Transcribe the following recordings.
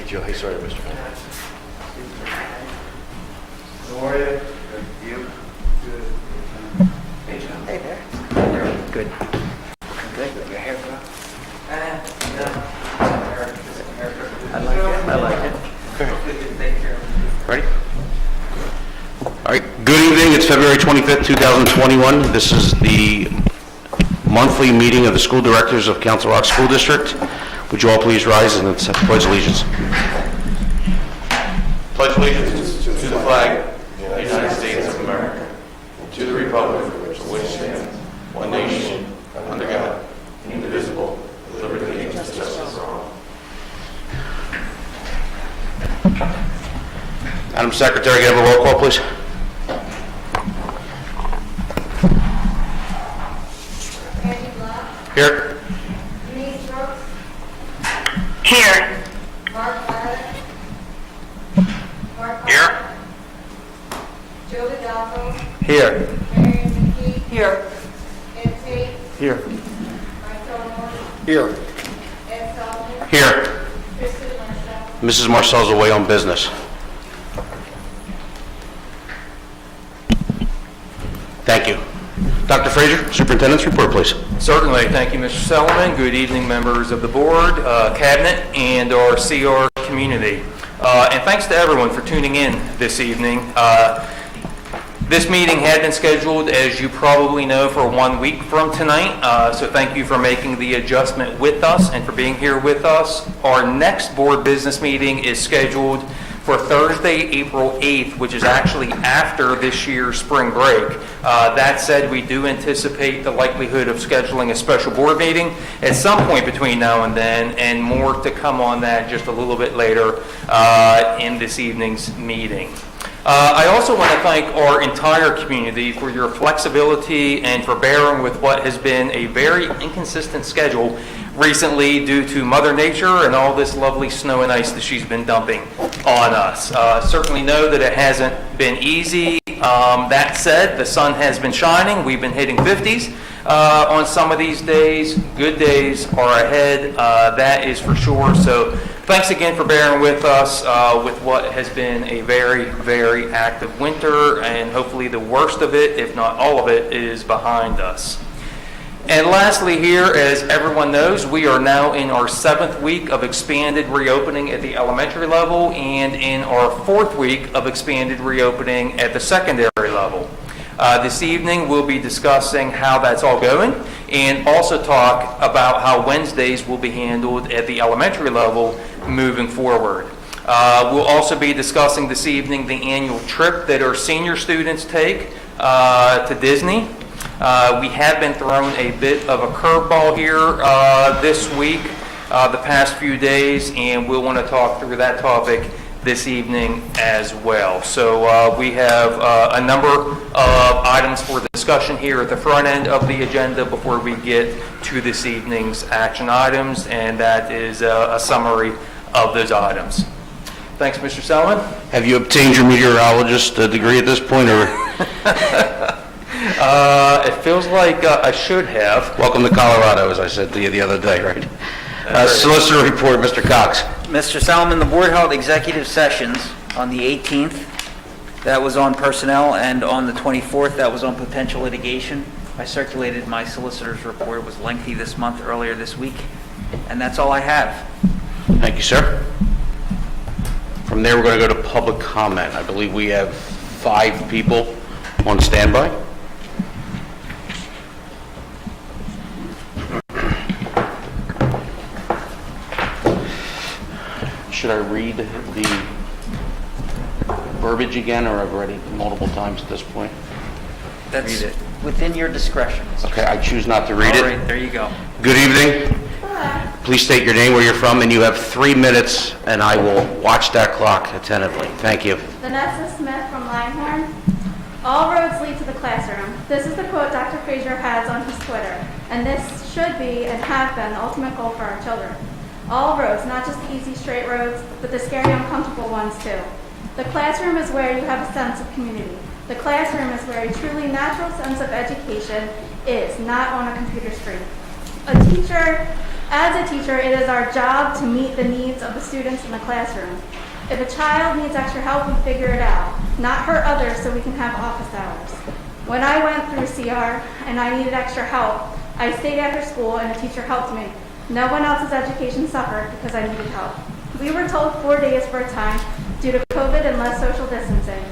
you, Joe. Hey, sorry, Mr. How are you? Good. You? Good. Hey, John. Hey there. Good. Good. Your hair grow? I like it. I like it. Ready? All right. Good evening. It's February 25th, 2021. This is the monthly meeting of the school directors of Council Rock School District. Would you all please rise and pledge allegiance? Pledge allegiance to the flag of the United States of America, to the republic for which it stands, one nation, under God, indivisible, with liberty and justice for all. Madam Secretary, can I have a roll call, please? Here. Denise Brooks. Here. Mark Violet. Mark Here. Joe D'Adolfo. Here. Marion McKee. Here. Ed Tate. Here. Michael Moore. Here. Ed Sullivan. Here. Kristen Marshall. Mrs. Marcel's away on business. Thank you. Dr. Frazier, Superintendent's report, please. Certainly. Thank you, Mr. Sullivan. Good evening, members of the board, cabinet, and our CR community. And thanks to everyone for tuning in this evening. This meeting had been scheduled, as you probably know, for 1 week from tonight. So thank you for making the adjustment with us and for being here with us. Our next board business meeting is scheduled for Thursday, April 8th, which is actually after this year's spring break. That said, we do anticipate the likelihood of scheduling a special board meeting at some point between now and then, and more to come on that just a little bit later in this evening's meeting. I also want to thank our entire community for your flexibility and for bearing with what has been a very inconsistent schedule recently due to Mother Nature and all this lovely snow and ice that she's been dumping on us. Certainly know that it hasn't been easy. That said, the sun has been shining. We've been hitting 50s on some of these days. Good days are ahead, that is for sure. So thanks again for bearing with us with what has been a very, very active winter, and hopefully the worst of it, if not all of it, is behind us. And lastly here, as everyone knows, we are now in our 7th week of expanded reopening at the elementary level and in our 4th week of expanded reopening at the secondary level. This evening we'll be discussing how that's all going and also talk about how Wednesdays will be handled at the elementary level moving forward. We'll also be discussing this evening the annual trip that our senior students take to Disney. We have been thrown a bit of a curveball here this week, the past few days, and we'll want to talk through that topic this evening as well. So we have a number of items for discussion here at the front end of the agenda before we get to this evening's action items, and that is a summary of those items. Thanks, Mr. Selman. Have you obtained your meteorologist degree at this point, or? It feels like I should have. Welcome to Colorado, as I said to you the other day, right? Solicitor report, Mr. Cox. Mr. Salmon, the board held executive sessions on the 18th. That was on personnel, and on the 24th, that was on potential litigation. I circulated my solicitor's report. It was lengthy this month, earlier this week. And that's all I have. Thank you, sir. From there, we're going to go to public comment. I believe we have 5 people on standby. Should I read the verbiage again, or I've read it multiple times at this point? That's within your discretion. Okay, I choose not to read it. All right, there you go. Good evening. Please state your name, where you're from, and you have 3 minutes, and I will watch that clock attentively. Thank you. Vanessa Smith from Langhorne. All roads lead to the classroom. This is the quote Dr. Frazier has on his Twitter, and this should be and have been the ultimate goal for our children. All roads, not just the easy straight roads, but the scary uncomfortable ones too. The classroom is where you have a sense of community. The classroom is where a truly natural sense of education is, not on a computer screen. A teacher As a teacher, it is our job to meet the needs of the students in the classroom. If a child needs extra help, we figure it out, not hurt others so we can have office hours. When I went through CR and I needed extra help, I stayed after school and a teacher helped me. No one else's education suffered because I needed help. We were told 4 days for a time due to COVID and less social distancing.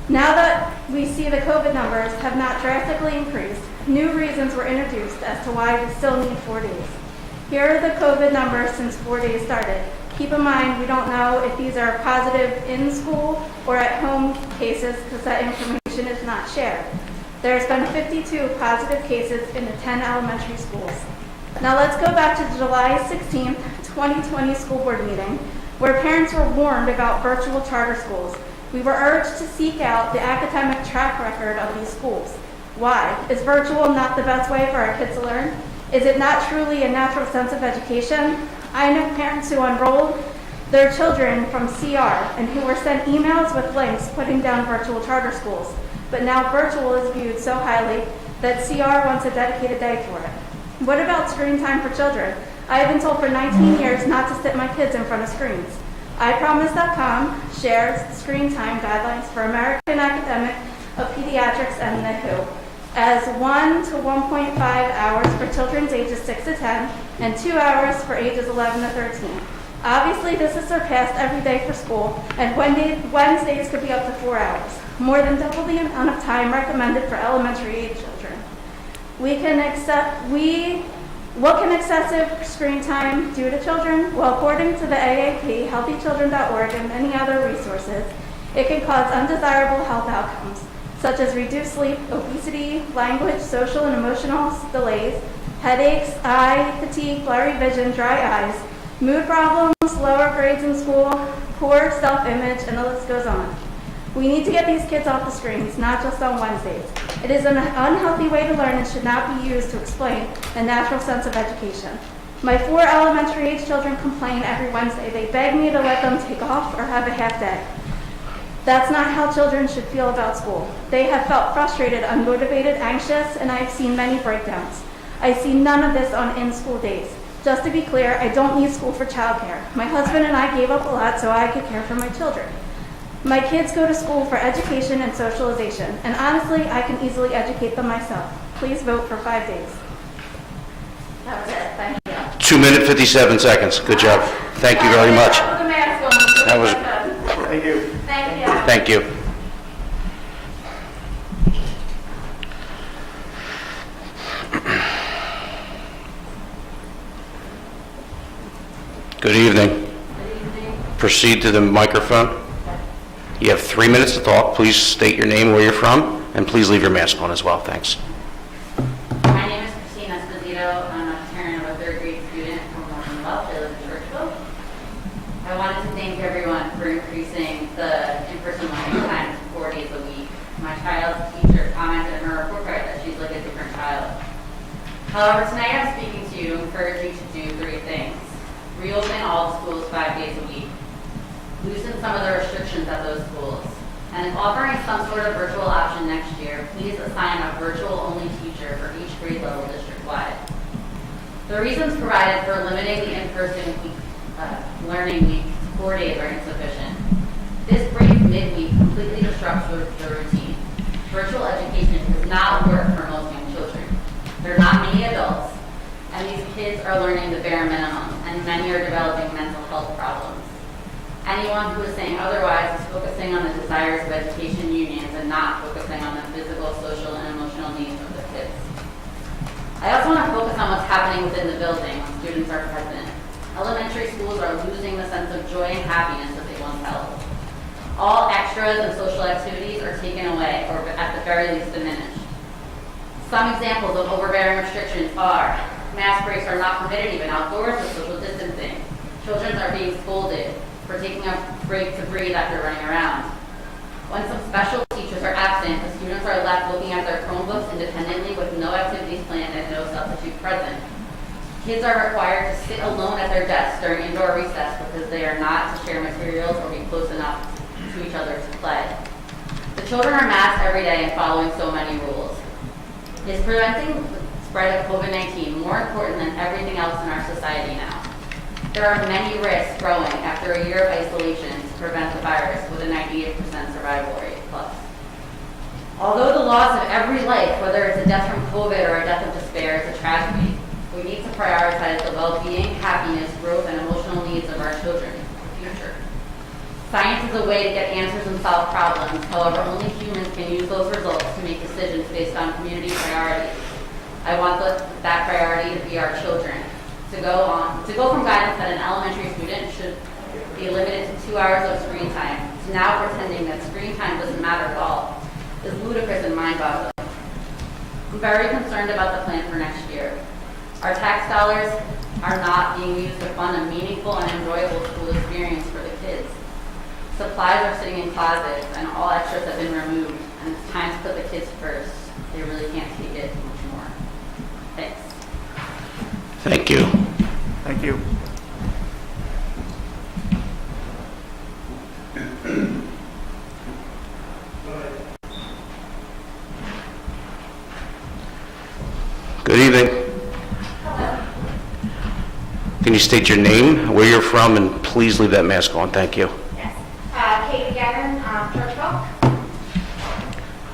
Now that we see the COVID numbers have not drastically increased, new reasons were introduced as to why we still need 4 days. Here are the COVID numbers since 4 days started. Keep in mind, we don't know if these are positive in school or at home cases because that information is not shared. There's been 52 positive cases in the 10 elementary schools. Now let's go back to the July 16th, 2020 school board meeting, where parents were warned about virtual charter schools. We were urged to seek out the academic track record of these schools. Why? Is virtual not the best way for our kids to learn? Is it not truly a natural sense of education? I know parents who enrolled their children from CR and who were sent emails with links putting down virtual charter schools. But now virtual is viewed so highly that CR wants a dedicated day for it. What about screen time for children? I have been told for 19 years not to sit my kids in front of screens. iPromise.com shares screen time guidelines for American Academy of Pediatrics and NICU as 1 to 1.5 hours for children ages 6 to 10 and 2 hours for ages 11 to 13. Obviously, this is surpassed every day for school, and Wednesdays could be up to 4 hours, more than double the amount of time recommended for elementary age children. What can excessive screen time do to children? Well, according to the AAP, HealthyChildren.org, and many other resources, it can cause undesirable health outcomes, such as reduced sleep, obesity, language, social and emotional delays, headaches, eye fatigue, blurry vision, dry eyes, mood problems, lower grades in school, poor self-image, and the list goes on. We need to get these kids off the screens, not just on Wednesdays. It is an unhealthy way to learn and should not be used to explain a natural sense of education. My 4 elementary age children complain every Wednesday. They beg me to let them take off or have a half day. That's not how children should feel about school. They have felt frustrated, unmotivated, anxious, and I've seen many breakdowns. I see none of this on in-school days. Just to be clear, I don't need school for childcare. My husband and I gave up a lot so I could care for my children. My kids go to school for education and socialization, and honestly, I can easily educate them myself. Please vote for 5 days. That was it. Thank you. 2 minutes, 57 seconds. Good job. Thank you very much. Put the mask on. That was- Thank you. Thank you. Thank you. Good evening. Proceed to the microphone. You have 3 minutes to talk. Please state your name, where you're from, and please leave your mask on as well. Thanks. My name is Christine Esposito. I'm a parent of a 3rd grade student from Northern Welch. I live in Churchville. I wanted to thank everyone for increasing the in-person learning time to 4 days a week. My child's teacher commented in her report card that she's like a different child. However, tonight I'm speaking to you, encourage you to do 3 things. Reopen all the schools 5 days a week. Loosen some of the restrictions at those schools. And if offering some sort of virtual option next year, please assign a virtual-only teacher for each grade level district-wide. The reasons provided for limiting the in-person learning week to 4 days are insufficient. This brief midweek completely disrupts the routine. Virtual education does not work for most young children. There are not many adults, and these kids are learning the bare minimum, and many are developing mental health problems. Anyone who is saying otherwise is focusing on the desires of education unions and not focusing on the physical, social, and emotional needs of the kids. I also want to focus on what's happening within the building when students are present. Elementary schools are losing the sense of joy and happiness that they once held. All extras and social activities are taken away, or at the very least diminished. Some examples of overbearing restrictions are mask breaks are not permitted even outdoors with social distancing. Children are being scolded for taking a break to breathe after running around. When some special teachers are absent, the students are left looking at their Chromebooks independently with no activities planned and no substitute present. Kids are required to sit alone at their desks during indoor recess because they are not to share materials or be close enough to each other to play. The children are masked every day and following so many rules. Is preventing spread of COVID-19 more important than everything else in our society now. There are many risks growing after a year of isolation to prevent the virus with a 98% survival rate plus. Although the loss of every life, whether it's a death from COVID or a death of despair, is a tragedy, we need to prioritize the well-being, happiness, growth, and emotional needs of our children for the future. Science is a way to get answers and solve problems. However, only humans can use those results to make decisions based on community priorities. I want that priority to be our children. To go from guidance that an elementary student should be limited to 2 hours of screen time to now pretending that screen time doesn't matter at all is ludicrous and mind-boggling. I'm very concerned about the plan for next year. Our tax dollars are not being used to fund a meaningful and enjoyable school experience for the kids. Supplies are sitting in closets and all extras have been removed, and it's time to put the kids first. They really can't take it much more. Thanks. Thank you. Thank you. Good evening. Can you state your name, where you're from, and please leave that mask on? Thank you. Yes. Katie Gannon, Churchville.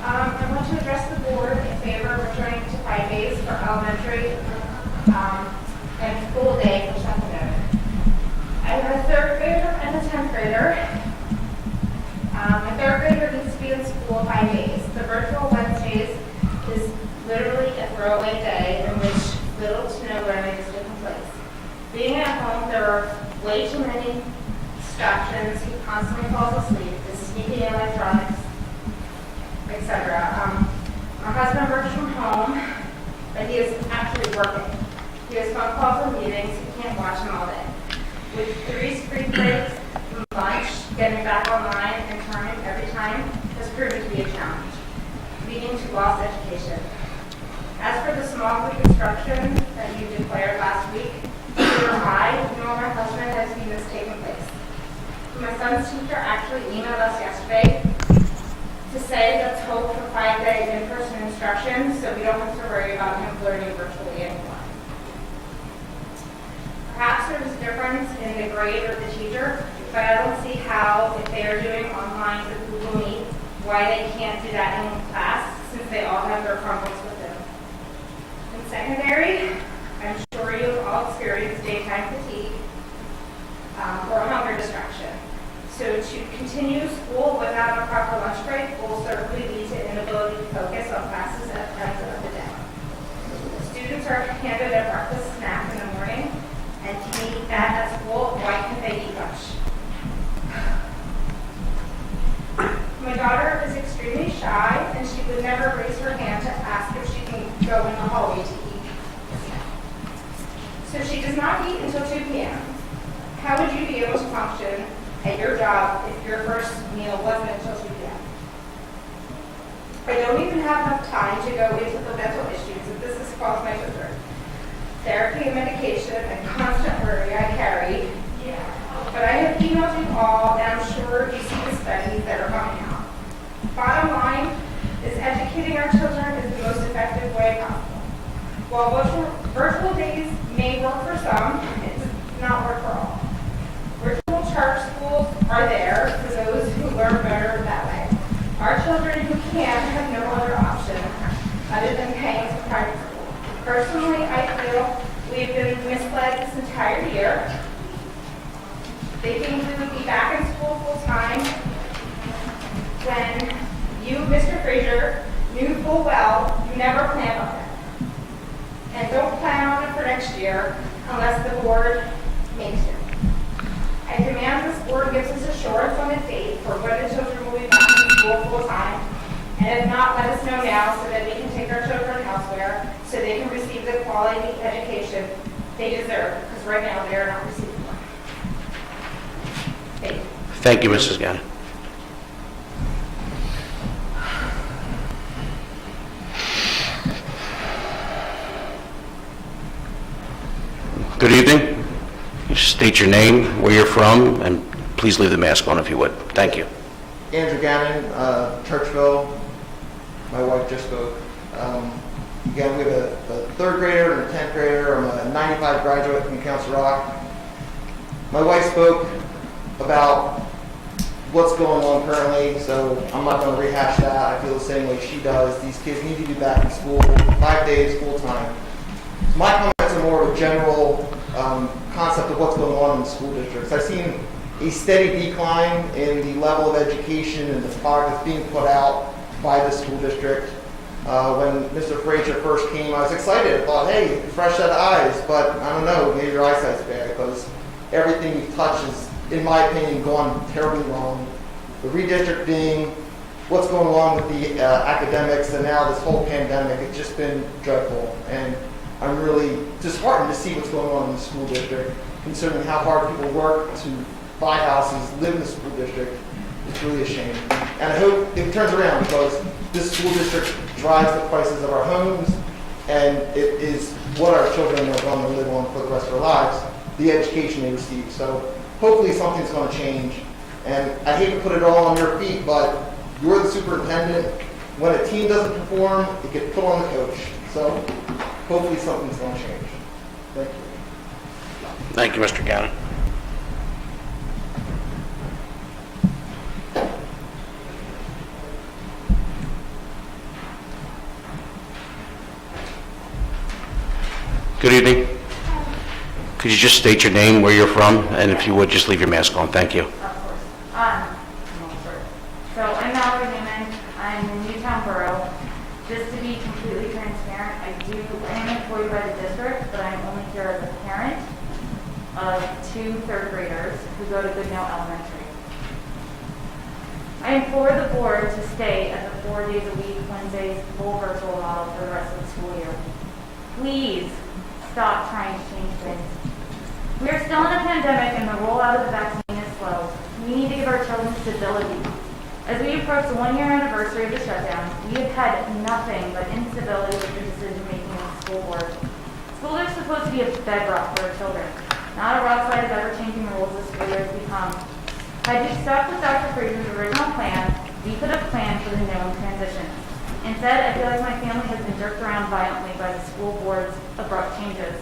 I want to address the board in favor of returning to 5 days for elementary and full day for secondary. I have a 3rd grader and a 10th grader. My 3rd grader needs to be in school 5 days. The virtual Wednesdays is literally a throwaway day in which little to no learning is taking place. Being at home, there are way too many distractions. He constantly falls asleep, is sneaking electronics, etc. My husband works from home, but he is actually working. He has phone calls and meetings. He can't watch them all day. With 3 screen breaks from lunch, getting back online in time every time has proven to be a challenge, leading to lost education. As for the small group instruction that you declared last week, neither I nor my husband has seen this taking place. My son's teacher actually emailed us yesterday to say let's hope for 5 days in-person instruction so we don't have to worry about him learning virtually anymore. Perhaps there's a difference in the grade or the teacher, but I don't see how, if they are doing online with Google Meet, why they can't do that in class since they all have their Chromebooks with them. In secondary, I'm sure you've all experienced daytime fatigue or hunger distraction. So to continue school without a proper lunch break will certainly lead to inability to focus on classes at times of the day. Students are handed a breakfast snack in the morning and can eat that at school. Why can't they eat lunch? My daughter is extremely shy and she would never raise her hand to ask if she can go in the hallway to eat. So she does not eat until 2 p.m. How would you be able to function at your job if your first meal wasn't until 2 p.m.? I don't even have enough time to go into the mental issues that this has caused my children. Therapy and medication and constant worry I carry. But I have emailed you all, and I'm sure you see the studies that are coming out. Bottom line is educating our children is the most effective way possible. While virtual days may work for some, it does not work for all. Virtual church schools are there for those who learn better that way. Our children who can have no other option other than paying for private school. Personally, I feel we've been misled this entire year. They think we would be back in school full time when you, Mr. Frazier, knew full well you never planned on it. And don't plan on it for next year unless the board makes it. I demand this board gives us assurance on a date for when the children will be back in school full time, and if not, let us know now so that we can take our children elsewhere so they can receive the quality education they deserve, because right now they are not receiving one. Thank you. Thank you, Mrs. Gannon. Good evening. State your name, where you're from, and please leave the mask on if you would. Thank you. Andrew Gannon, Churchville. My wife just spoke. Again, we have a 3rd grader and a 10th grader. I'm a 95 graduate from Council Rock. My wife spoke about what's going on currently, so I'm not going to rehash that. I feel the same way she does. These kids need to be back in school 5 days, full time. So my comments are more of a general concept of what's going on in the school districts. I've seen a steady decline in the level of education and the product that's being put out by the school district. When Mr. Frazier first came, I was excited. I thought, hey, fresh set of eyes, but I don't know, maybe your eyesight's bad because everything you've touched is, in my opinion, gone terribly wrong. The redistricting, what's going on with the academics, and now this whole pandemic, it's just been dreadful. And I'm really disheartened to see what's going on in the school district, considering how hard people work to buy houses, live in the school district. It's really a shame. And I hope it turns around because this school district drives the prices of our homes, and it is what our children are going to live on for the rest of their lives, the education they receive. So hopefully something's going to change. And I hate to put it all on your feet, but you're the superintendent. When a team doesn't perform, it gets put on the coach. So hopefully something's going to change. Thank you. Thank you, Mr. Gannon. Good evening. Could you just state your name, where you're from, and if you would, just leave your mask on. Thank you. Of course. So I'm Mallory Newman. I'm in Newtown Borough. Just to be completely transparent, I am employed by the district, but I'm only here as a parent of 2 3rd graders who go to Goodnow Elementary. I implore the board to stay at the 4 days a week, Wednesdays, full virtual model for the rest of the school year. Please stop trying to change things. We are still in a pandemic and the rollout of the vaccine is slow. We need to give our children stability. As we approach the 1-year anniversary of the shutdown, we have had nothing but instability with the decision-making of the school board. Schools are supposed to be a bedrock for our children, not a rock slide of ever-changing rules the school year has become. Had we stuck with Dr. Frazier's original plan, we could have planned for the known transitions. Instead, I feel like my family has been jerked around violently by the school board's abrupt changes.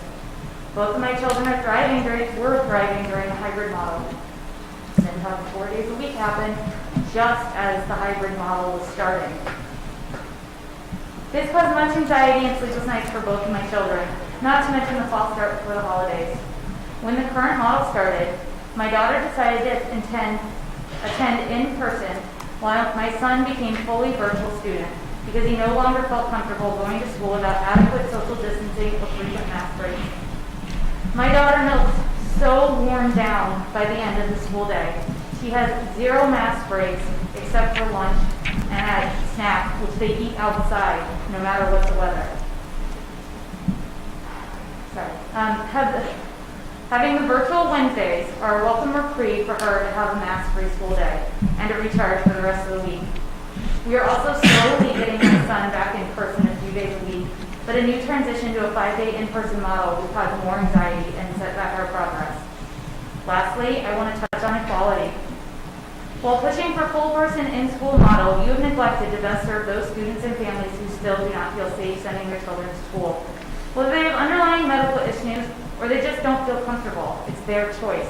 Both of my children were thriving during the hybrid model. Then how the 4 days a week happened just as the hybrid model was starting. This caused much anxiety and sleepless nights for both of my children, not to mention the false start before the holidays. When the current model started, my daughter decided to attend in person while my son became fully virtual student because he no longer felt comfortable going to school without adequate social distancing or frequent mask breaks. My daughter looks so worn down by the end of the school day. She has 0 mask breaks except for lunch and a snack, which they eat outside no matter what the weather. Having the virtual Wednesdays are a welcome reprieve for her to have a mask-free school day and to recharge for the rest of the week. We are also slowly getting my son back in person a few days a week, but a new transition to a 5-day in-person model will cause more anxiety and set back our progress. Lastly, I want to touch on equality. While pushing for full-person in-school model, you have neglected to best serve those students and families who still do not feel safe sending their children to school. Whether they have underlying medical issues or they just don't feel comfortable, it's their choice.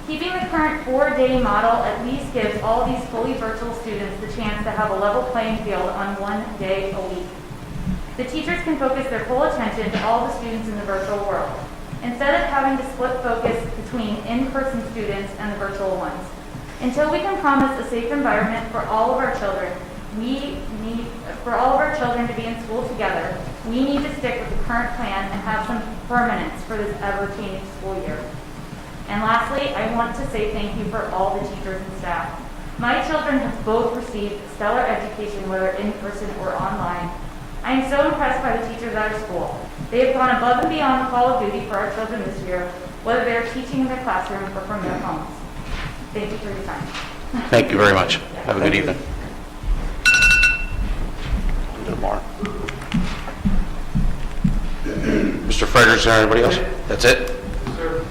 Keeping the current 4-day model at least gives all these fully virtual students the chance to have a level playing field on 1 day a week. The teachers can focus their full attention to all the students in the virtual world, instead of having to split focus between in-person students and the virtual ones. Until we can promise a safe environment for all of our children, to be in school together, we need to stick with the current plan and have some permanence for this ever-changing school year. And lastly, I want to say thank you for all the teachers and staff. My children have both received stellar education, whether in person or online. I am so impressed by the teachers at our school. They have gone above and beyond the call of duty for our children this year, whether they are teaching in their classroom or from their homes. Thank you for your time. Thank you very much. Have a good evening. Tomorrow. Mr. Frederick, is there anybody else? That's it? Sir.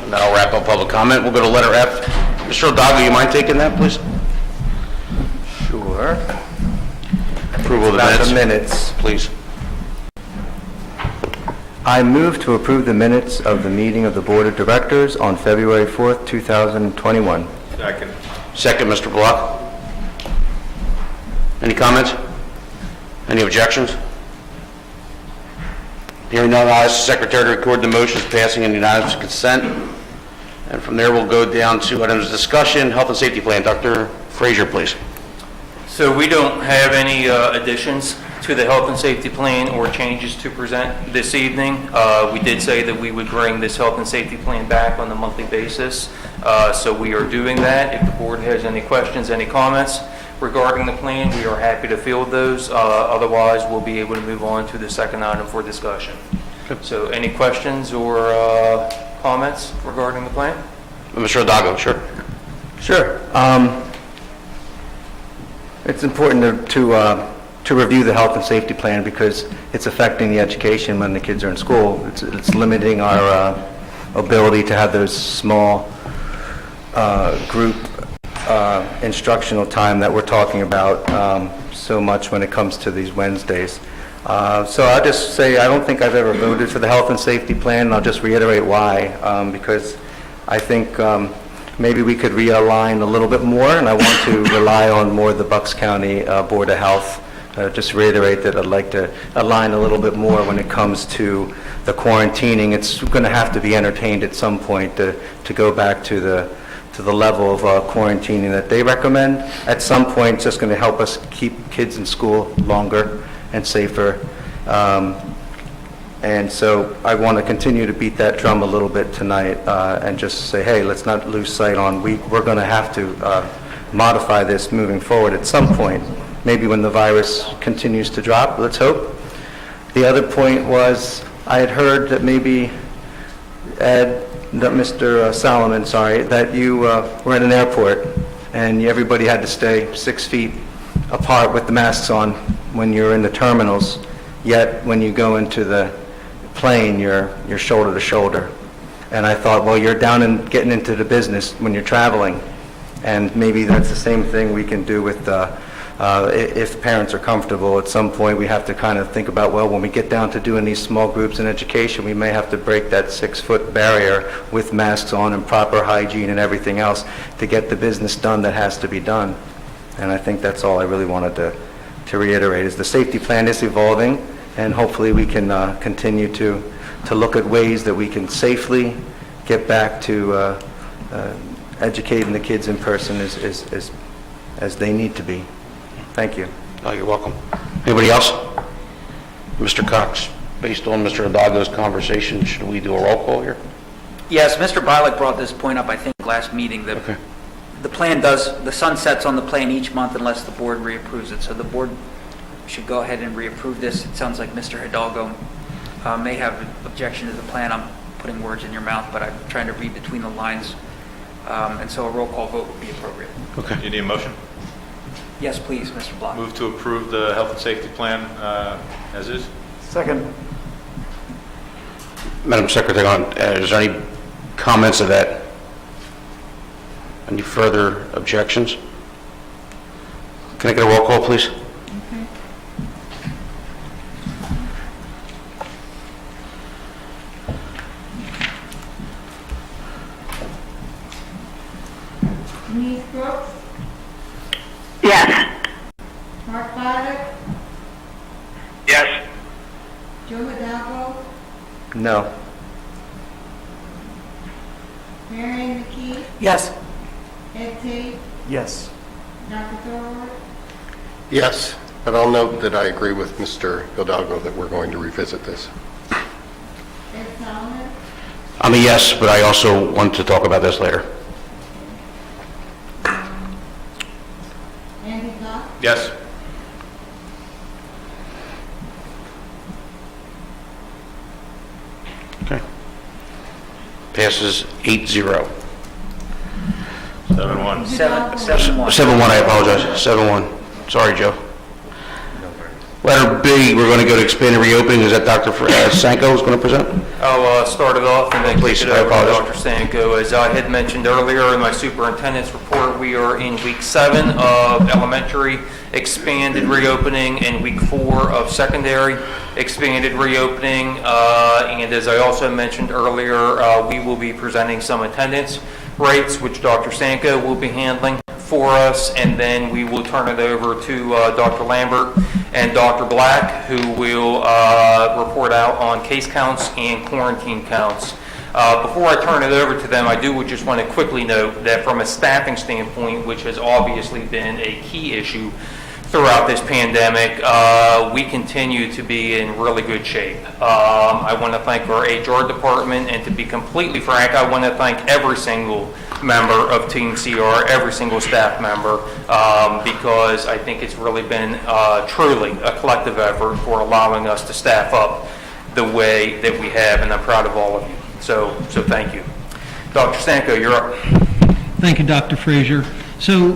And that'll wrap up public comment. We'll go to letter F. Mr. O'Donnell, you mind taking that, please? Sure. Approval of the About the minutes, minutes. please. I move to approve the minutes of the meeting of the Board of Directors on February 4th, 2021. Second, Mr. Block. Any comments? Any objections? Hearing none, I'll ask the secretary to record the motions passing in unanimous consent. And from there, we'll go down to items of discussion, health and safety plan. Dr. Frazier, please. So we don't have any additions to the health and safety plan or changes to present this evening. We did say that we would bring this health and safety plan back on a monthly basis. So we are doing that. If the board has any questions, any comments regarding the plan, we are happy to field those. Otherwise, we'll be able to move on to the second item for discussion. So any questions or comments regarding the plan? Mr. Hidalgo, sure. Sure. It's important to review the health and safety plan because it's affecting the education when the kids are in school. It's limiting our ability to have those small group instructional time that we're talking about so much when it comes to these Wednesdays. So I'll just say I don't think I've ever voted for the health and safety plan, and I'll just reiterate why, because I think maybe we could realign a little bit more, and I want to rely on more of the Bucks County Board of Health. Just reiterate that I'd like to align a little bit more when it comes to the quarantining. It's going to have to be entertained at some point to go back to the level of quarantining that they recommend. At some point, it's just going to help us keep kids in school longer and safer. And so I want to continue to beat that drum a little bit tonight and just say, hey, let's not lose sight on, we're going to have to modify this moving forward at some point, maybe when the virus continues to drop, let's hope. The other point was, I had heard that maybe Mr. Solomon, that you were at an airport and everybody had to stay 6 feet apart with the masks on when you're in the terminals, yet when you go into the plane, you're shoulder to shoulder. And I thought, well, you're down and getting into the business when you're traveling, and maybe that's the same thing we can do with if parents are comfortable. At some point, we have to kind of think about, well, when we get down to doing these small groups in education, we may have to break that 6-foot barrier with masks on and proper hygiene and everything else to get the business done that has to be done. And I think that's all I really wanted to reiterate, is the safety plan is evolving, and hopefully we can continue to look at ways that we can safely get back to educating the kids in person as they need to be. Thank you. Oh, you're welcome. Anybody else? Mr. Cox, based on Mr. Hidalgo's conversation, should we do a roll call here? Yes, Mr. Bialik brought this point up, I think, last meeting, that Okay. the plan the sun sets on the plan each month unless the board reapproves it. So the board should go ahead and reapprove this. It sounds like Mr. Hidalgo may have an objection to the plan. I'm putting words in your mouth, but I'm trying to read between the lines. And so a roll call vote would be appropriate. Okay. You need a motion? Yes, please, Mr. Block. Move to approve the health and safety plan as is? Second. Madam Secretary, is there any comments to that? Any further objections? Can I get a roll call, please? Denise Brooks, Yes. Mark Paddock, Yes. Joe Hidalgo, No. Marion McKee, Yes. Ed Tate, Yes. Dr. Thorwald, Yes, and I'll note that I agree with Mr. Hidalgo that we're going to revisit this. Ed Solomon, I'm a yes, but I also want to talk about this later. Andy Goff, Yes. Okay. Passes 8-0. 7-1. 7-1. 7-1, I apologize. 7-1. Sorry, Joe. Letter B, we're going to go to expanded reopening. Is that Dr. Sanko is going to present? I'll start it off and then Please, kick it I over to apologize. Dr. Sanko. As I had mentioned earlier in my superintendent's report, we are in week 7 of elementary expanded reopening and week 4 of secondary expanded reopening. And as I also mentioned earlier, we will be presenting some attendance rates, which Dr. Sanko will be handling for us, and then we will turn it over to Dr. Lambert and Dr. Black, who will report out on case counts and quarantine counts. Before I turn it over to them, I do just want to quickly note that from a staffing standpoint, which has obviously been a key issue throughout this pandemic, we continue to be in really good shape. I want to thank our HR department, and to be completely frank, I want to thank every single member of Team CR, every single staff member, because I think it's really been truly a collective effort for allowing us to staff up the way that we have, and I'm proud of all of you. So thank you. Dr. Sanko, you're up. Thank you, Dr. Frazier. So,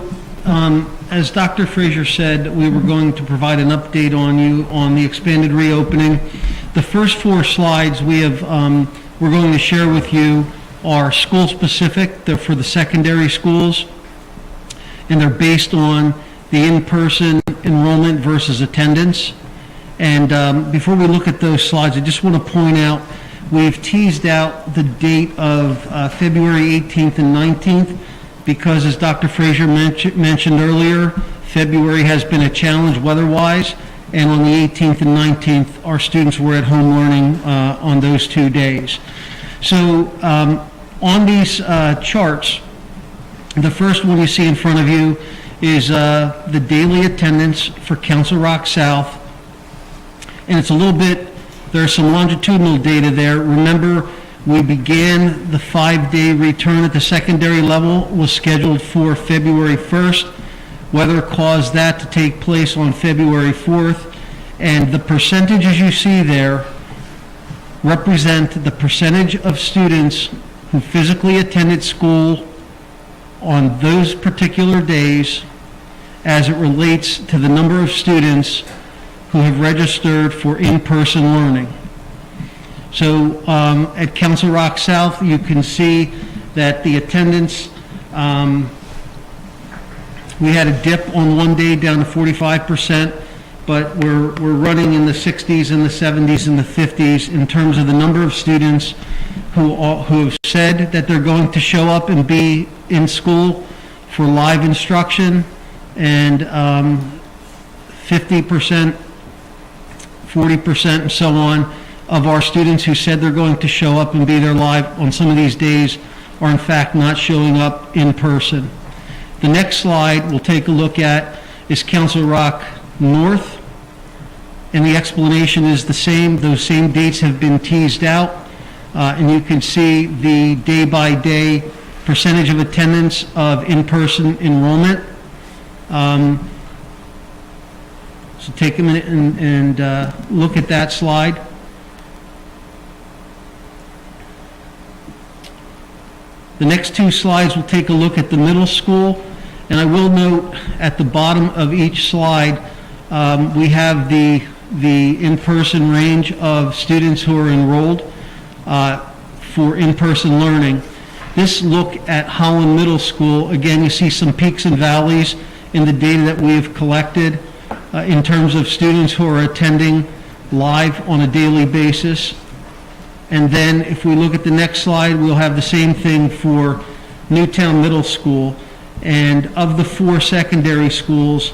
as Dr. Frazier said, we were going to provide an update on you on the expanded reopening. The first 4 slides we're going to share with you are school-specific. They're for the secondary schools, and they're based on the in-person enrollment versus attendance. And before we look at those slides, I just want to point out we've teased out the date of February 18th and 19th because, as Dr. Frazier mentioned earlier, February has been a challenge weather-wise, and on the 18th and 19th, our students were at home learning on those 2 days. So on these charts, the first one you see in front of you is the daily attendance for Council Rock South, and it's a little bit, there's some longitudinal data there. Remember, we began the 5-day return at the secondary level, was scheduled for February 1st. Weather caused that to take place on February 4th, and the percentages you see there represent the percentage of students who physically attended school on those particular days as it relates to the number of students who have registered for in-person learning. So at Council Rock South, you can see that the attendance, we had a dip on one day down to 45%, but we're running in the 60s and the 70s and the 50s in terms of the number of students who have said that they're going to show up and be in school for live instruction, and 50%, 40%, and so on of our students who said they're going to show up and be there live on some of these days are in fact not showing up in person. The next slide we'll take a look at is Council Rock North, and the explanation is the same. Those same dates have been teased out, and you can see the day-by-day percentage of attendance of in-person enrollment. So take a minute and look at that slide. The next 2 slides will take a look at the middle school, and I will note at the bottom of each slide we have the in-person range of students who are enrolled for in-person learning. This look at Holland Middle School, again, you see some peaks and valleys in the data that we have collected in terms of students who are attending live on a daily basis. And then if we look at the next slide, we'll have the same thing for Newtown Middle School. And of the 4 secondary schools,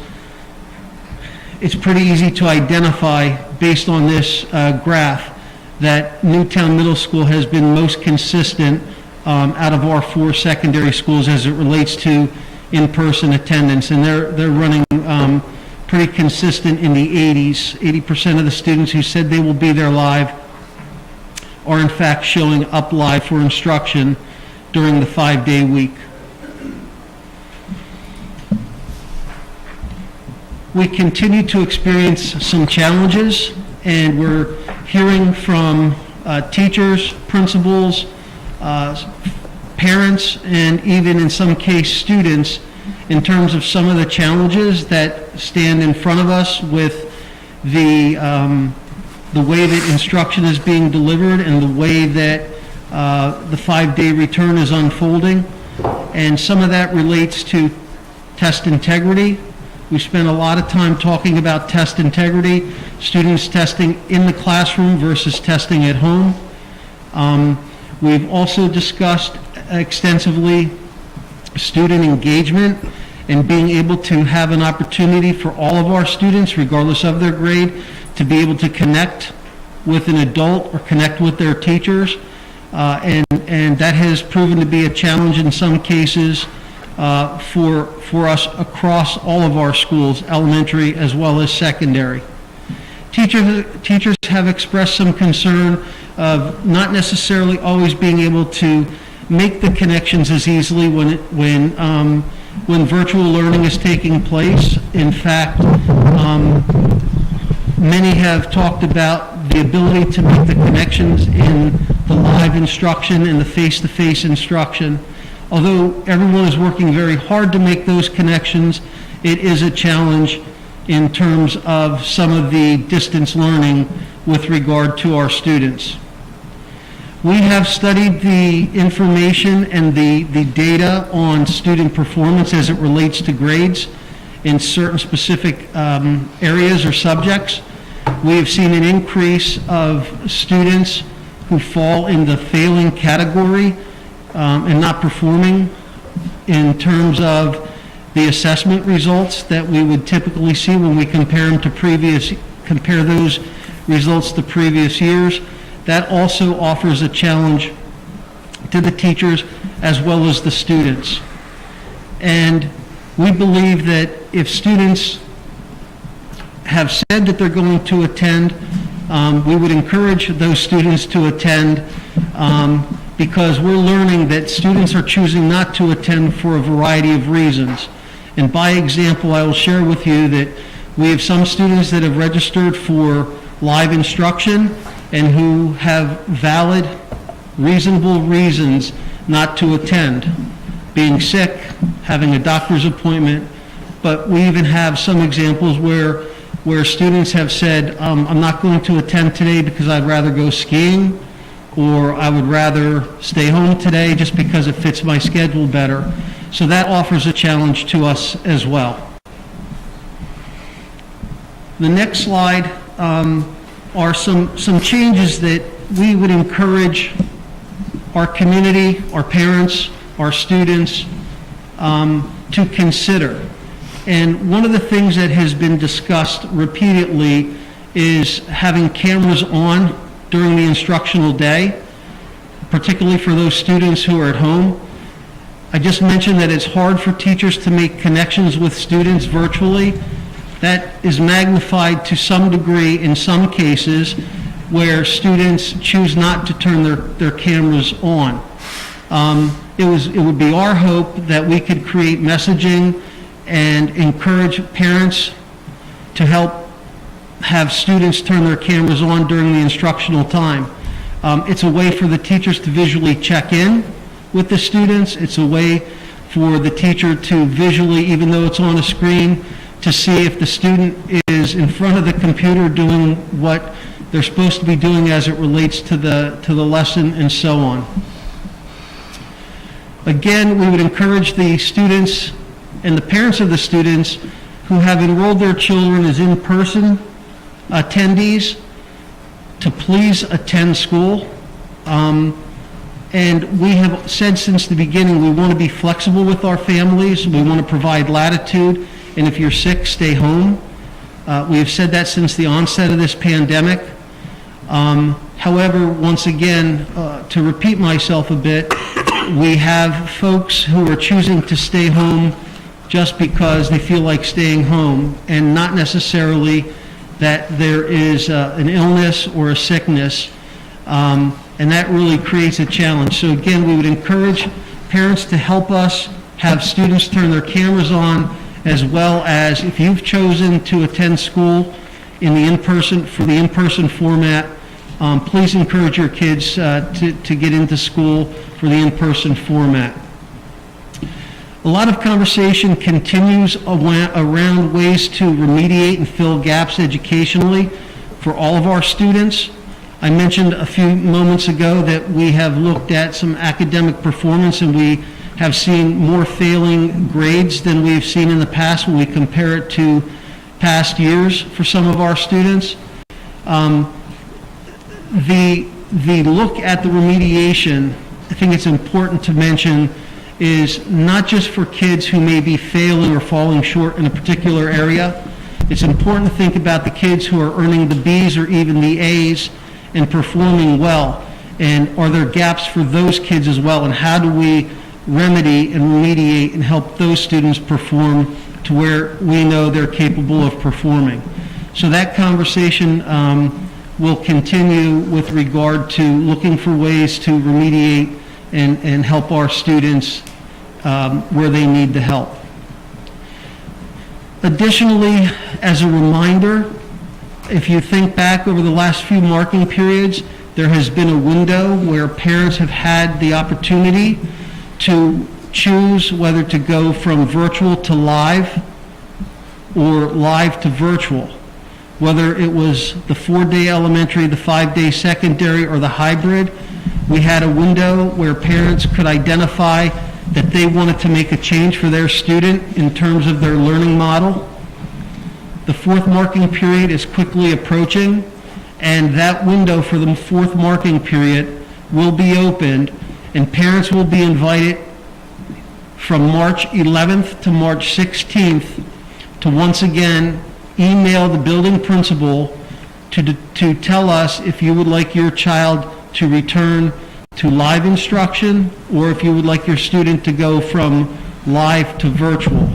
it's pretty easy to identify based on this graph that Newtown Middle School has been most consistent out of our 4 secondary schools as it relates to in-person attendance. And they're running pretty consistent in the 80s. 80% of the students who said they will be there live are in fact showing up live for instruction during the 5-day week. We continue to experience some challenges, and we're hearing from teachers, principals, parents, and even in some case students in terms of some of the challenges that stand in front of us with the way that instruction is being delivered and the way that the 5-day return is unfolding. And some of that relates to test integrity. We spent a lot of time talking about test integrity, students testing in the classroom versus testing at home. We've also discussed extensively student engagement and being able to have an opportunity for all of our students, regardless of their grade, to be able to connect with an adult or connect with their teachers. And that has proven to be a challenge in some cases for us across all of our schools, elementary as well as secondary. Teachers have expressed some concern of not necessarily always being able to make the connections as easily when virtual learning is taking place. In fact, many have talked about the ability to make the connections in the live instruction and the face-to-face instruction. Although everyone is working very hard to make those connections, it is a challenge in terms of some of the distance learning with regard to our students. We have studied the information and the data on student performance as it relates to grades in certain specific areas or subjects. We have seen an increase of students who fall in the failing category and not performing in terms of the assessment results that we would typically see when we compare those results to previous years. That also offers a challenge to the teachers as well as the students. And we believe that if students have said that they're going to attend, we would encourage those students to attend because we're learning that students are choosing not to attend for a variety of reasons. And by example, I will share with you that we have some students that have registered for live instruction and who have valid, reasonable reasons not to attend, being sick, having a doctor's appointment. But we even have some examples where students have said, I'm not going to attend today because I'd rather go skiing, or I would rather stay home today just because it fits my schedule better. So that offers a challenge to us as well. The next slide are some changes that we would encourage our community, our parents, our students to consider. And one of the things that has been discussed repeatedly is having cameras on during the instructional day, particularly for those students who are at home. I just mentioned that it's hard for teachers to make connections with students virtually. That is magnified to some degree in some cases where students choose not to turn their cameras on. It would be our hope that we could create messaging and encourage parents to help have students turn their cameras on during the instructional time. It's a way for the teachers to visually check in with the students. It's a way for the teacher to visually, even though it's on a screen, to see if the student is in front of the computer doing what they're supposed to be doing as it relates to the lesson and so on. Again, we would encourage the students and the parents of the students who have enrolled their children as in-person attendees to please attend school. And we have said since the beginning we want to be flexible with our families. We want to provide latitude. And if you're sick, stay home. We have said that since the onset of this pandemic. However, once again, to repeat myself a bit, we have folks who are choosing to stay home just because they feel like staying home and not necessarily that there is an illness or a sickness. And that really creates a challenge. So again, we would encourage parents to help us have students turn their cameras on, as well as if you've chosen to attend school in the in-person format, please encourage your kids to get into school for the in-person format. A A lot of conversation continues around ways to remediate and fill gaps educationally for all of our students. I mentioned a few moments ago that we have looked at some academic performance, and we have seen more failing grades than we've seen in the past when we compare it to past years for some of our students. The look at the remediation, I think it's important to mention, is not just for kids who may be failing or falling short in a particular area. It's important to think about the kids who are earning the B's or even the A's and performing well. And are there gaps for those kids as well? And how do we remedy and remediate and help those students perform to where we know they're capable of performing? So that conversation will continue with regard to looking for ways to remediate and help our students where they need the help. Additionally, as a reminder, if you think back over the last few marking periods, there has been a window where parents have had the opportunity to choose whether to go from virtual to live or live to virtual. Whether it was the 4-day elementary, the 5-day secondary, or the hybrid, we had a window where parents could identify that they wanted to make a change for their student in terms of their learning model. The fourth marking period is quickly approaching, and that window for the fourth marking period will be opened, and parents will be invited from March 11th to March 16th to once again email the building principal to tell us if you would like your child to return to live instruction or if you would like your student to go from live to virtual.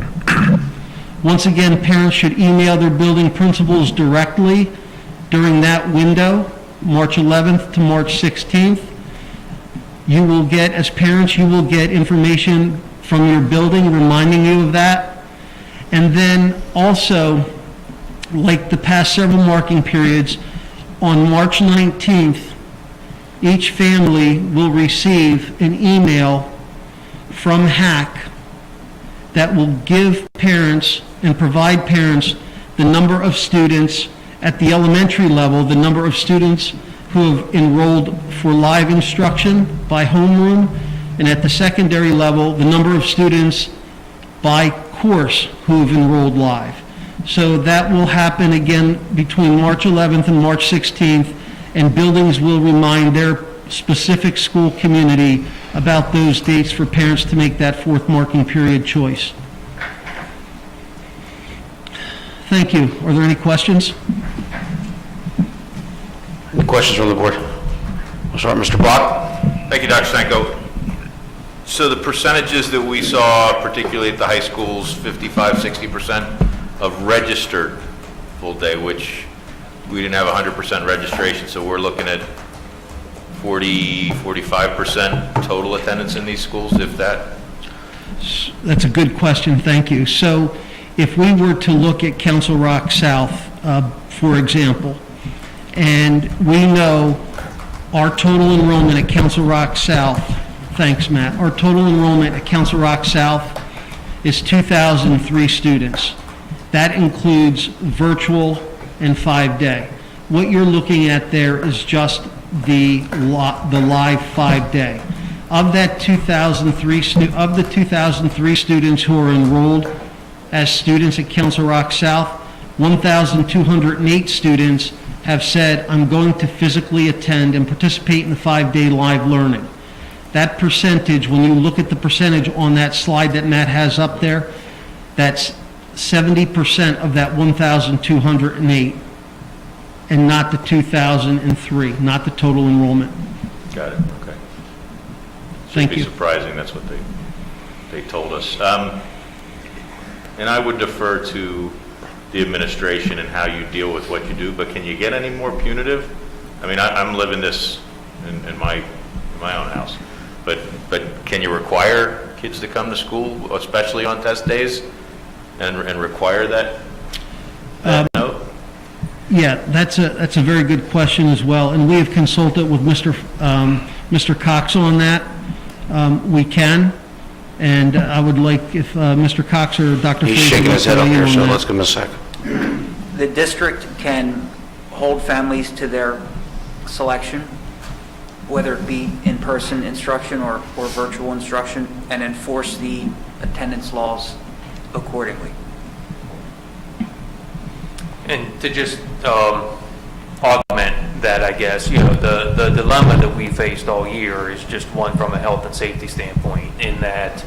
Once again, parents should email their building principals directly during that window, March 11th to March 16th. You will get, as parents, you will get information from your building reminding you of that. And then also, like the past several marking periods, on March 19th, each family will receive an email from HAC that will give parents and provide parents the number of students at the elementary level, the number of students who have enrolled for live instruction by homeroom, and at the secondary level, the number of students by course who have enrolled live. So that will happen again between March 11th and March 16th, and buildings will remind their specific school community about those dates for parents to make that fourth marking period choice. Thank you. Are there any questions? Any questions from the board? We'll start, Mr. Block. Thank you, Dr. Stanko. So the percentages that we saw, particularly at the high schools, 55, 60% of registered full day, which we didn't have 100% registration, so we're looking at 40, 45% total attendance in these schools, if that? That's a good question, thank you. So if we were to look at Council Rock South, for example, and we know our total enrollment at Council Rock South, thanks Matt, our total enrollment at Council Rock South is 2,003 students. That includes virtual and 5-day. What you're looking at there is just the live 5-day. Of that 2,003 students who are enrolled as students at Council Rock South, 1,208 students have said, I'm going to physically attend and participate in the 5-day live learning. That percentage, when you look at the percentage on that slide that Matt has up there, that's 70% of that 1,208 and not the 2,003, not the total enrollment. Got it, okay. Thank you. Should be surprising, that's what they told us. And I would defer to the administration and how you deal with what you do, but can you get any more punitive? I mean, I'm living this in my own house, but can you require kids to come to school, especially on test days, and require that note? Yeah, that's a very good question as well, and we have consulted with Mr. Cox on that. We can. And I would like if Mr. Cox or Dr. He's Fraser shaking would his head up weigh in here, on so that. let's give him a sec. The district can hold families to their selection, whether it be in-person instruction or virtual instruction, and enforce the attendance laws accordingly. And to just augment that, I guess, the dilemma that we faced all year is just one from a health and safety standpoint in that,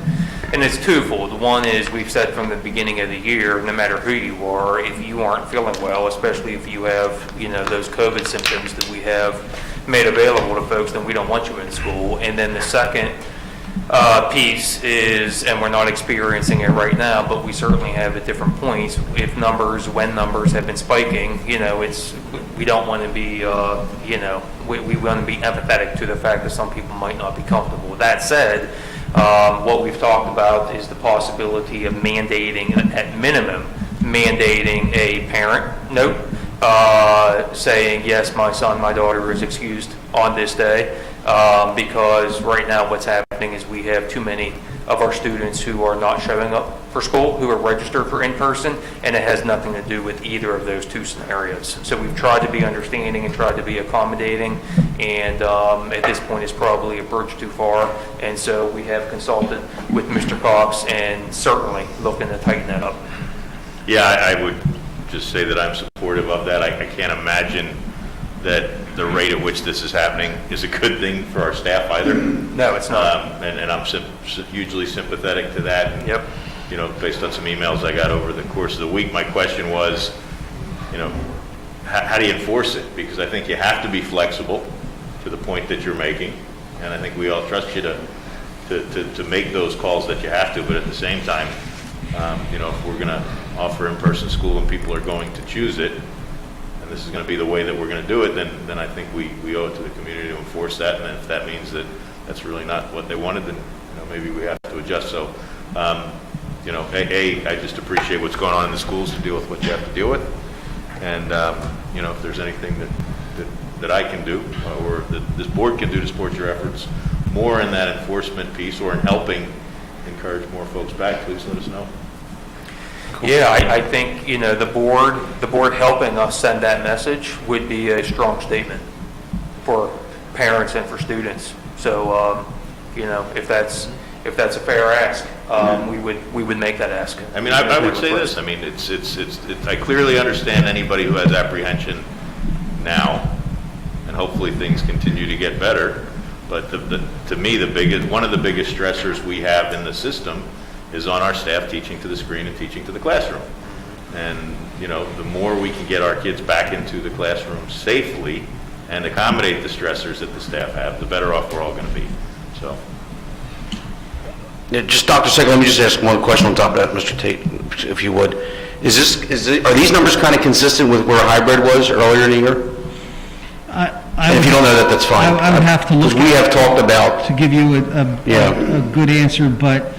and it's twofold. One is we've said from the beginning of the year, no matter who you are, if you aren't feeling well, especially if you have, those COVID symptoms that we have made available to folks, then we don't want you in school. And then the second piece is, and we're not experiencing it right now, but we certainly have at different points, when numbers have been spiking, we don't want to be, we want to be empathetic to the fact that some people might not be comfortable. That said, what we've talked about is the possibility of mandating, at minimum, mandating a parent note saying, yes, my son, my daughter is excused on this day. Because right now what's happening is we have too many of our students who are not showing up for school, who are registered for in-person, and it has nothing to do with either of those two scenarios. So we've tried to be understanding and tried to be accommodating, and at this point it's probably a bridge too far, and so we have consulted with Mr. Cox and certainly looking to tighten that up. Yeah, I would just say that I'm supportive of that. I can't imagine that the rate at which this is happening is a good thing for our staff either. No, it's not. And I'm hugely sympathetic to that. And, Yep. Based on some emails I got over the course of the week, my question was, how do you enforce it? Because I think you have to be flexible to the point that you're making. And I think we all trust you to make those calls that you have to. But at the same time, if we're going to offer in-person school and people are going to choose it, and this is going to be the way that we're going to do it, then I think we owe it to the community to enforce that. And if that means that that's really not what they wanted, then maybe we have to adjust. So, I just appreciate what's going on in the schools to deal with what you have to deal with. And if there's anything that I can do or that this board can do to support your efforts more in that enforcement piece or in helping encourage more folks back, please let us know. Yeah, I think, the board helping us send that message would be a strong statement for parents and for students. So, if that's a fair ask, we would make that ask. I mean, I would say this. I mean, I clearly understand anybody who has apprehension now, and hopefully things continue to get better. But to me, one of the biggest stressors we have in the system is on our staff teaching to the screen and teaching to the classroom. And, the more we can get our kids back into the classroom safely and accommodate the stressors that the staff have, the better off we're all going to be. So. Yeah, just Dr. Segal, let me just ask one question on top of that, Mr. Tate, if you would. Are these numbers kind of consistent with where hybrid was earlier in the year? And if you don't know that, that's fine. I would have to look. Because we have talked about. To give you a good answer, but,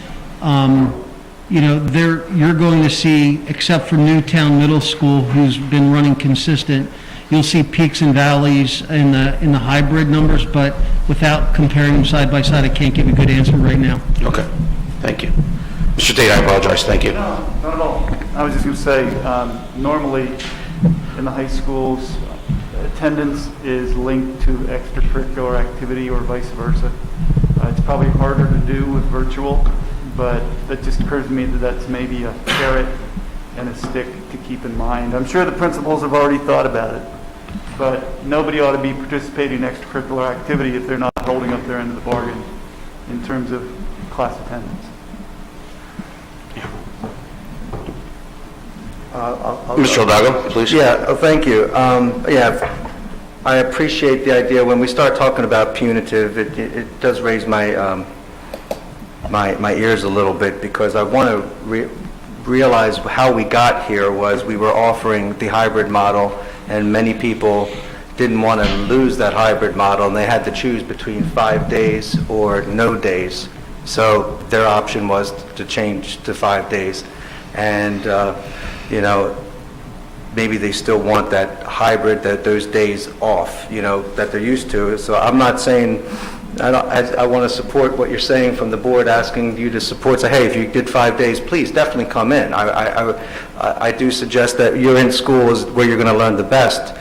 you're going to see, except for Newtown Middle School, who's been running consistent, you'll see peaks and valleys in the hybrid numbers, but without comparing them side by side, I can't give a good answer right now. Okay, thank you. Mr. Tate, I apologize, thank you. No, not at all. I was just going to say, normally in the high schools, attendance is linked to extracurricular activity or vice versa. It's probably harder to do with virtual, but that just occurs to me that that's maybe a carrot and a stick to keep in mind. I'm sure the principals have already thought about it, but nobody ought to be participating in extracurricular activity if they're not holding up their end of the bargain in terms of class attendance. Mr. Hidalgo, please. Yeah, thank you. I appreciate the idea. When we start talking about punitive, it does raise my my ears a little bit, because I want to realize how we got here was we were offering the hybrid model, and many people didn't want to lose that hybrid model, and they had to choose between 5 days or no days. So their option was to change to 5 days. And, maybe they still want that hybrid, those days off, that they're used to. So I'm not saying I want to support what you're saying from the board, asking you to support, say, hey, if you did 5 days, please definitely come in. I do suggest that you're in school is where you're going to learn the best.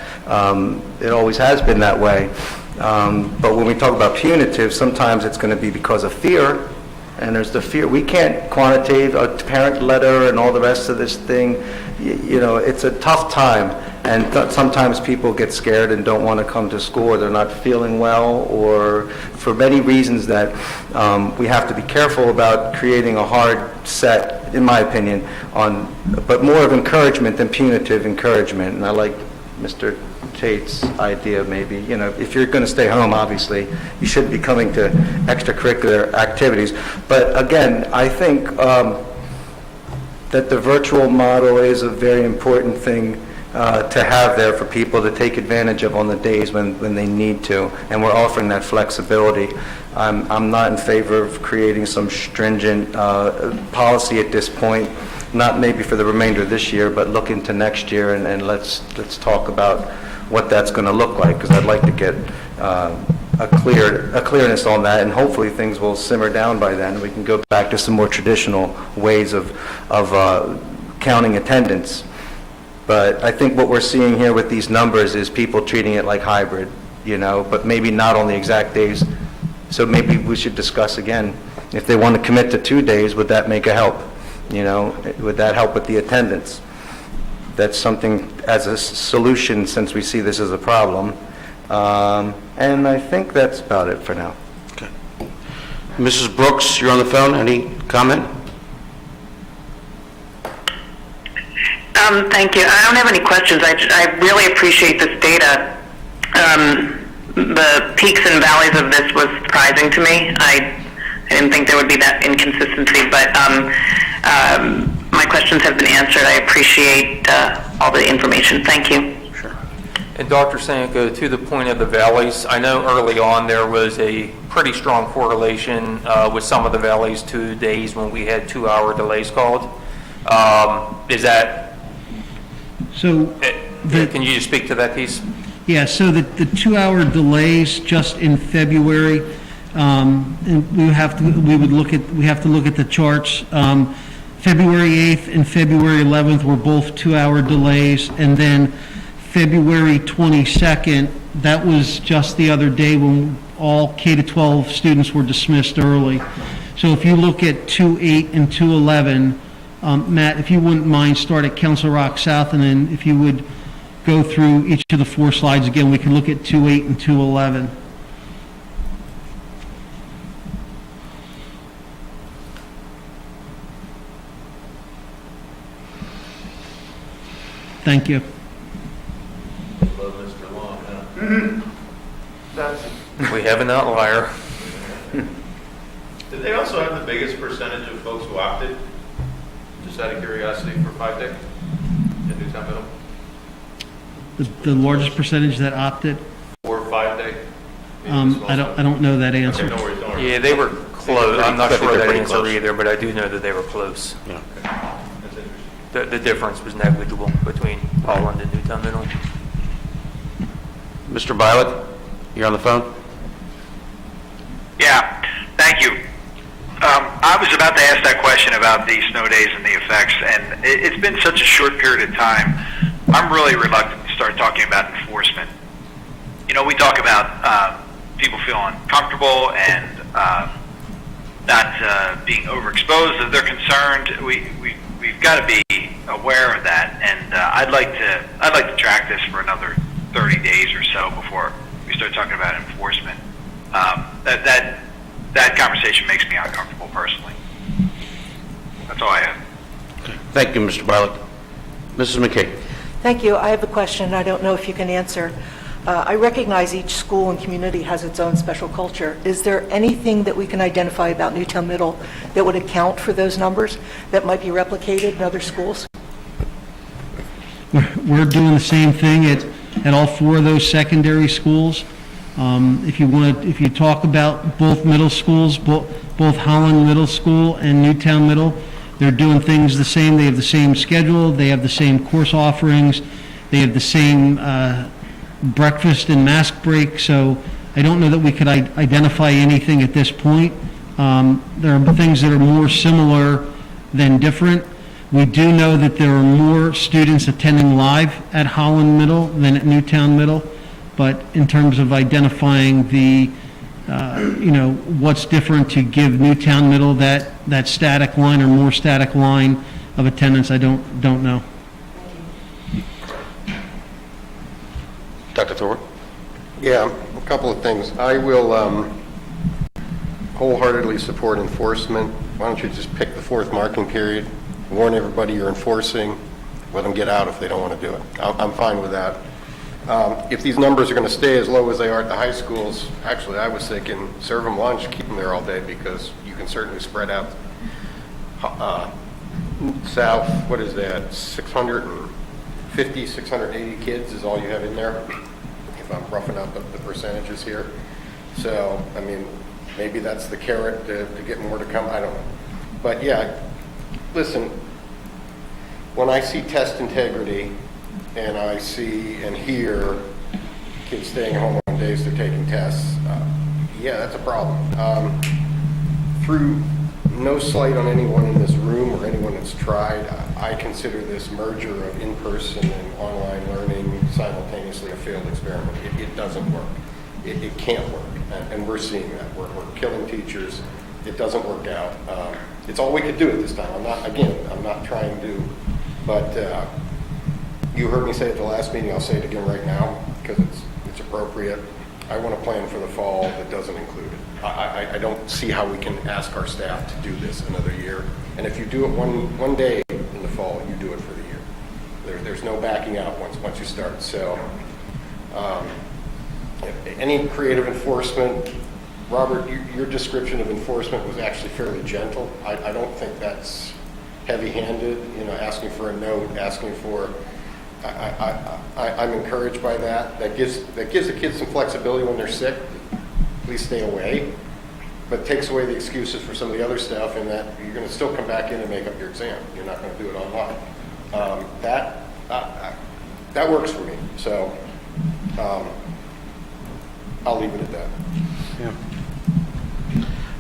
It always has been that way. But when we talk about punitive, sometimes it's going to be because of fear, and there's the fear. We can't quantitate a parent letter and all the rest of this thing. You know, it's a tough time, and sometimes people get scared and don't want to come to school, or they're not feeling well, or for many reasons that we have to be careful about creating a hard set, in my opinion, but more of encouragement than punitive encouragement. And I like Mr. Tate's idea, maybe, you know, if you're going to stay home, obviously, you should be coming to extracurricular activities. But again, I think that the virtual model is a very important thing to have there for people to take advantage of on the days when they need to, and we're offering that flexibility. I'm not in favor of creating some stringent policy at this point, not maybe for the remainder of this year, but look into next year, and let's talk about what that's going to look like, because I'd like to get a clearness on that, and hopefully things will simmer down by then. We can go back to some more traditional ways of counting attendance. But I think what we're seeing here with these numbers is people treating it like hybrid, you know, but maybe not on the exact days. So maybe we should discuss again, if they want to commit to 2 days, would that make a help? You know, would that help with the attendance? That's something as a solution, since we see this as a problem. And I think that's about it for now. Okay. Mrs. Brooks, you're on the phone. Any comment? Thank you. I don't have any questions. I really appreciate this data. The peaks and valleys of this was surprising to me. I didn't think there would be that inconsistency, but my questions have been answered. I appreciate all the information. Thank you. And Dr. Sanko, to the point of the valleys, I know early on there was a pretty strong correlation with some of the valleys to days when we had 2-hour delays called. Is that... So... can you just speak to that piece? Yeah, so the 2-hour delays just in February, and we have to look at the charts. February 8th and February 11th were both 2-hour delays, and then February 22nd, that was just the other day when all K-12 students were dismissed early. So if you look at 2-8 and 2-11, Matt, if you wouldn't mind, start at Council Rock South, and then if you would go through each of the 4 slides again, we can look at 2-8 and 2-11. Thank you. Love Mr. Long, huh? We have an outlier. Did they also have the biggest percentage of folks who opted, just out of curiosity, for 5-day in Newtown Middle? The largest percentage that opted? Or 5-day? I don't know that answer. Okay, no worries, don't worry. Yeah, they were close. I'm not I think sure they're that pretty answer close. either, but I do know that they were close. Yeah. That's interesting. The difference was negligible between Holland and Newtown Middle. Mr. Bilek, you're on the phone. Yeah, thank you. I was about to ask that question about the snow days and the effects, and it's been such a short period of time. I'm really reluctant to start talking about enforcement. You know, we talk about people feeling comfortable and not being overexposed if they're concerned. We've got to be aware of that, and I'd like to track this for another 30 days or so before we start talking about enforcement. That conversation makes me uncomfortable personally. That's all I have. Thank you, Mr. Bilek. Mrs. McKay. Thank you. I have a question. I don't know if you can answer. I recognize each school and community has its own special culture. Is there anything that we can identify about Newtown Middle that would account for those numbers that might be replicated in other schools? We're doing the same thing at all 4 of those secondary schools. If you talk about both middle schools, both Holland Middle School and Newtown Middle, they're doing things the same. They have the same schedule. They have the same course offerings. They have the same breakfast and mask break. So I don't know that we could identify anything at this point. There are things that are more similar than different. We do know that there are more students attending live at Holland Middle than at Newtown Middle, but in terms of identifying the, what's different to give Newtown Middle that static line or more static line of attendance, I don't know. Dr. Thorpe? Yeah, a couple of things. I will wholeheartedly support enforcement. Why don't you just pick the 4th marking period, warn everybody you're enforcing, let them get out if they don't want to do it. I'm fine with that. If these numbers are going to stay as low as they are at the high schools, actually I was thinking serve them lunch, keep them there all day, because you can certainly spread out south, what is that, 650, 680 kids is all you have in there, if I'm roughing up the percentages here. So, I mean, maybe that's the carrot to get more to come, I don't know. But yeah, listen, when I see test integrity and I see and hear kids staying home on days they're taking tests, yeah, that's a problem. Through no slight on anyone in this room or anyone that's tried, I consider this merger of in-person and online learning simultaneously a failed experiment. It doesn't work. It can't work, and we're seeing that. We're killing teachers. It doesn't work out. It's all we could do at this time. I'm not trying to, but you heard me say at the last meeting, I'll say it again right now, because it's appropriate. I want a plan for the fall that doesn't include it. I don't see how we can ask our staff to do this another year. And if you do it one day in the fall, you do it for the year. There's no backing out once you start. So any creative enforcement, Robert, your description of enforcement was actually fairly gentle. I don't think that's heavy-handed, asking for a note, asking for, I'm encouraged by that. That gives the kids some flexibility when they're sick. Please stay away, but takes away the excuses for some of the other stuff, and that you're going to still come back in and make up your exam. You're not going to do it online. That works for me. So I'll leave it at that.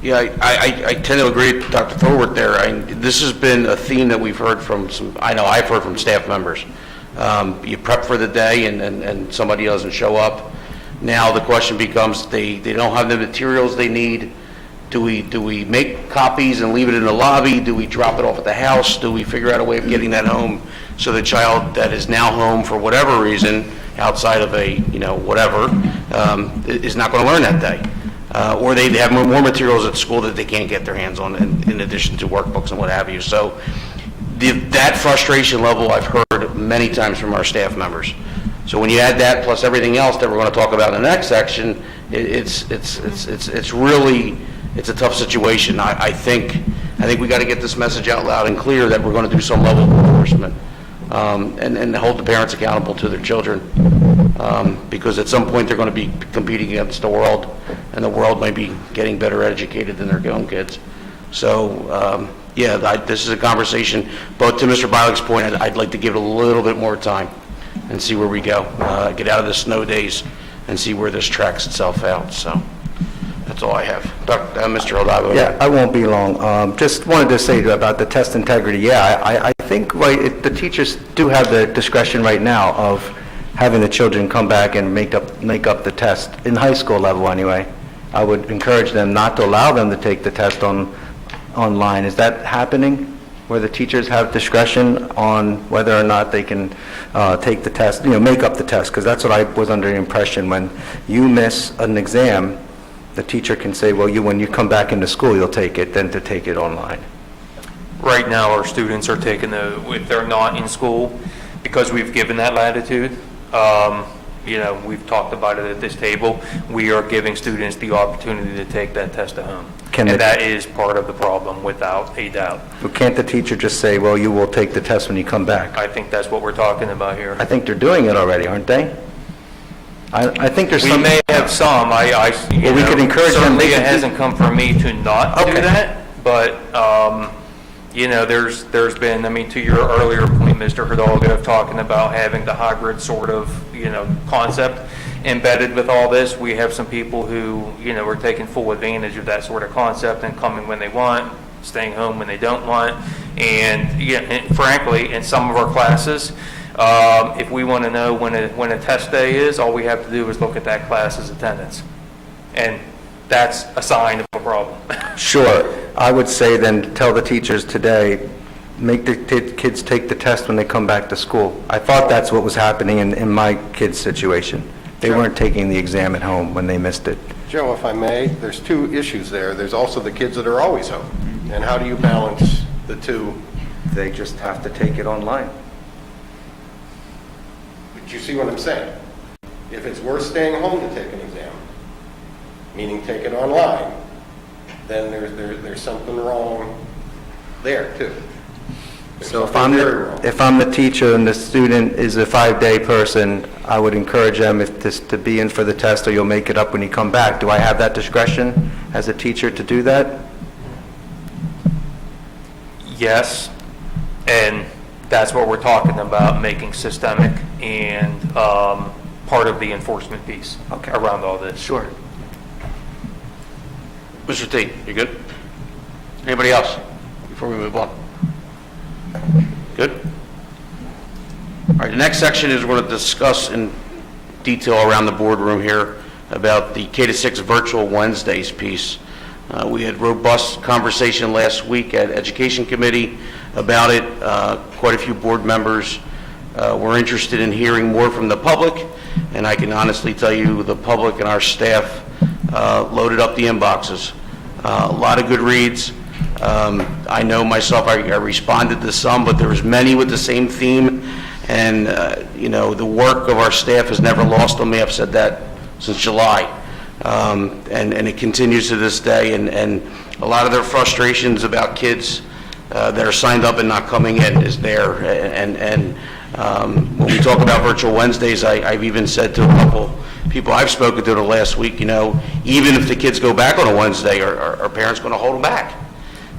Yeah, I tend to agree with Dr. Thorwart there. This has been a theme that we've heard from I've heard from staff members. You prep for the day and somebody doesn't show up. Now the question becomes, they don't have the materials they need. Do we make copies and leave it in the lobby? Do we drop it off at the house? Do we figure out a way of getting that home so the child that is now home for whatever reason, outside of a, whatever, is not going to learn that day? Or they have more materials at school that they can't get their hands on in addition to workbooks and what have you. So that frustration level I've heard many times from our staff members. So when you add that plus everything else that we're going to talk about in the next section, it's really a tough situation. I think we got to get this message out loud and clear that we're going to do some level of enforcement and hold the parents accountable to their children, because at some point they're going to be competing against the world, and the world might be getting better educated than their own kids. So this is a conversation. But to Mr. Bialik's point, I'd like to give it a little bit more time and see where we go. Get out of the snow days and see where this tracks itself out. So that's all I have. Mr. Hidalgo. Yeah, I won't be long. Just wanted to say about the test integrity. Yeah, I think the teachers do have the discretion right now of having the children come back and make up the test in high school level anyway. I would encourage them not to allow them to take the test online. Is that happening, where the teachers have discretion on whether or not they can take the test, make up the test? Because that's what I was under the impression. When you miss an exam, the teacher can say, well, when you come back into school, you'll take it, than to take it online. Right now, our students are taking if they're not in school, because we've given that latitude. We've talked about it at this table. We are giving students the opportunity to take that test at home. And that is part of the problem, without a doubt. But can't the teacher just say, well, you will take the test when you come back? I think that's what we're talking about here. I think they're doing it already, aren't they? I think there's some... We may have some. We could encourage them. Certainly it hasn't come from me to not do that, but, there's been, to your earlier point, Mr. Hidalgo, of talking about having the hybrid sort of, concept. embedded with all this. We have some people who, are taking full advantage of that sort of concept and coming when they want, staying home when they don't want. And frankly, in some of our classes, if we want to know when a test day is, all we have to do is look at that class's attendance. And that's a sign of a problem. Sure. I would say then tell the teachers today, make the kids take the test when they come back to school. I thought that's what was happening in my kids' situation. They weren't taking the exam at home when they missed it. Joe, if I may, there's two issues there. There's also the kids that are always home. And how do you balance the two? They just have to take it online. But you see what I'm saying? If it's worth staying home to take an exam, meaning take it online, then there's something wrong there too. So if I'm the teacher and the student is a 5-day person, I would encourage them to be in for the test, or you'll make it up when you come back. Do I have that discretion as a teacher to do that? Yes, and that's what we're talking about, making systemic and part of the enforcement piece around all this. Sure. Mr. T, you good? Anybody else before we move on? Good? All right, the next section is we're going to discuss in detail around the boardroom here about the K-6 virtual Wednesdays piece. We had robust conversation last week at Education Committee about it. Quite a few board members were interested in hearing more from the public, and I can honestly tell you the public and our staff loaded up the inboxes. A lot of good reads. I know myself, I responded to some, but there was many with the same theme, and the work of our staff has never lost on me. I've said that since July, and it continues to this day, and a lot of their frustrations about kids that are signed up and not coming in is there, and when we talk about virtual Wednesdays, I've even said to a couple people I've spoken to the last week, even if the kids go back on a Wednesday, are parents going to hold them back?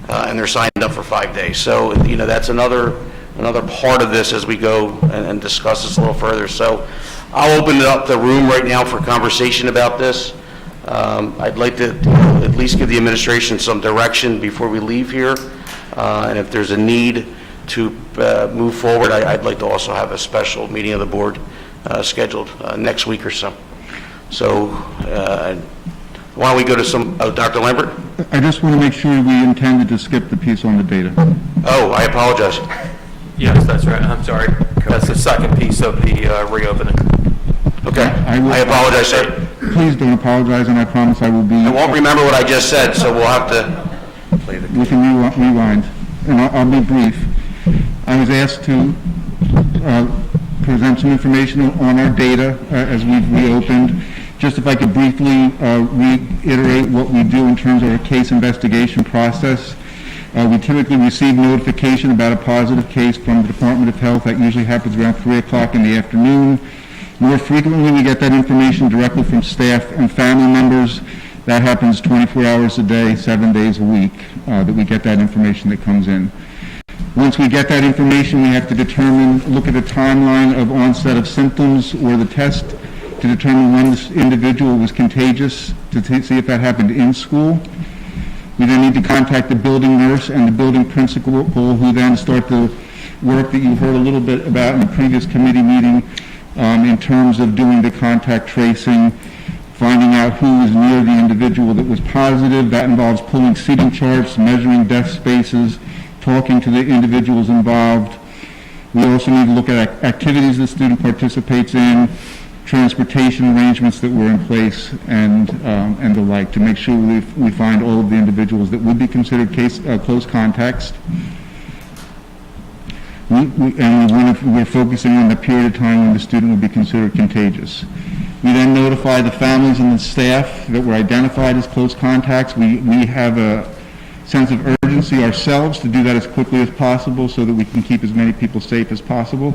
And they're signed up for 5 days. So, that's another part of this as we go and discuss this a little further. So I'll open up the room right now for conversation about this. I'd like to at least give the administration some direction before we leave here. And if there's a need to move forward, I'd like to also have a special meeting of the board scheduled next week or so. So why don't we go to Dr. Lambert? I just want to make sure we intended to skip the piece on the data. Oh, I apologize. Yes, that's right. I'm sorry. That's the second piece of the reopening. Okay. I apologize, sir. Please don't apologize, and I promise I will be... I won't remember what I just said, so we'll have to play the... We can rewind, and I'll be brief. I was asked to present some information on our data as we've reopened. Just if I could briefly reiterate what we do in terms of our case investigation process. We typically receive notification about a positive case from the Department of Health. That usually happens around 3 o'clock in the afternoon. More frequently, we get that information directly from staff and family members. That happens 24 hours a day, 7 days a week, that we get that information that comes in. Once we get that information, we have to look at a timeline of onset of symptoms or the test to determine when this individual was contagious, to see if that happened in school. We then need to contact the building nurse and the building principal, who then start the work that you heard a little bit about in the previous committee meeting in terms of doing the contact tracing, finding out who was near the individual that was positive. That involves pulling seating charts, measuring desk spaces, talking to the individuals involved. We also need to look at activities the student participates in, transportation arrangements that were in place, and the like, to make sure we find all of the individuals that would be considered close contacts. We're focusing on the period of time when the student would be considered contagious. We then notify the families and the staff that were identified as close contacts. We have a sense of urgency ourselves to do that as quickly as possible so that we can keep as many people safe as possible.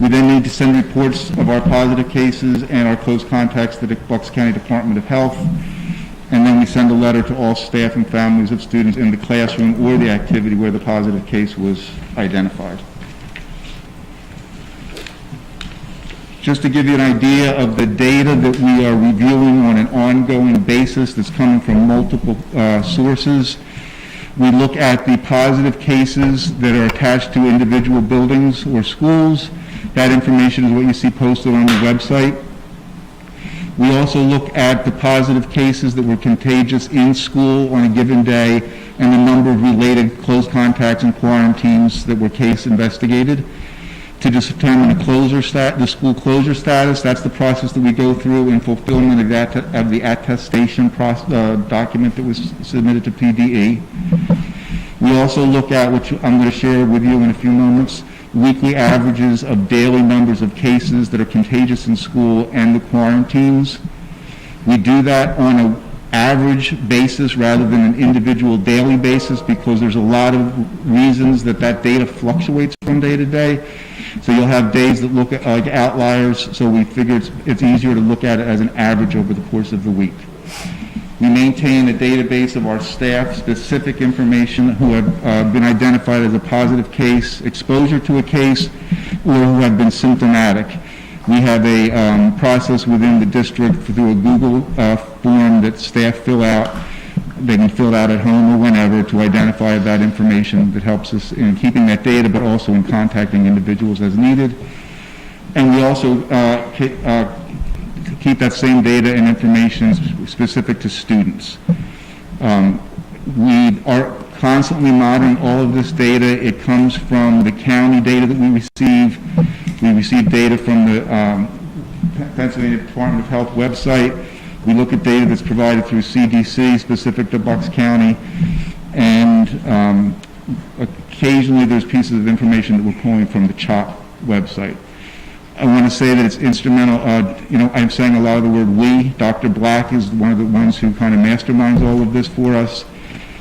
We then need to send reports of our positive cases and our close contacts to the Bucks County Department of Health. And then we send a letter to all staff and families of students in the classroom or the activity where the positive case was identified. Just to give you an idea of the data that we are reviewing on an ongoing basis that's coming from multiple sources, we look at the positive cases that are attached to individual buildings or schools. That information is what you see posted on the website. We also look at the positive cases that were contagious in school on a given day and the number of related close contacts and quarantines that were case investigated to determine the school closure status. That's the process that we go through in fulfillment of the attestation document that was submitted to PDE. We also look at, which I'm going to share with you in a few moments, weekly averages of daily numbers of cases that are contagious in school and the quarantines. We do that on an average basis rather than an individual daily basis because there's a lot of reasons that data fluctuates from day to day. So you'll have days that look like outliers, so we figure it's easier to look at it as an average over the course of the week. We maintain a database of our staff-specific information who have been identified as a positive case, exposure to a case, or who have been symptomatic. We have a process within the district through a Google form that staff fill out. They can fill it out at home or whenever to identify that information that helps us in keeping that data, but also in contacting individuals as needed. And we also keep that same data and information specific to students. We are constantly monitoring all of this data. It comes from the county data that we receive. We receive data from the Pennsylvania Department of Health website. We look at data that's provided through CDC specific to Bucks County. And occasionally there's pieces of information that we're pulling from the CHOP website. I want to say that it's instrumental. I'm saying a lot of the word we. Dr. Black is one of the ones who kind of masterminds all of this for us.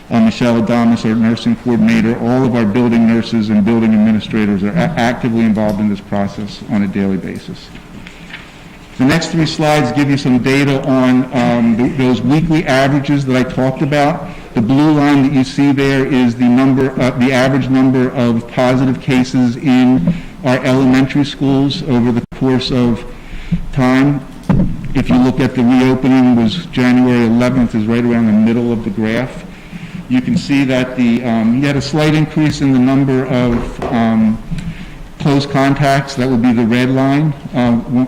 Michelle Adamas, our nursing coordinator, all of our building nurses and building administrators are actively involved in this process on a daily basis. The next three slides give you some data on those weekly averages that I talked about. The blue line that you see there is the average number of positive cases in our elementary schools over the course of time. If you look at the reopening was January 11th is right around the middle of the graph. You can see that you had a slight increase in the number of close contacts. That would be the red line.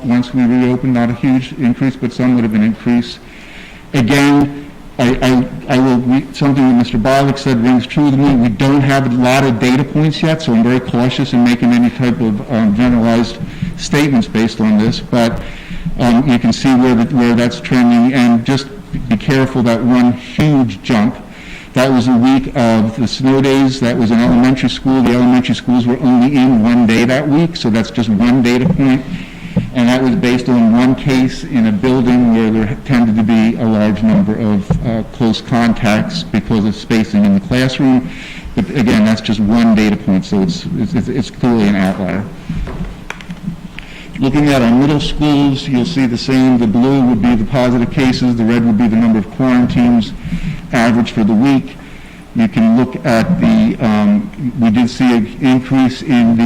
Once we reopened, not a huge increase, but somewhat of an increase. Again, something that Mr. Barlick said rings true to me. We don't have a lot of data points yet, so I'm very cautious in making any type of generalized statements based on this. But you can see where that's trending, and just be careful that one huge jump. That was a week of the snow days. That was an elementary school. The elementary schools were only in one day that week, so that's just one data point. And that was based on one case in a building where there tended to be a large number of close contacts because of spacing in the classroom. But again, that's just one data point, so it's clearly an outlier. Looking at our middle schools, you'll see the same. The blue would be the positive cases. The red would be the number of quarantines average for the week. You can look at we did see an increase in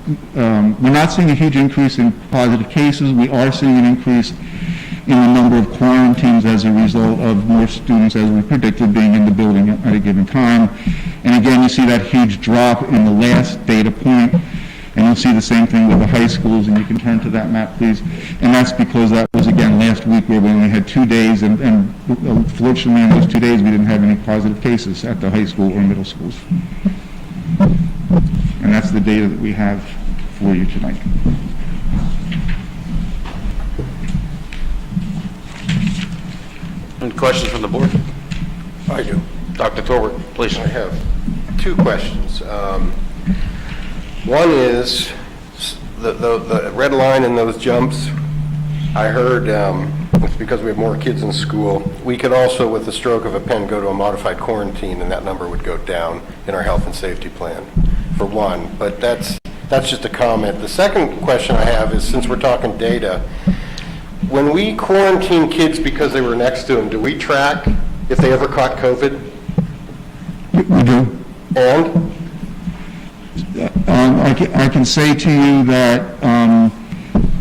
we're not seeing a huge increase in positive cases. We are seeing an increase in the number of quarantines as a result of more students, as we predicted, being in the building at a given time. And again, you see that huge drop in the last data point. And you'll see the same thing with the high schools, and you can turn to that map, please. And that's because that was, again, last week where we only had 2 days, and fortunately in those 2 days we didn't have any positive cases at the high school or middle schools. And that's the data that we have for you tonight. Any questions from the board? I do. Dr. Torwart, please. I have 2 questions. One is the red line in those jumps. I heard it's because we have more kids in school. We could also, with the stroke of a pen, go to a modified quarantine, and that number would go down in our health and safety plan, for one. But that's just a comment. The second question I have is, since we're talking data, when we quarantine kids because they were next to them, do we track if they ever caught COVID? We do. And? I can say to you that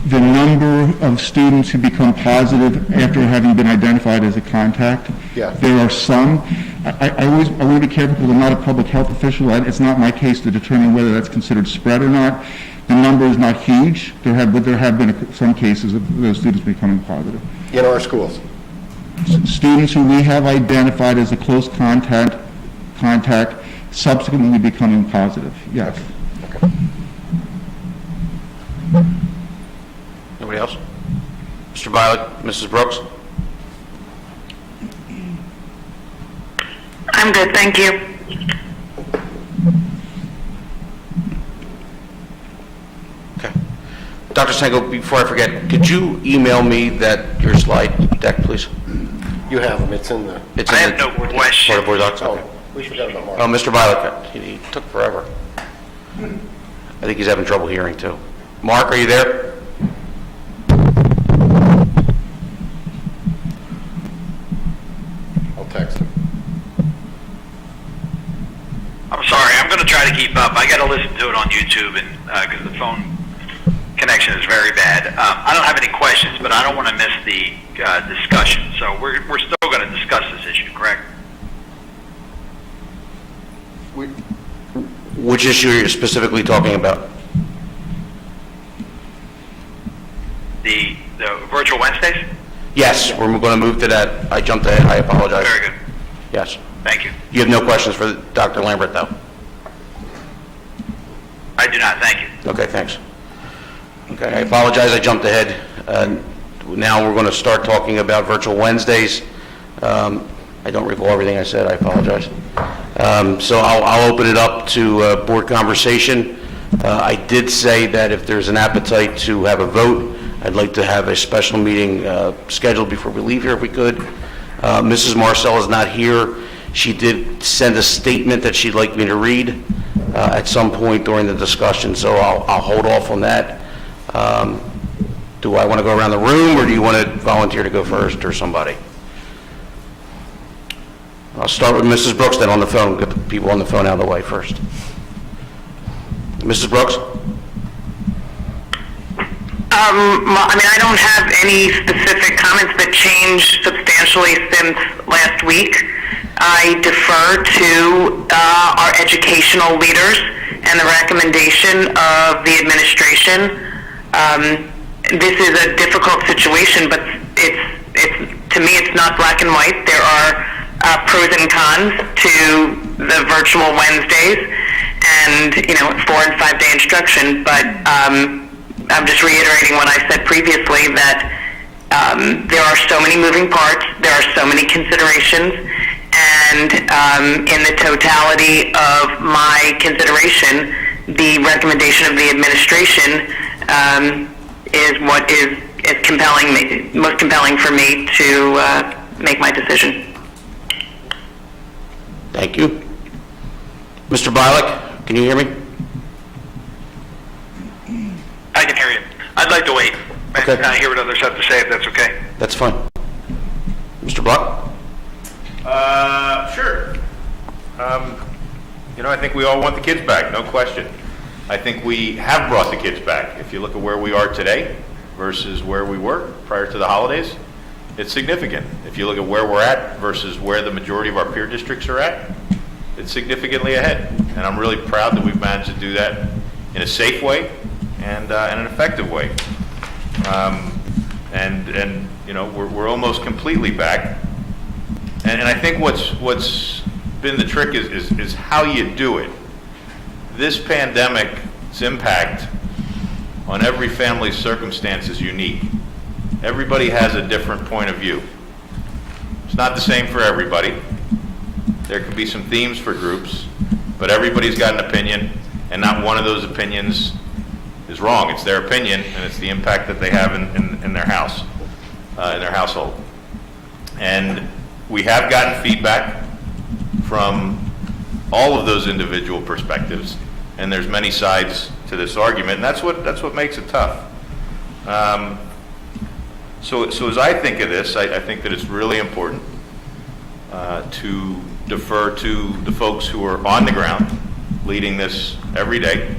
the number of students who become positive after having been identified as a contact, there are some. I want to be careful because I'm not a public health official. It's not my case to determine whether that's considered spread or not. The number is not huge. There have been some cases of those students becoming positive. In our schools? Students who we have identified as a close contact subsequently becoming positive, yes. Okay. Nobody else? Mr. Violet, Mrs. Brooks? I'm good, thank you. Okay. Dr. Senko, before I forget, could you email me your slide deck, please? You have them, it's in the... I have no question. Board docs? Okay. We forgot about Mark. Oh, Mr. Violet, he took forever. I think he's having trouble hearing, too. Mark, are you there? I'll text him. I'm sorry, I'm going to try to keep up. I got to listen to it on YouTube and because the phone connection is very bad. I don't have any questions, but I don't want to miss the discussion. So we're still going to discuss this issue, correct? Which issue are you specifically talking about? The virtual Wednesdays? Yes, we're going to move to that. I jumped ahead. I apologize. Very good. Yes. Thank you. You have no questions for Dr. Lambert, though? I do not, thank you. Okay, thanks. Okay, I apologize. I jumped ahead. Now we're going to start talking about virtual Wednesdays. I don't recall everything I said. I apologize. So I'll open it up to board conversation. I did say that if there's an appetite to have a vote, I'd like to have a special meeting scheduled before we leave here if we could. Mrs. Marcel is not here. She did send a statement that she'd like me to read at some point during the discussion, so I'll hold off on that. Do I want to go around the room, or do you want to volunteer to go first, or somebody? I'll start with Mrs. Brooks then on the phone. Get the people on the phone out of the way first. Mrs. Brooks? I don't have any specific comments that changed substantially since last week. I defer to our educational leaders and the recommendation of the administration. This is a difficult situation, but to me, it's not black and white. There are pros and cons to the virtual Wednesdays and 4 and 5 day instruction, but I'm just reiterating what I said previously, that there are so many moving parts, there are so many considerations, and in the totality of my consideration, the recommendation of the administration is what is most compelling for me to make my decision. Thank you. Mr. Bialik, can you hear me? I can hear you. I'd like to wait and Okay. hear what others have to say, if that's okay. That's fine. Mr. Buck? Sure. I think we all want the kids back, no question. I think we have brought the kids back. If you look at where we are today versus where we were prior to the holidays, it's significant. If you look at where we're at versus where the majority of our peer districts are at, it's significantly ahead. And I'm really proud that we've managed to do that in a safe way and in an effective way. We're almost completely back. And I think what's been the trick is how you do it. This pandemic's impact on every family's circumstance is unique. Everybody has a different point of view. It's not the same for everybody. There can be some themes for groups, but everybody's got an opinion, and not one of those opinions is wrong. It's their opinion, and it's the impact that they have in their house, in their household. And we have gotten feedback from all of those individual perspectives, and there's many sides to this argument, and that's what makes it tough. So as I think of this, I think that it's really important to defer to the folks who are on the ground leading this every day,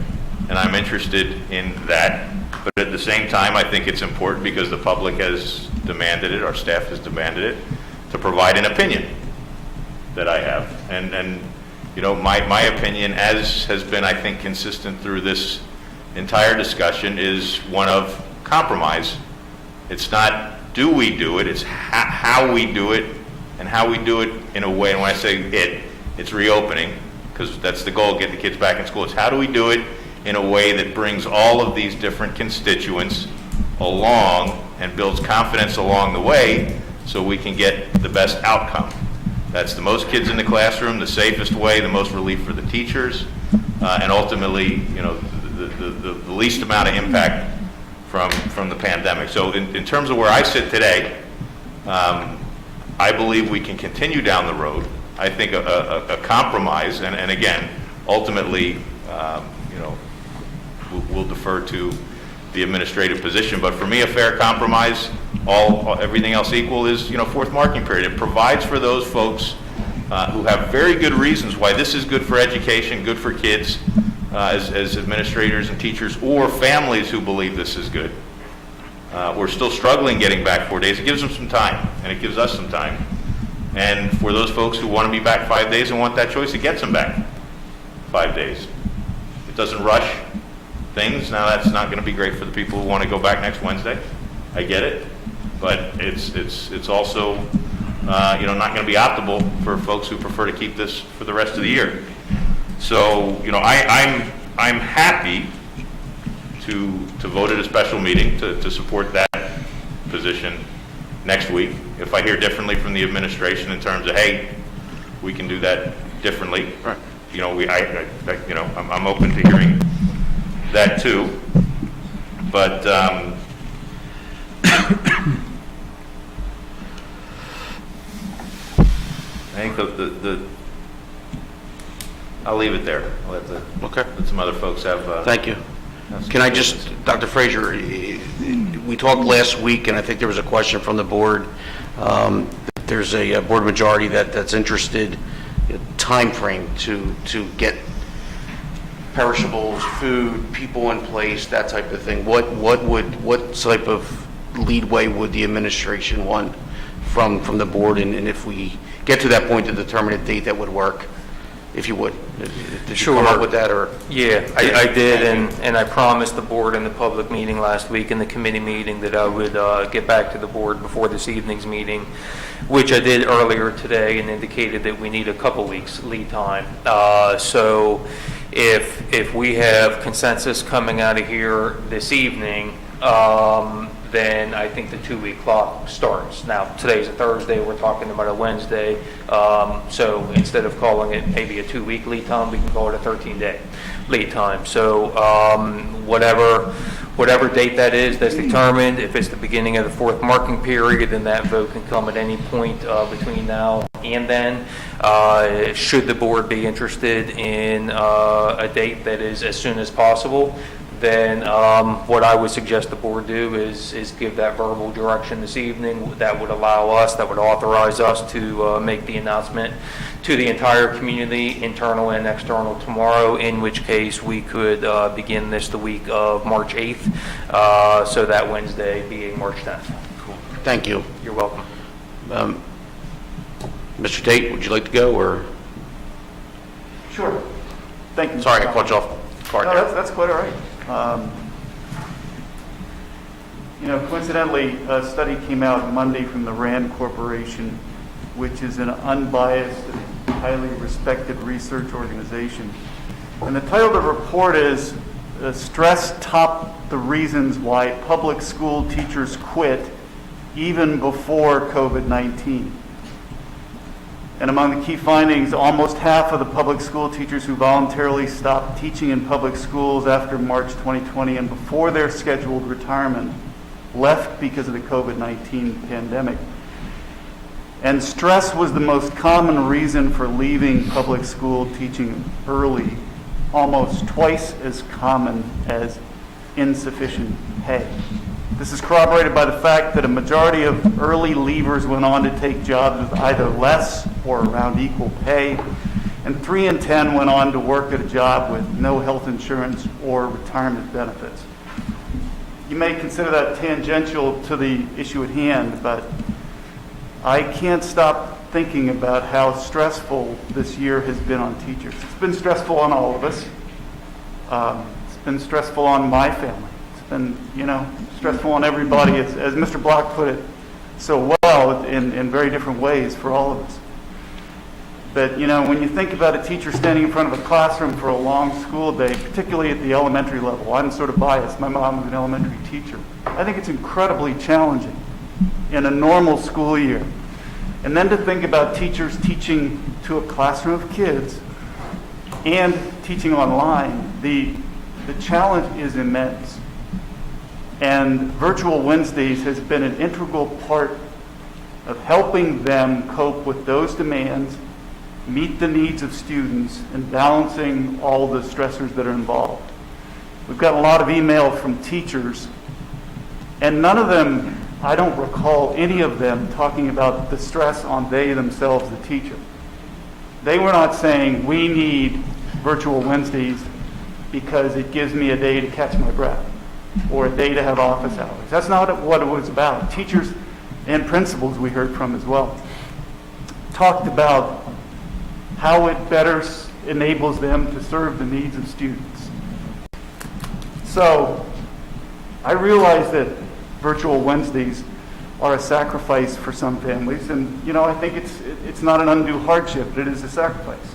and I'm interested in that. But at the same time, I think it's important, because the public has demanded it, our staff has demanded it, to provide an opinion that I have. And you know, my opinion, as has been, I think, consistent through this entire discussion, is one of compromise. It's not do we do it, it's how we do it, and how we do it in a way, and when I say it's reopening, because that's the goal, get the kids back in school. It's how do we do it in a way that brings all of these different constituents along and builds confidence along the way, so we can get the best outcome. That's the most kids in the classroom, the safest way, the most relief for the teachers, and ultimately, you know, the least amount of impact from the pandemic. So in terms of where I sit today, I believe we can continue down the road. I think a compromise, and again, ultimately, you know, we'll defer to the administrative position, but for me, a fair compromise, everything else equal, is, you know, fourth marking period. It provides for those folks who have very good reasons why this is good for education, good for kids, as administrators and teachers, or families who believe this is good. We're still struggling getting back 4 days. It gives them some time, and it gives us some time. And for those folks who want to be back 5 days and want that choice, it gets them back 5 days. It doesn't rush things. Now, that's not going to be great for the people who want to go back next Wednesday. I get it. But it's also, you know, not going to be optimal for folks who prefer to keep this for the rest of the year. So, you know, I'm happy to vote at a special meeting to support that position next week. If I hear differently from the administration in terms of, hey, we can do that differently, right, you know, you know, I'm open to hearing that too. But I think I'll leave it there. I'll let some other folks have. Thank you. Can I just, Dr. Frazier, we talked last week, and I think there was a question from the board. There's a board majority that's interested in time frame to get perishables, food, people in place, that type of thing. What type of leadway would the administration want from the board, and if we get to that point to determine a date that would work, if you would? Did you come up with that, or? Yeah, I did, and I promised the board in the public meeting last week, in the committee meeting, that I would get back to the board before this evening's meeting, which I did earlier today, and indicated that we need a couple weeks lead time. So if we have consensus coming out of here this evening, then I think the 2-week clock starts. Now, today's a Thursday, we're talking about a Wednesday, so instead of calling it maybe a 2-week lead time, we can call it a 13-day lead time. So whatever date that is that's determined, if it's the beginning of the fourth marking period, then that vote can come at any point between now and then. Should the board be interested in a date that is as soon as possible, then what I would suggest the board do is give that verbal direction this evening. That would allow us, that would authorize us to make the announcement to the entire community, internal and external, tomorrow, in which case we could begin this the week of March 8th, so that Wednesday being March 10th. Cool. Thank you. You're welcome. Mr. Tate, would you like to go, or? Sure. Thank you. Sorry, I caught you off guard there. No, that's quite all right. You know, coincidentally, a study came out Monday from the RAND Corporation, which is an unbiased and highly respected research organization. And the title of the report is Stress Topped the Reasons Why Public School Teachers Quit Even Before COVID-19. And among the key findings, almost half of the public school teachers who voluntarily stopped teaching in public schools after March 2020 and before their scheduled retirement left because of the COVID-19 pandemic. And stress was the most common reason for leaving public school teaching early, almost twice as common as insufficient pay. This is corroborated by the fact that a majority of early leavers went on to take jobs with either less or around equal pay. and 3 in 10 went on to work at a job with no health insurance or retirement benefits. You may consider that tangential to the issue at hand, but I can't stop thinking about how stressful this year has been on teachers. It's been stressful on all of us. It's been stressful on my family. It's been, stressful on everybody, as Mr. Block put it so well, in very different ways for all of us. But, when you think about a teacher standing in front of a classroom for a long school day, particularly at the elementary level, I'm sort of biased. My mom was an elementary teacher. I think it's incredibly challenging in a normal school year. And then to think about teachers teaching to a classroom of kids and teaching online, the challenge is immense. And Virtual Wednesdays has been an integral part of helping them cope with those demands, meet the needs of students, and balancing all the stressors that are involved. We've got a lot of email from teachers, and none of them, I don't recall any of them talking about the stress on they themselves, the teacher. They were not saying, we need Virtual Wednesdays because it gives me a day to catch my breath or a day to have office hours. That's not what it was about. Teachers and principals we heard from as well talked about how it better enables them to serve the needs of students. So I realize that Virtual Wednesdays are a sacrifice for some families, and I think it's not an undue hardship, but it is a sacrifice.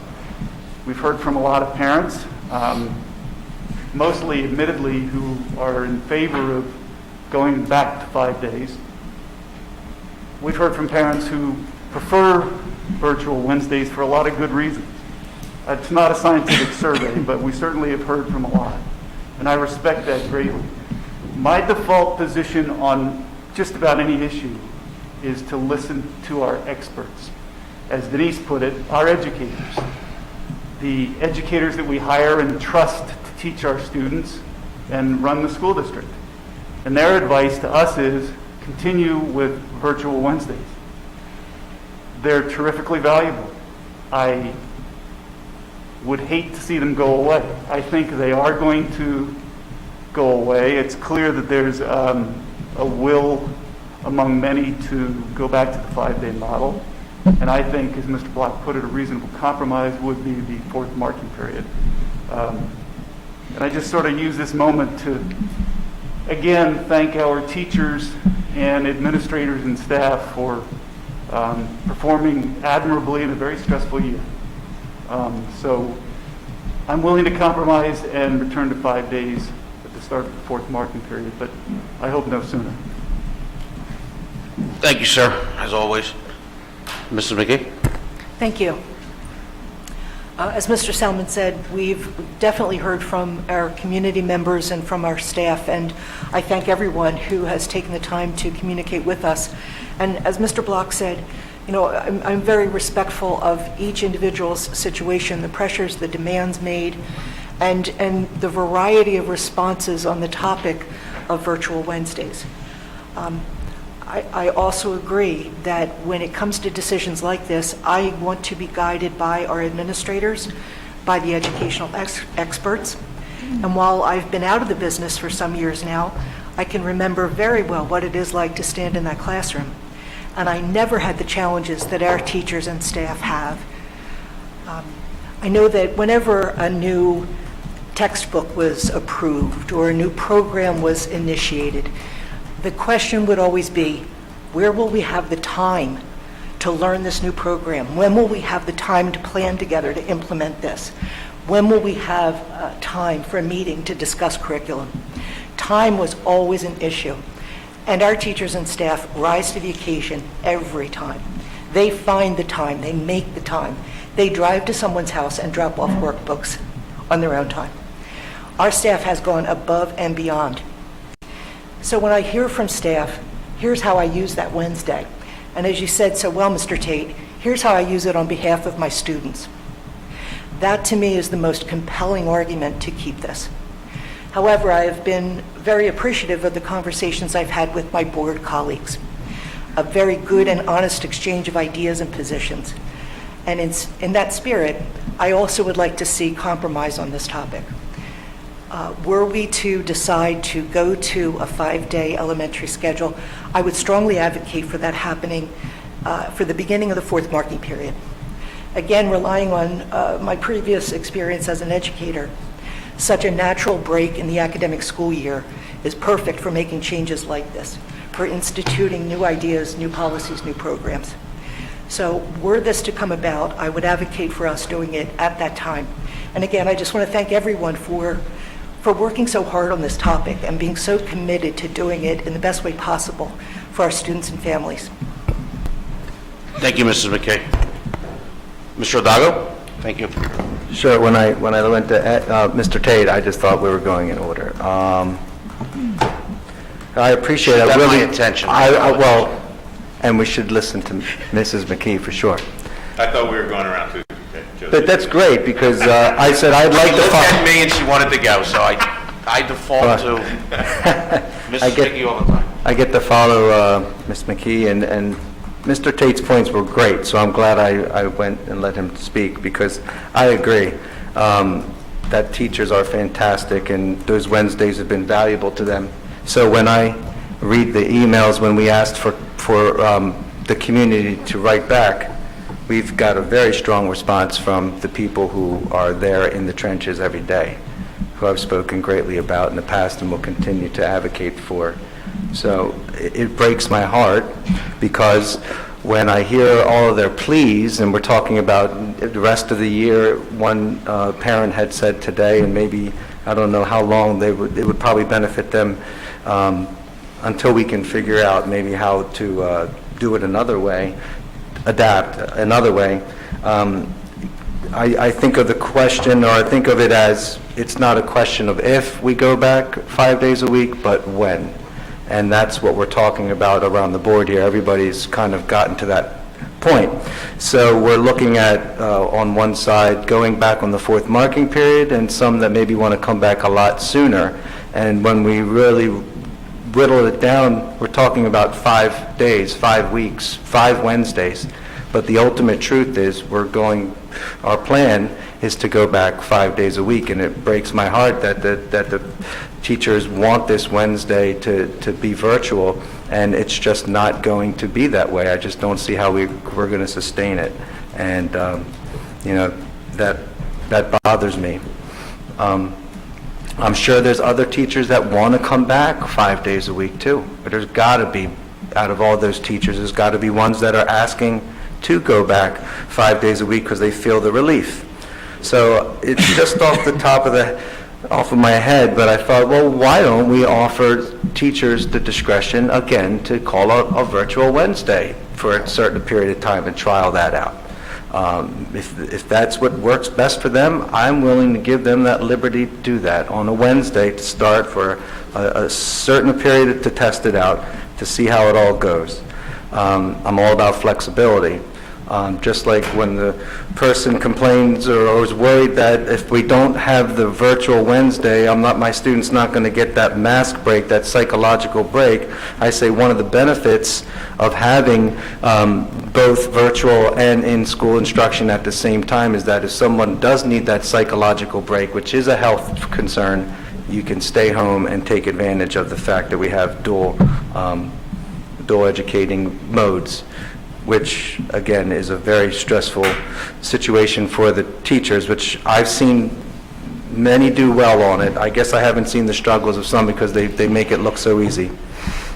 We've heard from a lot of parents, mostly admittedly who are in favor of going back to 5 days. We've heard from parents who prefer Virtual Wednesdays for a lot of good reasons. It's not a scientific survey, but we certainly have heard from a lot, and I respect that greatly. My default position on just about any issue is to listen to our experts. As Denise put it, our educators. The educators that we hire and trust to teach our students and run the school district. And their advice to us is continue with Virtual Wednesdays. They're terrifically valuable. I would hate to see them go away. I think they are going to go away. It's clear that there's a will among many to go back to the 5-day model. And I think, as Mr. Block put it, a reasonable compromise would be the 4th marking period. And I just sort of use this moment to, again, thank our teachers and administrators and staff for performing admirably in a very stressful year. So I'm willing to compromise and return to 5 days at the start of the 4th marking period, but I hope no sooner. Thank you, sir, as always. Mrs. McGee? Thank you. As Mr. Salmon said, we've definitely heard from our community members and from our staff, and I thank everyone who has taken the time to communicate with us. And as Mr. Block said, I'm very respectful of each individual's situation, the pressures, the demands made, and the variety of responses on the topic of Virtual Wednesdays. I also agree that when it comes to decisions like this, I want to be guided by our administrators, by the educational experts. And while I've been out of the business for some years now, I can remember very well what it is like to stand in that classroom. And I never had the challenges that our teachers and staff have. I know that whenever a new textbook was approved or a new program was initiated, the question would always be, where will we have the time to learn this new program? When will we have the time to plan together to implement this? When will we have time for a meeting to discuss curriculum? Time was always an issue. And our teachers and staff rise to the occasion every time. They find the time, they make the time. They drive to someone's house and drop off workbooks on their own time. Our staff has gone above and beyond. So when I hear from staff, here's how I use that Wednesday. And as you said so well, Mr. Tate, here's how I use it on behalf of my students. That to me is the most compelling argument to keep this. However, I have been very appreciative of the conversations I've had with my board colleagues. A very good and honest exchange of ideas and positions. And in that spirit, I also would like to see compromise on this topic. Were we to decide to go to a 5-day elementary schedule, I would strongly advocate for that happening for the beginning of the 4th marking period. Again, relying on my previous experience as an educator, such a natural break in the academic school year is perfect for making changes like this, for instituting new ideas, new policies, new programs. So were this to come about, I would advocate for us doing it at that time. And again, I just want to thank everyone for working so hard on this topic and being so committed to doing it in the best way possible for our students and families. Thank you, Mrs. McKay. Mr. Odago? Thank you. Sure, when I went to Mr. Tate, I just thought we were going in order. I appreciate it. Got Really, my attention. well, and we should listen to Mrs. McKee for sure. I thought we were going around to, But that's great, because I said I'd like to Looked at follow. me and she wanted to go, so I default to Mrs. McKee all the time. I get to follow Ms. McKee, and Mr. Tate's points were great, so I'm glad I went and let him speak, because I agree that teachers are fantastic, and those Wednesdays have been valuable to them. So when I read the emails, when we asked for the community to write back, we've got a very strong response from the people who are there in the trenches every day, who I've spoken greatly about in the past and will continue to advocate for. So it breaks my heart, because when I hear all of their pleas, and we're talking about the rest of the year, one parent had said today, and maybe, I don't know how long, it would probably benefit them until we can figure out maybe how to do it another way, adapt another way. I think of the question, or I think of it as, it's not a question of if we go back 5 days a week, but when. And that's what we're talking about around the board here. Everybody's kind of gotten to that point. So we're looking at, on one side, going back on the 4th marking period, and some that maybe want to come back a lot sooner. And when we really whittle it down, we're talking about 5 days, 5 weeks, 5 Wednesdays. But the ultimate truth is, our plan is to go back 5 days a week, and it breaks my heart that the teachers want this Wednesday to be virtual, and it's just not going to be that way. I just don't see how we're going to sustain it, and that bothers me. I'm sure there's other teachers that want to come back 5 days a week too, but there's got to be, out of all those teachers, there's got to be ones that are asking to go back 5 days a week because they feel the relief. So it's just off of my head, but I thought, well, why don't we offer teachers the discretion, again, to call a virtual Wednesday for a certain period of time and trial that out. If that's what works best for them, I'm willing to give them that liberty to do that on a Wednesday, to start for a certain period to test it out, to see how it all goes. I'm all about flexibility. Just like when the person complains or is worried that if we don't have the virtual Wednesday, my student's not going to get that mask break, that psychological break. I say one of the benefits of having both virtual and in-school instruction at the same time is that if someone does need that psychological break, which is a health concern, you can stay home and take advantage of the fact that we have dual educating modes, which, again, is a very stressful situation for the teachers, which I've seen many do well on it. I guess I haven't seen the struggles of some because they make it look so easy,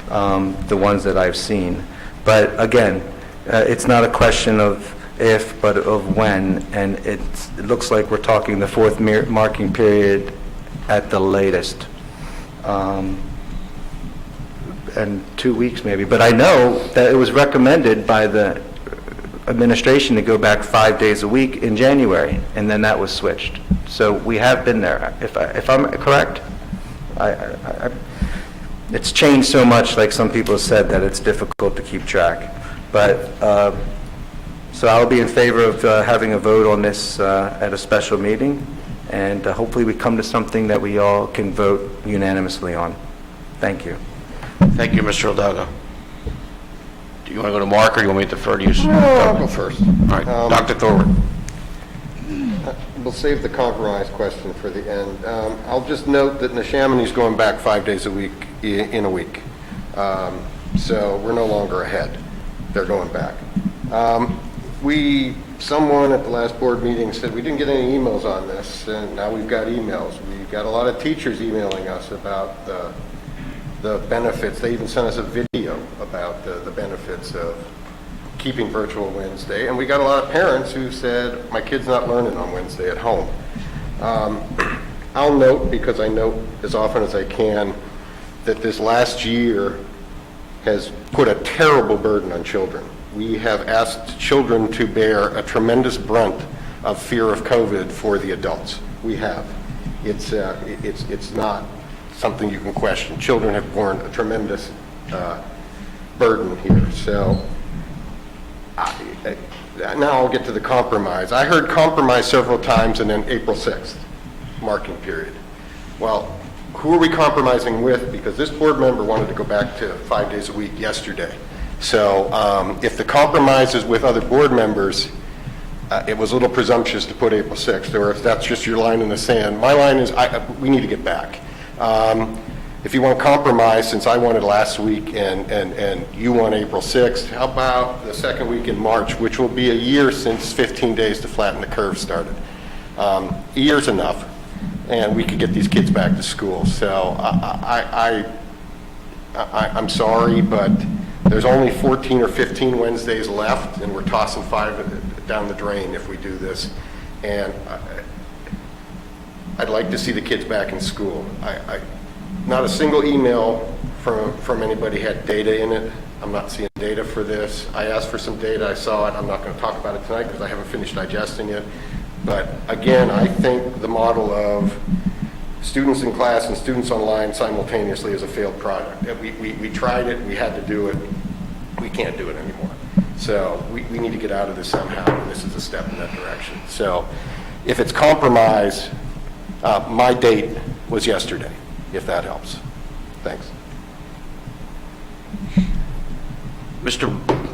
the ones that I've seen. But again, it's not a question of if, but of when, and it looks like we're talking the 4th marking period at the latest. And 2 weeks maybe, but I know that it was recommended by the administration to go back 5 days a week in January, and then that was switched. So we have been there. If I'm correct, it's changed so much, like some people said, that it's difficult to keep track. But so I'll be in favor of having a vote on this at a special meeting, and hopefully we come to something that we all can vote unanimously on. Thank you. Thank you, Mr. Odago. Do you want to go to Mark, or do you want me to defer to you? No, I'll go first. All right, Dr. Thorwald. We'll save the compromise question for the end. I'll just note that Neshamony's going back 5 days a week in a week. So we're no longer ahead. They're going back. Someone at the last board meeting said we didn't get any emails on this, and now we've got emails. We've got a lot of teachers emailing us about the benefits. They even sent us a video about the benefits of keeping virtual Wednesday, and we got a lot of parents who said, my kid's not learning on Wednesday at home. I'll note, because I note as often as I can, that this last year has put a terrible burden on children. We have asked children to bear a tremendous brunt of fear of COVID for the adults. We have. It's not something you can question. Children have borne a tremendous burden here. So now I'll get to the compromise. I heard compromise several times, and then April 6th, marking period. Well, who are we compromising with? Because this board member wanted to go back to 5 days a week yesterday. So if the compromise is with other board members, it was a little presumptuous to put April 6th, or if that's just your line in the sand. My line is we need to get back. If you want compromise, since I wanted last week and you want April 6th, how about the second week in March, which will be a year since 15 days to flatten the curve started. A year's enough, and we could get these kids back to school. So I'm sorry, but there's only 14 or 15 Wednesdays left, and we're tossing 5 down the drain if we do this. And I'd like to see the kids back in school. Not a single email from anybody had data in it. I'm not seeing data for this. I asked for some data. I saw it. I'm not going to talk about it tonight because I haven't finished digesting it. But again, I think the model of students in class and students online simultaneously is a failed product. We tried it. We had to do it. We can't do it anymore. So we need to get out of this somehow, and this is a step in that direction. So if it's compromise, my date was yesterday, if that helps. Thanks.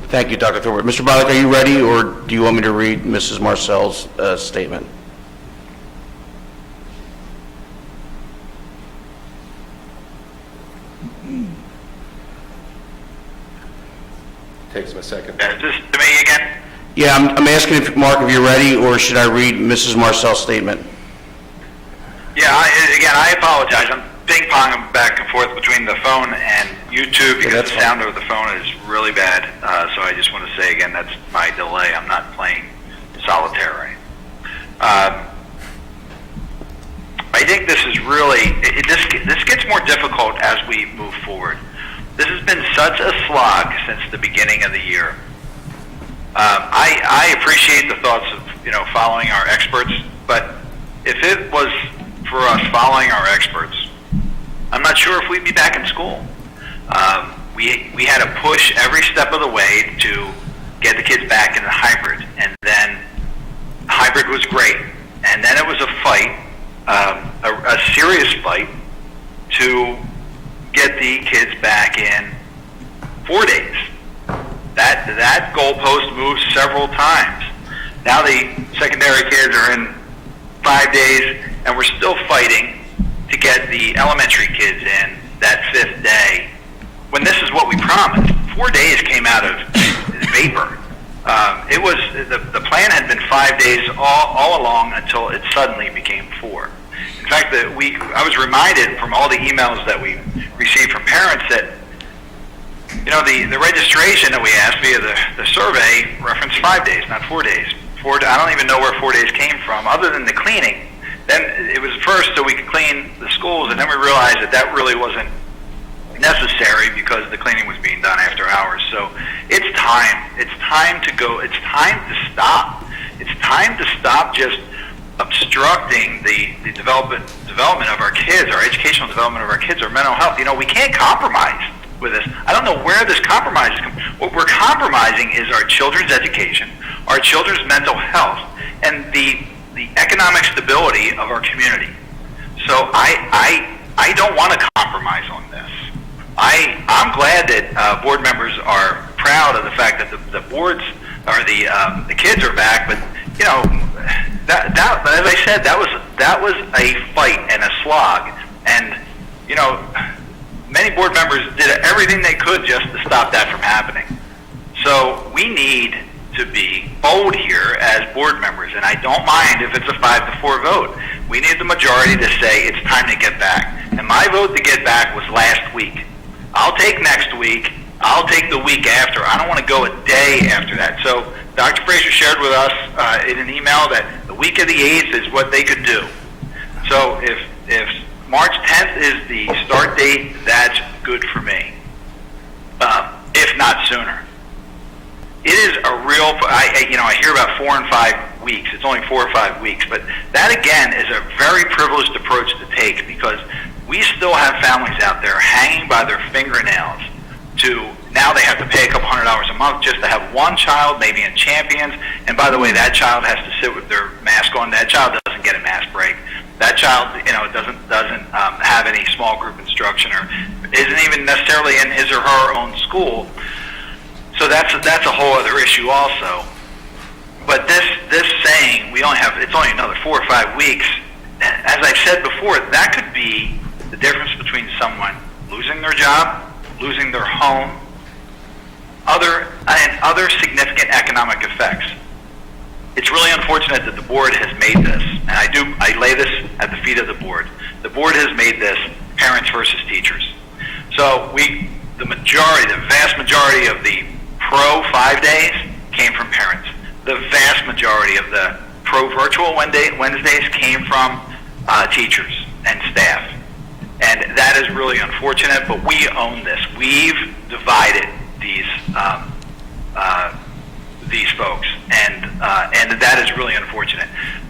Thank you, Dr. Thorwald. Mr. Bollock, are you ready, or do you want me to read Mrs. Marcel's statement? Takes me a second. Is this to me again? Yeah, I'm asking if, Mark, if you're ready, or should I read Mrs. Marcel's statement? Yeah, I apologize. I'm ping-ponging back and forth between the phone and YouTube because the sound over the phone is really bad. So I just want to say again, that's my delay. I'm not playing solitaire. I think this is really, this gets more difficult as we move forward. This has been such a slog since the beginning of the year. I appreciate the thoughts of, following our experts, but if it was for us following our experts, I'm not sure if we'd be back in school. We had to push every step of the way to get the kids back in the hybrid, and then hybrid was great. And then it was a fight, a serious fight, to get the kids back in 4 days. That goalpost moved several times. Now the secondary kids are in 5 days, and we're still fighting to get the elementary kids in that 5th day, when this is what we promised. 4 days came out of vapor. It was the plan had been 5 days all along until it suddenly became 4. In fact, I was reminded from all the emails that we received from parents that the registration that we asked via the survey referenced 5 days, not 4 days. I don't even know where 4 days came from, other than the cleaning. Then it was first so we could clean the schools, and then we realized that really wasn't necessary because the cleaning was being done after hours. So it's time. It's time to go. It's time to stop. It's time to stop just obstructing the development of our kids, our educational development of our kids, our mental health. We can't compromise with this. I don't know where this compromise is coming. What we're compromising is our children's education, our children's mental health, and the economic stability of our community. So I don't want to compromise on this. I'm glad that board members are proud of the fact that the boards or the kids are back, but you know, that as I said, that was a fight and a slog, and you know, many board members did everything they could just to stop that from happening. So we need to be bold here as board members, and I don't mind if it's a 5-4 vote. We need the majority to say it's time to get back. And my vote to get back was last week. I'll take next week. I'll take the week after. I don't want to go a day after that. So Dr. Fraser shared with us in an email that the week of the 8th is what they could do. So if March 10th is the start date, that's good for me, if not sooner. It is a real, I hear about 4 and 5 weeks. It's only 4 or 5 weeks, but that again is a very privileged approach to take, because we still have families out there hanging by their fingernails to, now they have to pay a couple $100 a month just to have one child, maybe in Champions, and by the way, that child has to sit with their mask on. That child doesn't get a mask break. That child, doesn't have any small group instruction, or isn't even necessarily in his or her own school. So that's a whole other issue also. But this saying it's only another 4 or 5 weeks, as I've said before, that could be the difference between someone losing their job, losing their home, and other significant economic effects. It's really unfortunate that the board has made this, and I lay this at the feet of the board. The board has made this parents versus teachers. So the vast majority of the pro 5 days came from parents. The vast majority of the pro virtual Wednesdays came from teachers and staff. And that is really unfortunate, but we own this. We've divided these folks, and that is really unfortunate.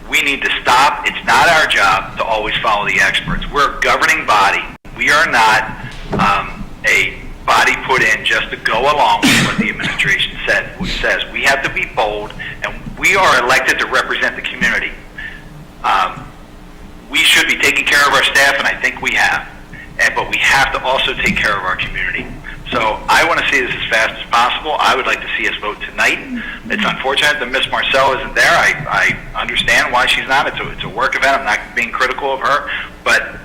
We need to stop. It's not our job to always follow the experts. We're a governing body. We are not a body put in just to go along with what the administration says. We have to be bold, and we are elected to represent the community. We should be taking care of our staff, and I think we have. But we have to also take care of our community. So I want to see this as fast as possible. I would like to see us vote tonight. It's unfortunate that Miss Marcel isn't there. I understand why she's not. It's a work event. I'm not being critical of her, but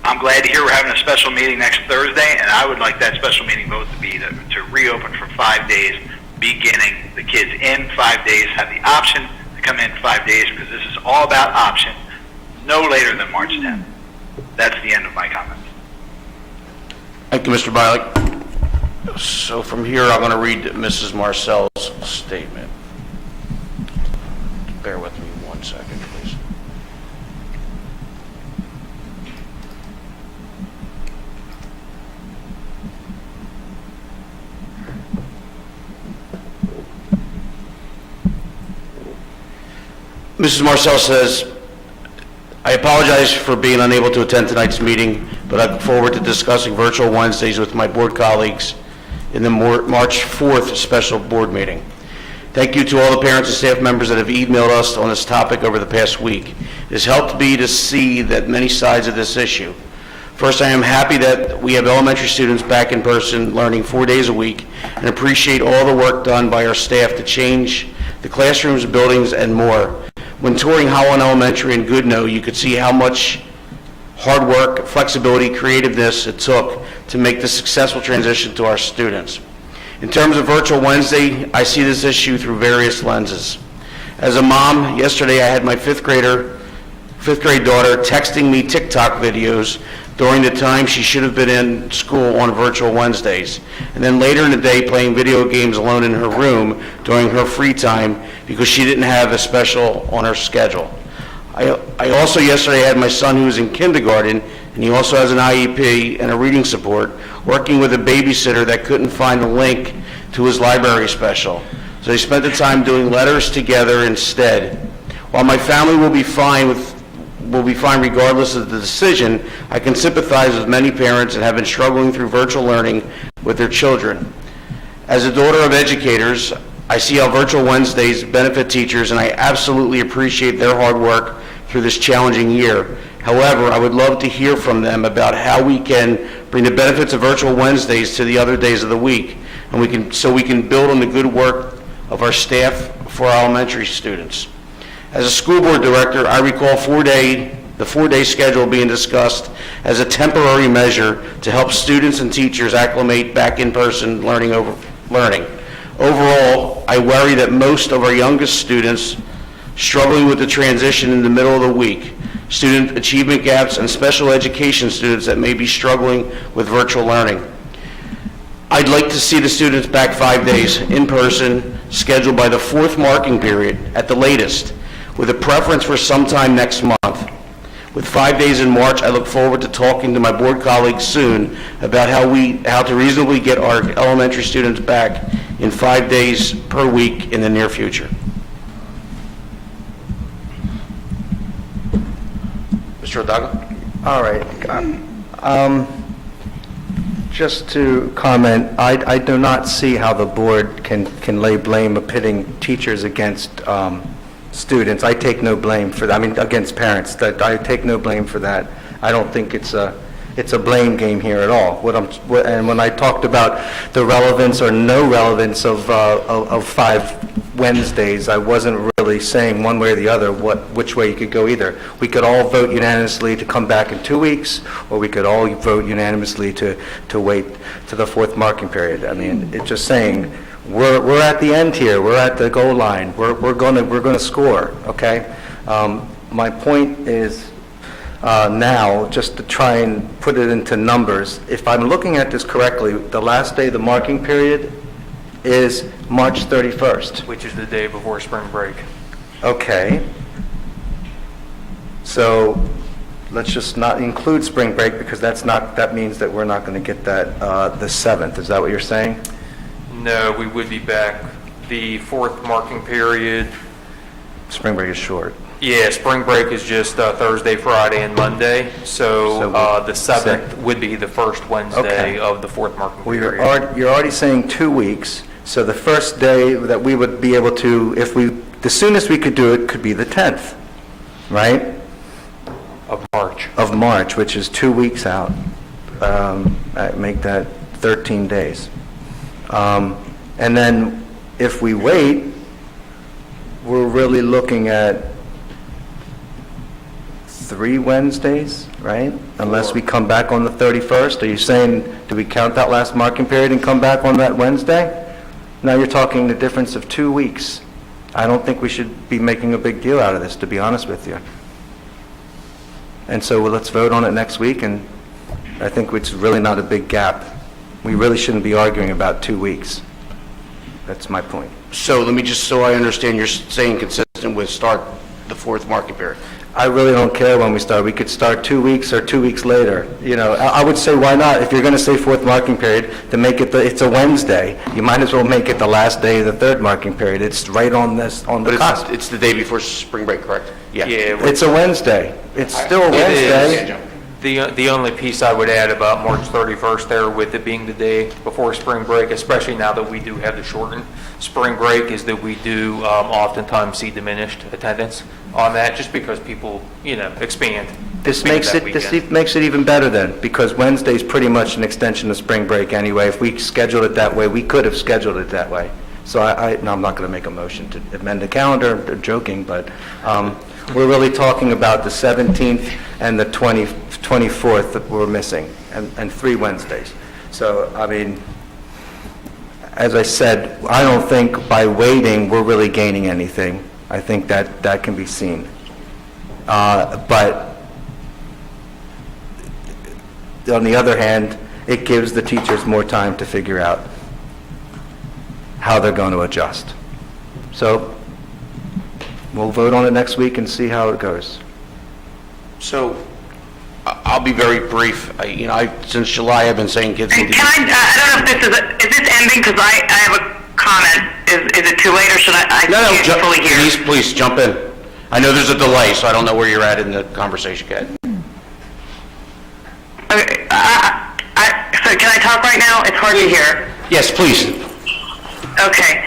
I'm glad to hear we're having a special meeting next Thursday, and I would like that special meeting vote to be to reopen for 5 days, beginning the kids in 5 days, have the option to come in 5 days, because this is all about option, no later than March 10th. That's the end of my comments. Thank you, Mr. Bialik. So from here, I'm going to read Mrs. Marcel's statement. Bear with me 1 second, please. Mrs. Marcel says, I apologize for being unable to attend tonight's meeting, but I look forward to discussing virtual Wednesdays with my board colleagues in the March 4th special board meeting. Thank you to all the parents and staff members that have emailed us on this topic over the past week. It has helped me to see that many sides of this issue. First, I am happy that we have elementary students back in person learning 4 days a week, and appreciate all the work done by our staff to change the classrooms, buildings, and more. When touring Holland Elementary in Goodnoe, you could see how much hard work, flexibility, creativeness it took to make the successful transition to our students. In terms of virtual Wednesday, I see this issue through various lenses. As a mom, yesterday I had my fifth grade daughter texting me TikTok videos during the time she should have been in school on virtual Wednesdays, and then later in the day playing video games alone in her room during her free time because she didn't have a special on her schedule. I also yesterday had my son, who's in kindergarten, and he also has an IEP and a reading support, working with a babysitter that couldn't find the link to his library special. So they spent the time doing letters together instead. While my family will be fine regardless of the decision, I can sympathize with many parents that have been struggling through virtual learning with their children. As a daughter of educators, I see how virtual Wednesdays benefit teachers, and I absolutely appreciate their hard work through this challenging year. However, I would love to hear from them about how we can bring the benefits of virtual Wednesdays to the other days of the week, and so we can build on the good work of our staff for our elementary students. As a school board director, I recall the four-day schedule being discussed as a temporary measure to help students and teachers acclimate back in-person learning. Overall, I worry that most of our youngest students struggling with the transition in the middle of the week, student achievement gaps, and special education students that may be struggling with virtual learning. I'd like to see the students back 5 days in person, scheduled by the fourth marking period at the latest, with a preference for sometime next month. With 5 days in March, I look forward to talking to my board colleagues soon about how to reasonably get our elementary students back in 5 days per week in the near future. Mr. O'Donoghue? All right. Just to comment, I do not see how the board can lay blame of pitting teachers against students. I take no blame for that. I mean, against parents. That I take no blame for that. I don't think it's a blame game here at all. And when I talked about the relevance or no relevance of 5 Wednesdays, I wasn't really saying one way or the other which way you could go either. We could all vote unanimously to come back in 2 weeks, or we could all vote unanimously to wait to the fourth marking period. I mean, it's just saying we're at the end here. We're at the goal line. We're gonna score. Okay. My point is. Now, just to try and put it into numbers, if I'm looking at this correctly, the last day of the marking period is March 31st. Which is the day before spring break. Okay. So let's just not include spring break, because that means that we're not going to get that the 7th. Is that what you're saying? No, we would be back the fourth marking period. Spring break is short. Yeah, spring break is just Thursday, Friday, and Monday, so the 7th would be the first Wednesday of the fourth marking period. You're already saying 2 weeks, so the first day that we would be able to, the soonest we could do it could be the 10th, right? Of March. Of March, which is 2 weeks out. Make that 13 days. And then if we wait, we're really looking at 3 Wednesdays, right? Unless we come back on the 31st. Are you saying, do we count that last marking period and come back on that Wednesday? Now you're talking the difference of 2 weeks. I don't think we should be making a big deal out of this, to be honest with you. And so let's vote on it next week, and I think it's really not a big gap. We really shouldn't be arguing about 2 weeks. That's my point. So let me just, so I understand, you're saying consistent with start the fourth marking period. I really don't care when we start. We could start 2 weeks or 2 weeks later. You know, I would say, why not? If you're going to say fourth marking period, to make it it's a Wednesday. You might as well make it the last day of the third marking period. It's right on the cusp. It's the day before spring break, correct? Yeah. It's a Wednesday. It's still a Wednesday. The only piece I would add about March 31st there, with it being the day before spring break, especially now that we do have the shortened spring break, is that we do oftentimes see diminished attendance on that, just because people, expand. This makes it even better then, because Wednesday's pretty much an extension of spring break anyway. If we scheduled it that way, we could have scheduled it that way. So no, I'm not going to make a motion to amend the calendar. I'm joking, but we're really talking about the 17th and the 24th that we're missing, and 3 Wednesdays. So, I mean, as I said, I don't think by waiting we're really gaining anything. I think that can be seen. But on the other hand, it gives the teachers more time to figure out how they're going to adjust. So we'll vote on it next week and see how it goes. So I'll be very brief. Since July, I've been saying kids need to... I don't know if is this ending, because I have a comment. Is it too late, or should I can't fully hear? Please, jump in. I know there's a delay, so I don't know where you're at in the conversation, Kat. Okay, so can I talk right now? It's hard to hear. Yes, please. Okay.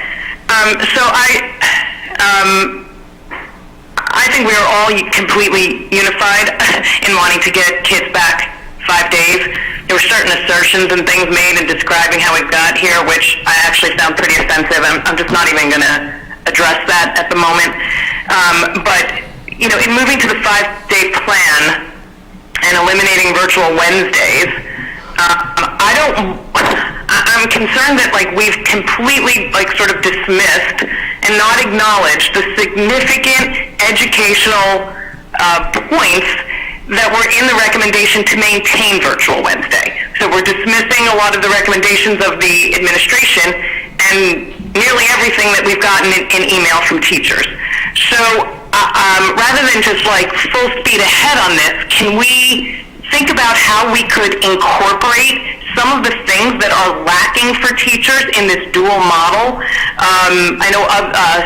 So I think we are all completely unified in wanting to get kids back 5 days. There were certain assertions and things made in describing how we got here, which I actually found pretty offensive. I'm just not even going to address that at the moment. But, you know, in moving to the 5-day plan and eliminating virtual Wednesdays, I'm concerned that, like, we've completely, like, sort of dismissed and not acknowledged the significant educational points that were in the recommendation to maintain virtual Wednesday. So we're dismissing a lot of the recommendations of the administration and nearly everything that we've gotten in email from teachers. So rather than just like full speed ahead on this, can we think about how we could incorporate some of the things that are lacking for teachers in this dual model? I know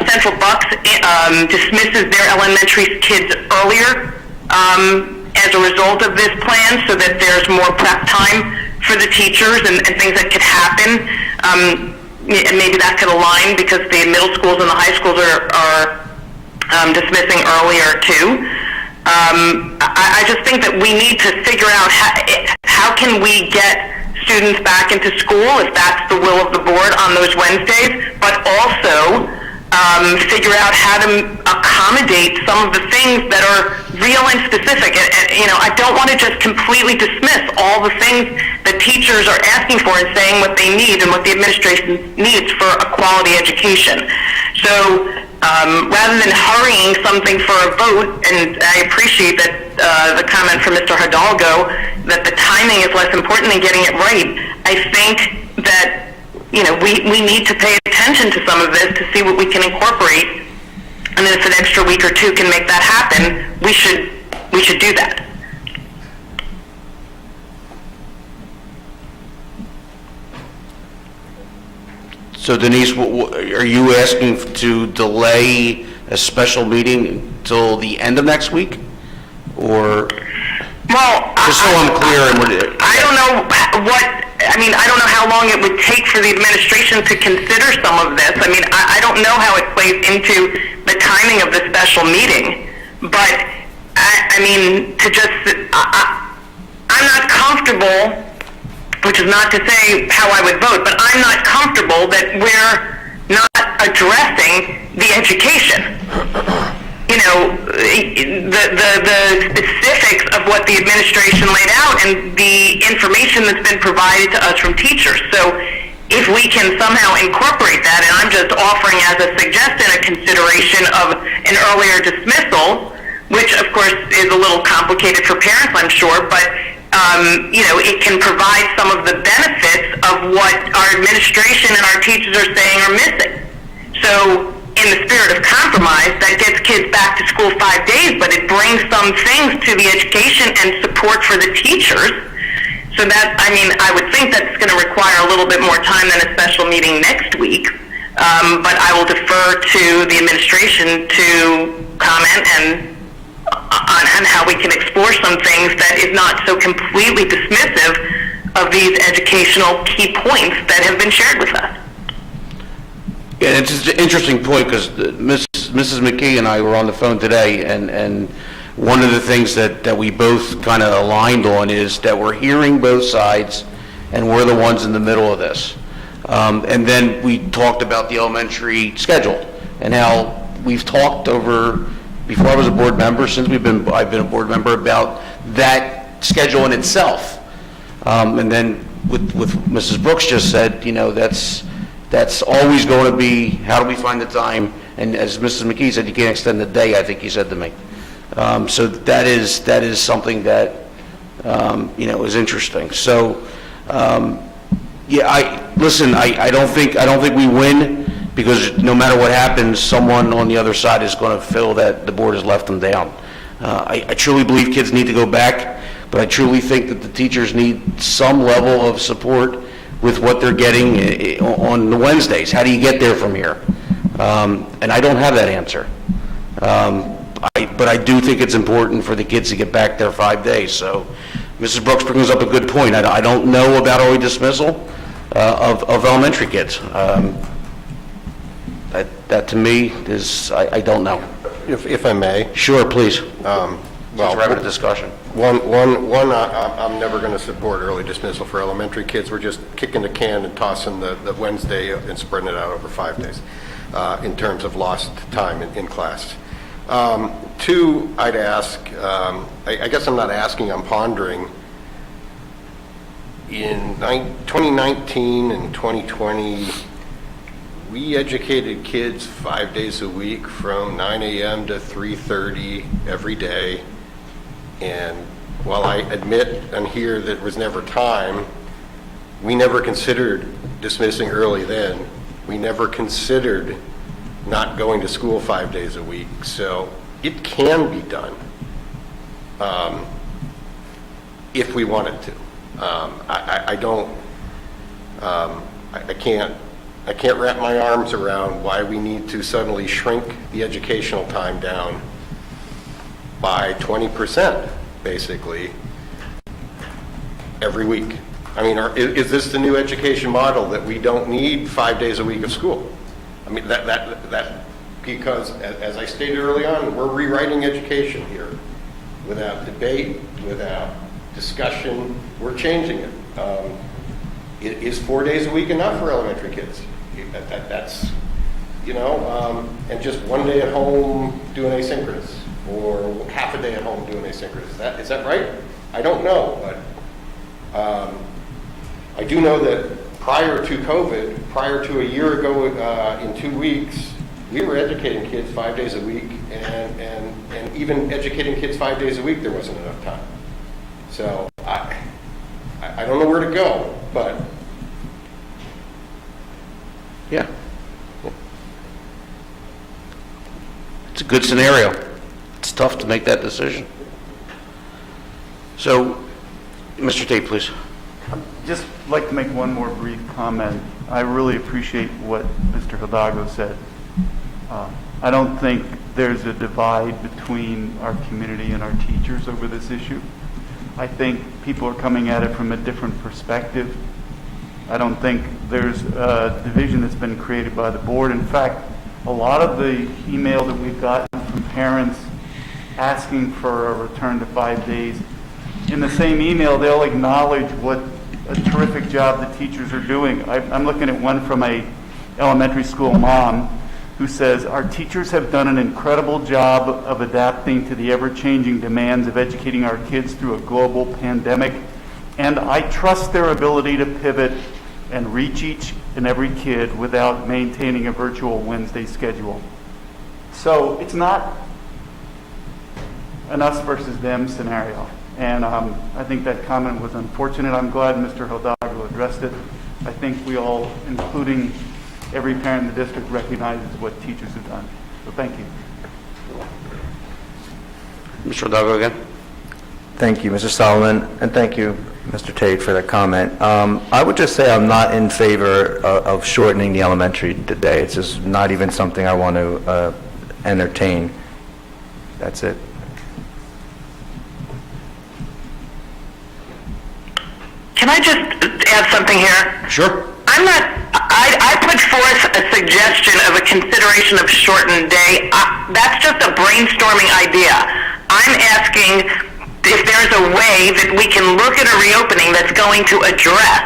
Central Bucks dismisses their elementary kids earlier as a result of this plan, so that there's more prep time for the teachers and things that could happen. And maybe that could align because the middle schools and the high schools are dismissing earlier too. I just think that we need to figure out how can we get students back into school, if that's the will of the board, on those Wednesdays, but also figure out how to accommodate some of the things that are real and specific. You know, I don't want to just completely dismiss all the things that teachers are asking for and saying what they need and what the administration needs for a quality education. So rather than hurrying something for a vote, and I appreciate that the comment from Mr. Hidalgo that the timing is less important than getting it right, I think that, you know, we need to pay attention to some of this to see what we can incorporate, and if an extra week or two can make that happen, we should do that. So Denise, are you asking to delay a special meeting until the end of next week? Or, well, just so I'm clear, I don't know I don't know how long it would take for the administration to consider some of this. I mean, I don't know how it plays into the timing of the special meeting, but I mean, I'm not comfortable, which is not to say how I would vote, but I'm not comfortable that we're not addressing the education. You know, the specifics of what the administration laid out and the information that's been provided to us from teachers. So if we can somehow incorporate that, and I'm just offering as a suggestion a consideration of an earlier dismissal, which of course is a little complicated for parents, I'm sure, but you know, it can provide some of the benefits of what our administration and our teachers are saying are missing. So in the spirit of compromise, that gets kids back to school 5 days, but it brings some things to the education and support for the teachers. So that, I mean, I would think that's going to require a little bit more time than a special meeting next week. But I will defer to the administration to comment on how we can explore some things that is not so completely dismissive of these educational key points that have been shared with us. Yeah, it's an interesting point, because Mrs. McKee and I were on the phone today, and one of the things that we both kind of aligned on is that we're hearing both sides, and we're the ones in the middle of this. And then we talked about the elementary schedule, and how we've talked over, before I was a board member, since I've been a board member, about that schedule in itself. And then with Mrs. Brooks just said, you know, that's always going to be, how do we find the time? And as Mrs. McKee said, you can't extend the day, I think he said to me. So that is something that, you know, is interesting. So, yeah, I don't think we win, because no matter what happens, someone on the other side is going to feel that the board has let them down. I truly believe kids need to go back, but I truly think that the teachers need some level of support with what they're getting on the Wednesdays. How do you get there from here? And I don't have that answer. But I do think it's important for the kids to get back there 5 days. So Mrs. Brooks brings up a good point. I don't know about early dismissal of elementary kids. That to me is, I don't know. if I may. Sure, please. Well, We're having a discussion. I'm never going to support early dismissal for elementary kids. We're just kicking the can and tossing the Wednesday and spreading it out over 5 days in terms of lost time in class. Two, I'd ask, I guess I'm not asking, I'm pondering. In 2019 and 2020, we educated kids 5 days a week from 9 a.m. to 3:30 every day. And while I admit and hear that it was never time, we never considered dismissing early then. We never considered not going to school 5 days a week. So it can be done if we wanted to. I can't wrap my arms around why we need to suddenly shrink the educational time down by 20%, basically, every week. I mean, is this the new education model that we don't need 5 days a week of school? I mean, that because, as I stated early on, we're rewriting education here. Without debate, without discussion, we're changing it. Is 4 days a week enough for elementary kids? That's, and just 1 day at home doing asynchronous, or half a day at home doing asynchronous. Is that right? I don't know, but I do know that prior to COVID, prior to a year ago in 2 weeks, we were educating kids 5 days a week, and even educating kids 5 days a week, there wasn't enough time. So I don't know where to go, but Yeah. It's a good scenario. It's tough to make that decision. So, Mr. Tate, please. Just like to make one more brief comment. I really appreciate what Mr. Hidalgo said. I don't think there's a divide between our community and our teachers over this issue. I think people are coming at it from a different perspective. I don't think there's a division that's been created by the board. In fact, a lot of the email that we've gotten from parents asking for a return to 5 days, in the same email, they'll acknowledge what a terrific job the teachers are doing. I'm looking at one from a elementary school mom who says, our teachers have done an incredible job of adapting to the ever-changing demands of educating our kids through a global pandemic, and I trust their ability to pivot and reach each and every kid without maintaining a virtual Wednesday schedule. So it's not an us versus them scenario. And I think that comment was unfortunate. I'm glad Mr. Hidalgo addressed it. I think we all, including every parent in the district, recognizes what teachers have done. So thank you. Mr. Hidalgo again. Thank you, Mr. Solomon, and thank you, Mr. Tate, for that comment. I would just say I'm not in favor of shortening the elementary day. It's just not even something I want to entertain. That's it. Can I just add something here? Sure. I put forth a suggestion of a consideration of shortened day. That's just a brainstorming idea. I'm asking if there's a way that we can look at a reopening that's going to address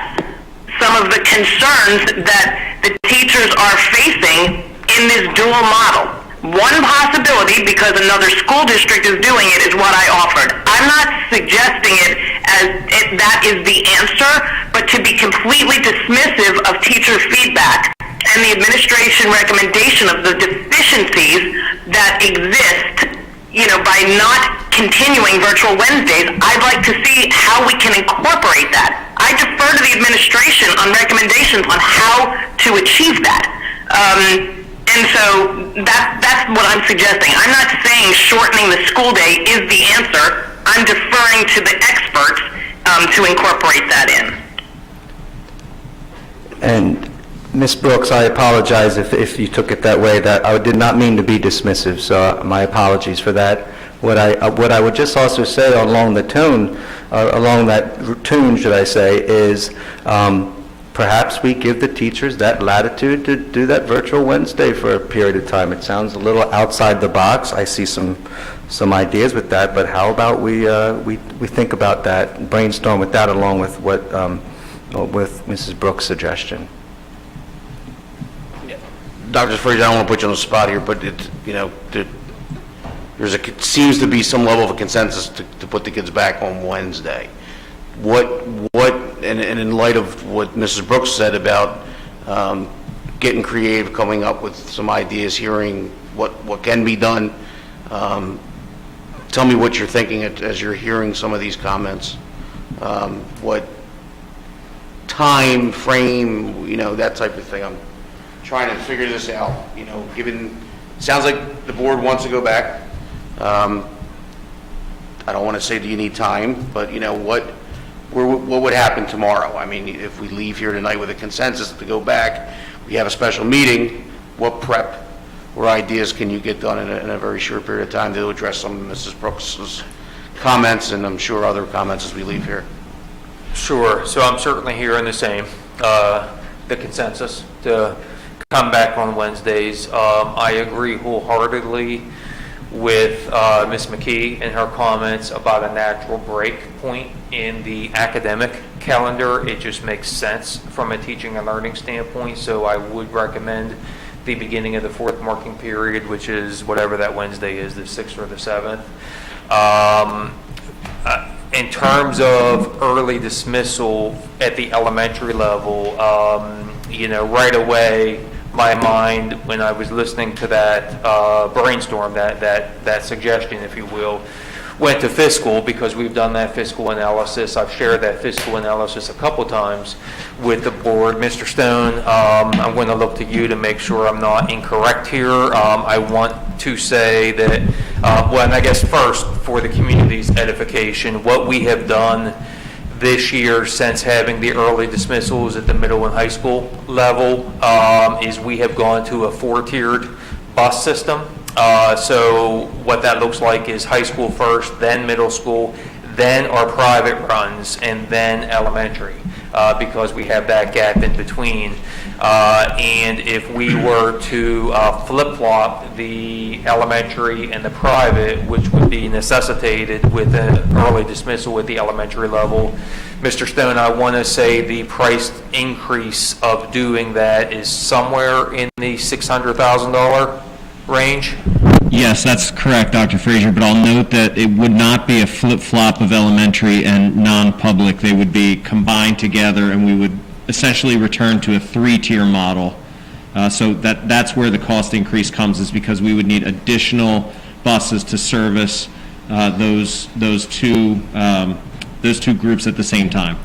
some of the concerns that the teachers are facing in this dual model. One possibility, because another school district is doing it, is what I offered. I'm not suggesting it as that is the answer, but to be completely dismissive of teacher feedback and the administration recommendation of the deficiencies that exist, by not continuing virtual Wednesdays. I'd like to see how we can incorporate that. I defer to the administration on recommendations on how to achieve that. And so that's what I'm suggesting. I'm not saying shortening the school day is the answer. I'm deferring to the experts to incorporate that in. And Ms. Brooks, I apologize if you took it that way. That I did not mean to be dismissive, so my apologies for that. What I would just also say along that tune, should I say, is perhaps we give the teachers that latitude to do that virtual Wednesday for a period of time. It sounds a little outside the box. I see some ideas with that, but how about we think about that, brainstorm with that along with what, with Mrs. Brooks' suggestion. Dr. Fraser, I don't want to put you on the spot here, but it, you know, seems to be some level of a consensus to put the kids back on Wednesday. And in light of what Mrs. Brooks said about getting creative, coming up with some ideas, hearing what can be done, tell me what you're thinking as you're hearing some of these comments. What time frame, you know, that type of thing. I'm trying to figure this out, you know, sounds like the board wants to go back. I don't want to say, do you need time, but, you know, what would happen tomorrow? I mean, if we leave here tonight with a consensus to go back, we have a special meeting, what prep or ideas can you get done in a very short period of time to address some of Mrs. Brooks' comments, and I'm sure other comments as we leave here? Sure. So I'm certainly hearing the same, the consensus to come back on Wednesdays. I agree wholeheartedly with Ms. McKee and her comments about a natural break point in the academic calendar. It just makes sense from a teaching and learning standpoint, so I would recommend the beginning of the fourth marking period, which is whatever that Wednesday is, the 6th or the 7th. In terms of early dismissal at the elementary level, you know, right away, my mind, when I was listening to that brainstorm, that suggestion, if you will, went to fiscal, because we've done that fiscal analysis. I've shared that fiscal analysis a couple times with the board. Mr. Stone, I'm going to look to you to make sure I'm not incorrect here. I want to say that, well, and I guess first, for the community's edification, what we have done this year since having the early dismissals at the middle and high school level is we have gone to a 4-tiered bus system. So what that looks like is high school first, then middle school, then our private runs, and then elementary, because we have that gap in between. And if we were to flip-flop the elementary and the private, which would be necessitated with an early dismissal at the elementary level, Mr. Stone, I want to say the price increase of doing that is somewhere in the $600,000 range. Yes, that's correct, Dr. Fraser, but I'll note that it would not be a flip-flop of elementary and non-public. They would be combined together, and we would essentially return to a 3-tier model. So that's where the cost increase comes, is because we would need additional buses to service those two groups at the same time.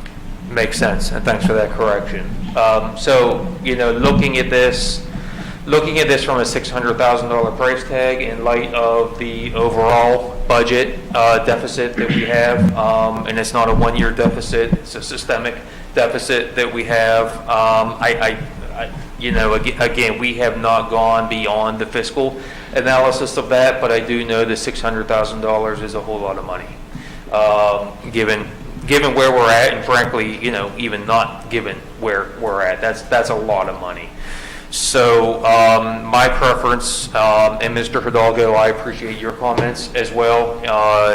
Makes sense, and thanks for that correction. So, you know, looking at this from a $600,000 price tag in light of the overall budget deficit that we have, and it's not a one-year deficit, it's a systemic deficit that we have. You know, again, we have not gone beyond the fiscal analysis of that, but I do know that $600,000 is a whole lot of money, given where we're at, and frankly, you know, even not given where we're at. That's a lot of money. So my preference, and Mr. Hidalgo, I appreciate your comments as well,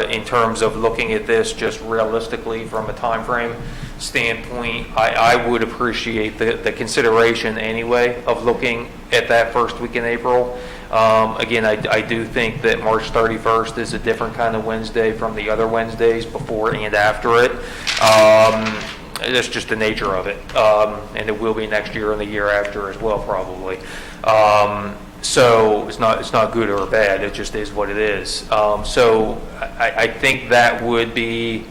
in terms of looking at this just realistically from a time frame standpoint. I would appreciate the consideration anyway of looking at that first week in April. Again, I do think that March 31st is a different kind of Wednesday from the other Wednesdays before and after it. That's just the nature of it, and it will be next year and the year after as well, probably. So it's not good or bad. It just is what it is. So I think that would be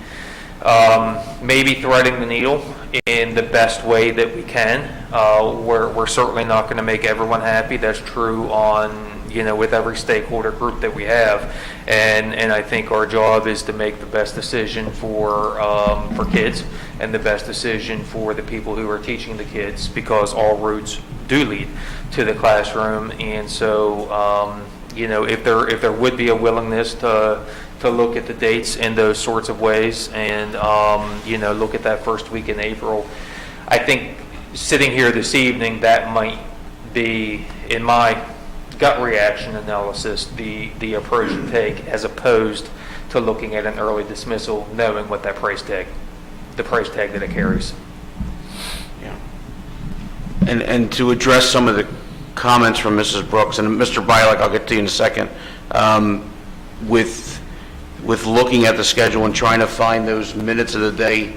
maybe threading the needle in the best way that we can. We're certainly not going to make everyone happy. That's true on, you know, with every stakeholder group that we have, and I think our job is to make the best decision for kids and the best decision for the people who are teaching the kids, because all routes do lead to the classroom. And so, you know, if there would be a willingness to look at the dates in those sorts of ways, and you know, look at that first week in April, I think sitting here this evening, that might be, in my gut reaction analysis, the approach to take, as opposed to looking at an early dismissal, knowing what that price tag, the price tag that it carries. Yeah. And to address some of the comments from Mrs. Brooks, and Mr. Bialik, I'll get to you in a second, with looking at the schedule and trying to find those minutes of the day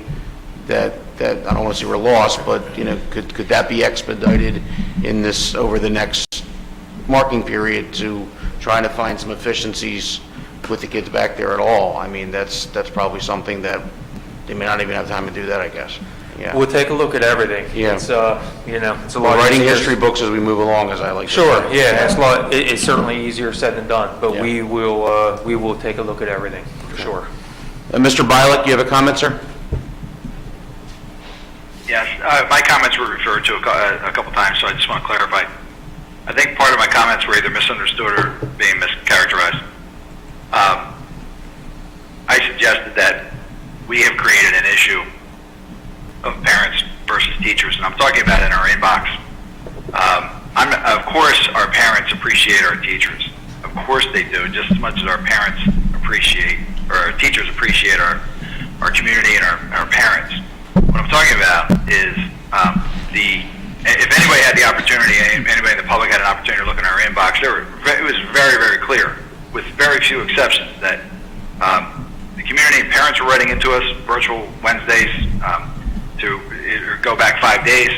that I don't want to say were lost, but, could that be expedited in this, over the next marking period, to trying to find some efficiencies with the kids back there at all? I mean, that's probably something that they may not even have time to do that, I guess. Yeah. We'll take a look at everything. Yeah. It's, it's a We're lot writing easier. history books as we move along, as I like to say. Sure, yeah, it's certainly easier said than done, but Yeah. we will take a look at everything, for sure. Mr. Bialik, you have a comment, sir? Yes, my comments were referred to a couple times, so I just want to clarify. I think part of my comments were either misunderstood or being mischaracterized. I suggested that we have created an issue of parents versus teachers, and I'm talking about in our inbox. Of course, our parents appreciate our teachers. Of course they do, just as much as our parents appreciate, or our teachers appreciate our community and our parents. What I'm talking about is if anybody had the opportunity, anybody in the public had an opportunity to look in our inbox, it was very, very clear, with very few exceptions, that the community and parents were writing into us virtual Wednesdays to go back 5 days,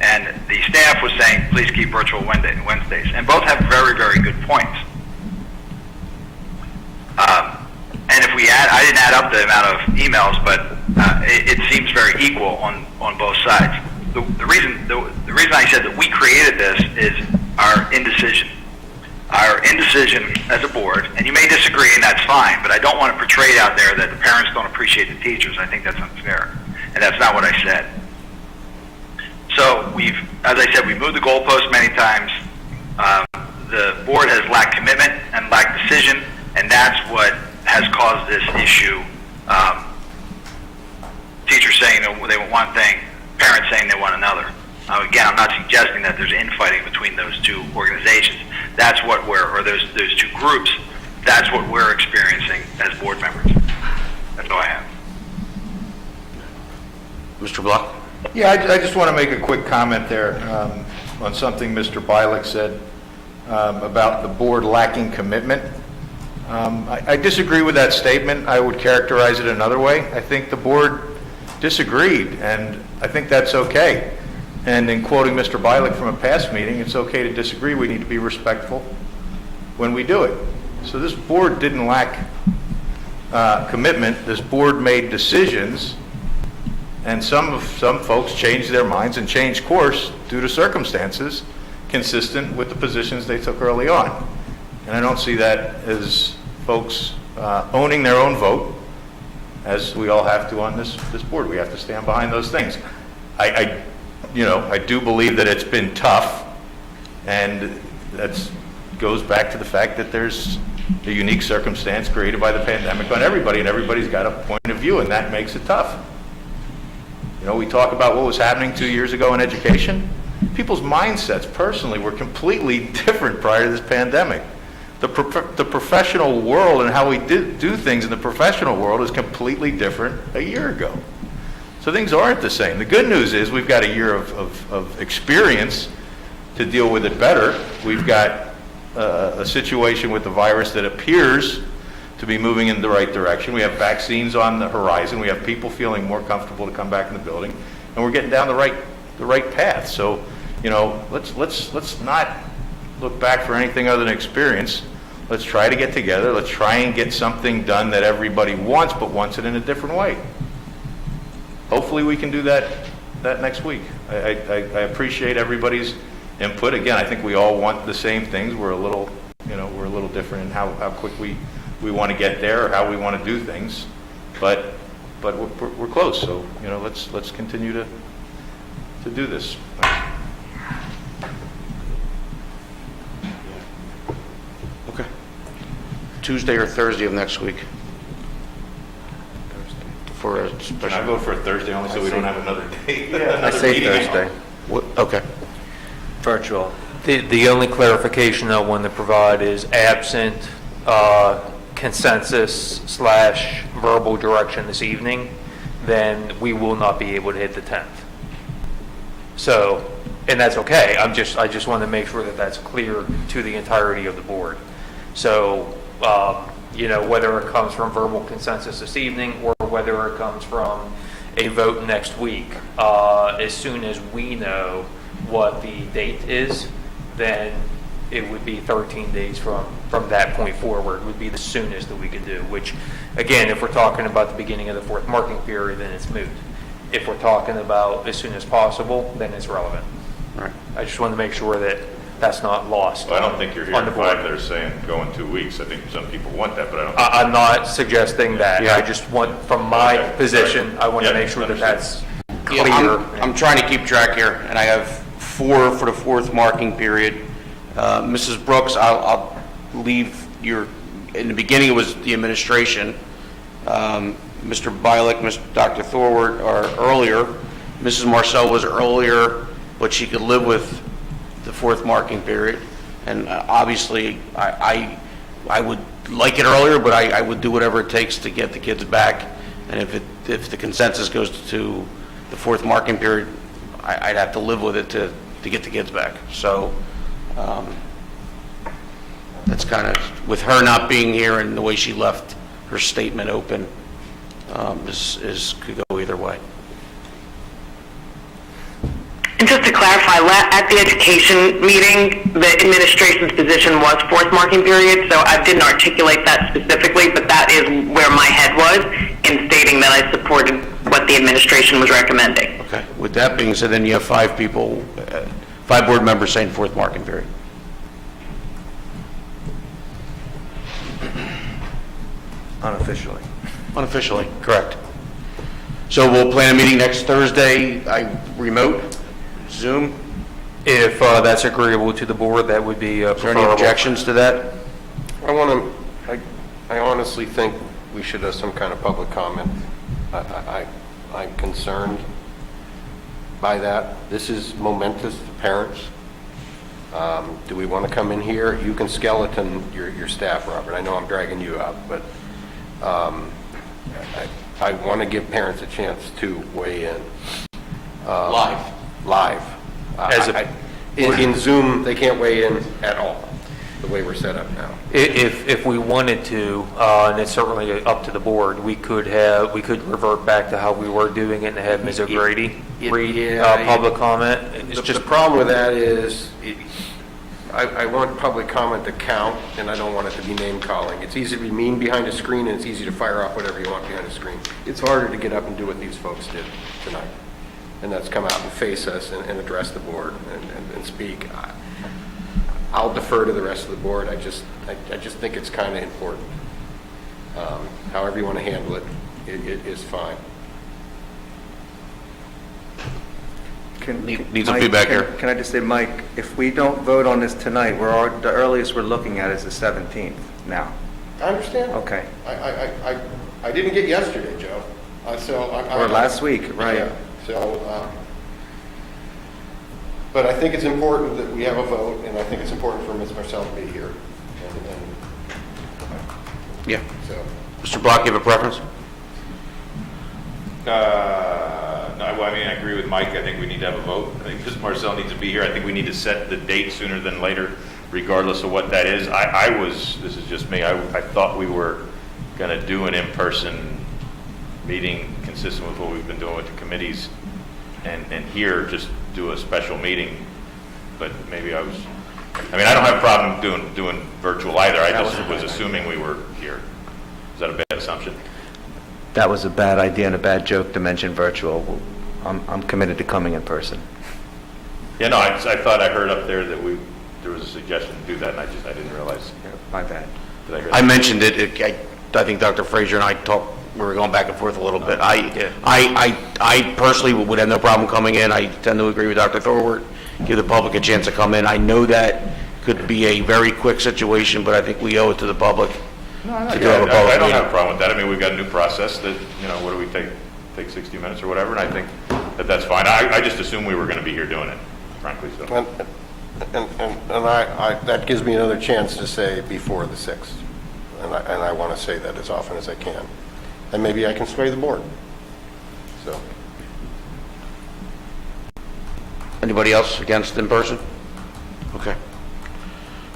and the staff was saying, please keep virtual Wednesdays. And both have very, very good points. And if we I didn't add up the amount of emails, but it seems very equal on both sides. The reason I said that we created this is our indecision. Our indecision as a board, and you may disagree, and that's fine, but I don't want to portray it out there that the parents don't appreciate the teachers. I think that's unfair, and that's not what I said. So as I said, we've moved the goalpost many times. The board has lacked commitment and lacked decision, and that's what has caused this issue. Teachers saying they want one thing, parents saying they want another. Again, I'm not suggesting that there's infighting between those two organizations. That's what those two groups, that's what we're experiencing as board members. That's all I have. Mr. Block? Yeah, I just want to make a quick comment there on something Mr. Bialik said about the board lacking commitment. I disagree with that statement. I would characterize it another way. I think the board disagreed, and I think that's okay. And in quoting Mr. Bialik from a past meeting, it's okay to disagree. We need to be respectful when we do it. So this board didn't lack commitment. This board made decisions, and some folks changed their minds and changed course due to circumstances consistent with the positions they took early on. And I don't see that as folks owning their own vote, as we all have to on this board. We have to stand behind those things. I do believe that it's been tough, and that goes back to the fact that there's a unique circumstance created by the pandemic on everybody, and everybody's got a point of view, and that makes it tough. We talk about what was happening 2 years ago in education. People's mindsets, personally, were completely different prior to this pandemic. The professional world and how we do things in the professional world is completely different a year ago. So things aren't the same. The good news is we've got a year of experience to deal with it better. We've got a situation with the virus that appears to be moving in the right direction. We have vaccines on the horizon. We have people feeling more comfortable to come back in the building, and we're getting down the right path. So, let's not look back for anything other than experience. Let's try to get together. Let's try and get something done that everybody wants, but wants it in a different way. Hopefully we can do that next week. I appreciate everybody's input. Again, I think we all want the same things. We're a little different in how quick we want to get there, or how we want to do things, but we're close. So let's continue to do this. Okay. Tuesday or Thursday of next week. For a special. Can I go for a Thursday only so we don't have another day? I say Thursday. Okay. Virtual. The only clarification I want to provide is absent consensus / verbal direction this evening, then we will not be able to hit the 10th. So, and that's okay. I just want to make sure that that's clear to the entirety of the board. So, whether it comes from verbal consensus this evening or whether it comes from a vote next week, as soon as we know what the date is, then it would be 13 days from that point forward would be the soonest that we could do, which, again, if we're talking about the beginning of the fourth marking period, then it's moot. If we're talking about as soon as possible, then it's relevant. Right. I just want to make sure that that's not lost. Well, I don't think you're on hearing the board. five that are saying go in 2 weeks. I think some people want that, but I don't. I'm not suggesting that. Yeah. I just want, from my Okay. position, I want to Yeah, make sure that that's Yeah, clear. I'm trying to keep track here, and I have 4 for the fourth marking period. Mrs. Brooks, I'll leave in the beginning it was the administration. Mr. Bialik, Dr. Thorwart are earlier. Mrs. Marcel was earlier, but she could live with the fourth marking period. And obviously, I would like it earlier, but I would do whatever it takes to get the kids back. And if the consensus goes to the fourth marking period, I'd have to live with it to get the kids back. So that's kind of, with her not being here and the way she left her statement open, could go either way. And just to clarify, at the education meeting, the administration's position was fourth marking period, so I didn't articulate that specifically, but that is where my head was in stating that I supported what the administration was recommending. Okay. With that being said, then you have 5 people, 5 board members saying fourth marking period. Unofficially. Unofficially, correct. So we'll plan a meeting next Thursday, remote, Zoom. If that's agreeable to the board, that would be Is there any preferable. objections to that? I honestly think we should have some kind of public comment. I'm concerned by that. This is momentous to parents. Do we want to come in here? You can skeleton your staff, Robert. I know I'm dragging you up, but I want to give parents a chance to weigh in. Live. In Zoom, they can't weigh in at all, the way we're set up now. If we wanted to, and it's certainly up to the board, we could revert back to how we were doing it and have Ms. O'Grady read public comment. It's The problem with that is, I want public comment to count, and I don't want it to be name calling. It's easy to be mean behind a screen, and it's easy to fire off whatever you want behind a screen. It's harder to get up and do what these folks did tonight, and that's come out and face us and address the board and speak. I'll defer to the rest of the board. I just think it's kind of important. However you want to handle it, it is fine. Need some feedback here. Can I just say, Mike, if we don't vote on this tonight, the earliest we're looking at is the 17th now. I understand. Okay. I didn't get yesterday, Joe. Or last week, right. Yeah, so, but I think it's important that we have a vote, and I think it's important for Ms. Marcel to be here. Yeah. So. Mr. Block, you have a preference? No, well, I mean, I agree with Mike. I think we need to have a vote. I think Ms. Marcel needs to be here. I think we need to set the date sooner than later, regardless of what that is. This is just me, I thought we were going to do an in-person meeting consistent with what we've been doing with the committees, and here just do a special meeting, but maybe I don't have a problem doing virtual either. I just was assuming we were here. Is that a bad assumption? That was a bad idea and a bad joke to mention virtual. I'm committed to coming in person. Yeah, no, I thought I heard up there that there was a suggestion to do that, and I didn't realize. My bad. I mentioned it. I think Dr. Frazier and I talked. We were going back and forth a little bit. I personally would have no problem coming in. I tend to agree with Dr. Thorwart. Give the public a chance to come in. I know that could be a very quick situation, but I think we owe it to the public to do a public meeting. I don't have a problem with that. I mean, we've got a new process that, what do we take 60 minutes or whatever, and I think that's fine. I just assumed we were going to be here doing it, frankly, so. And that gives me another chance to say before the 6th. And I want to say that as often as I can. And maybe I can sway the board. So. Anybody else against in person? Okay.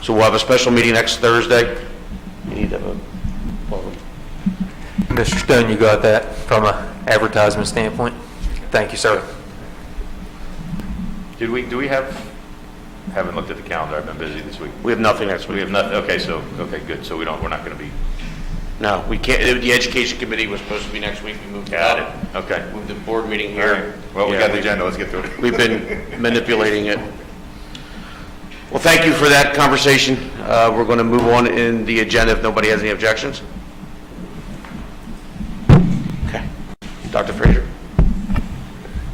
So we'll have a special meeting next Thursday. You need to have Mr. Stone, you got that from an advertisement standpoint? Thank you, sir. Do we haven't looked at the calendar, I've been busy this week. We have nothing next week. We have nothing, okay, good, so we're not going to be. No, we can't, the education committee was supposed to be next week, we moved it Got up. it, okay. Moved the board meeting All right. here. Well, we Yeah, got the agenda, let's get to it. We've been manipulating it. Well, thank you for that conversation. We're going to move on in the agenda if nobody has any objections. Okay. Dr. Frazier?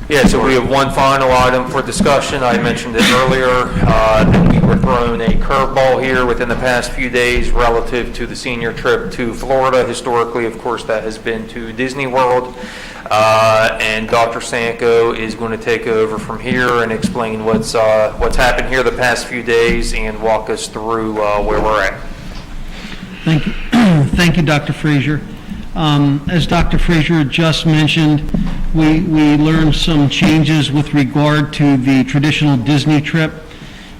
Yeah, so we have one final item for discussion. I mentioned it earlier, that we were thrown a curveball here within the past few days relative to the senior trip to Florida. Historically, of course, that has been to Disney World. And Dr. Sanko is going to take over from here and explain what's happened here the past few days and walk us through where we're at. Thank you. Thank you, Dr. Frazier. As Dr. Frazier just mentioned, we learned some changes with regard to the traditional Disney trip.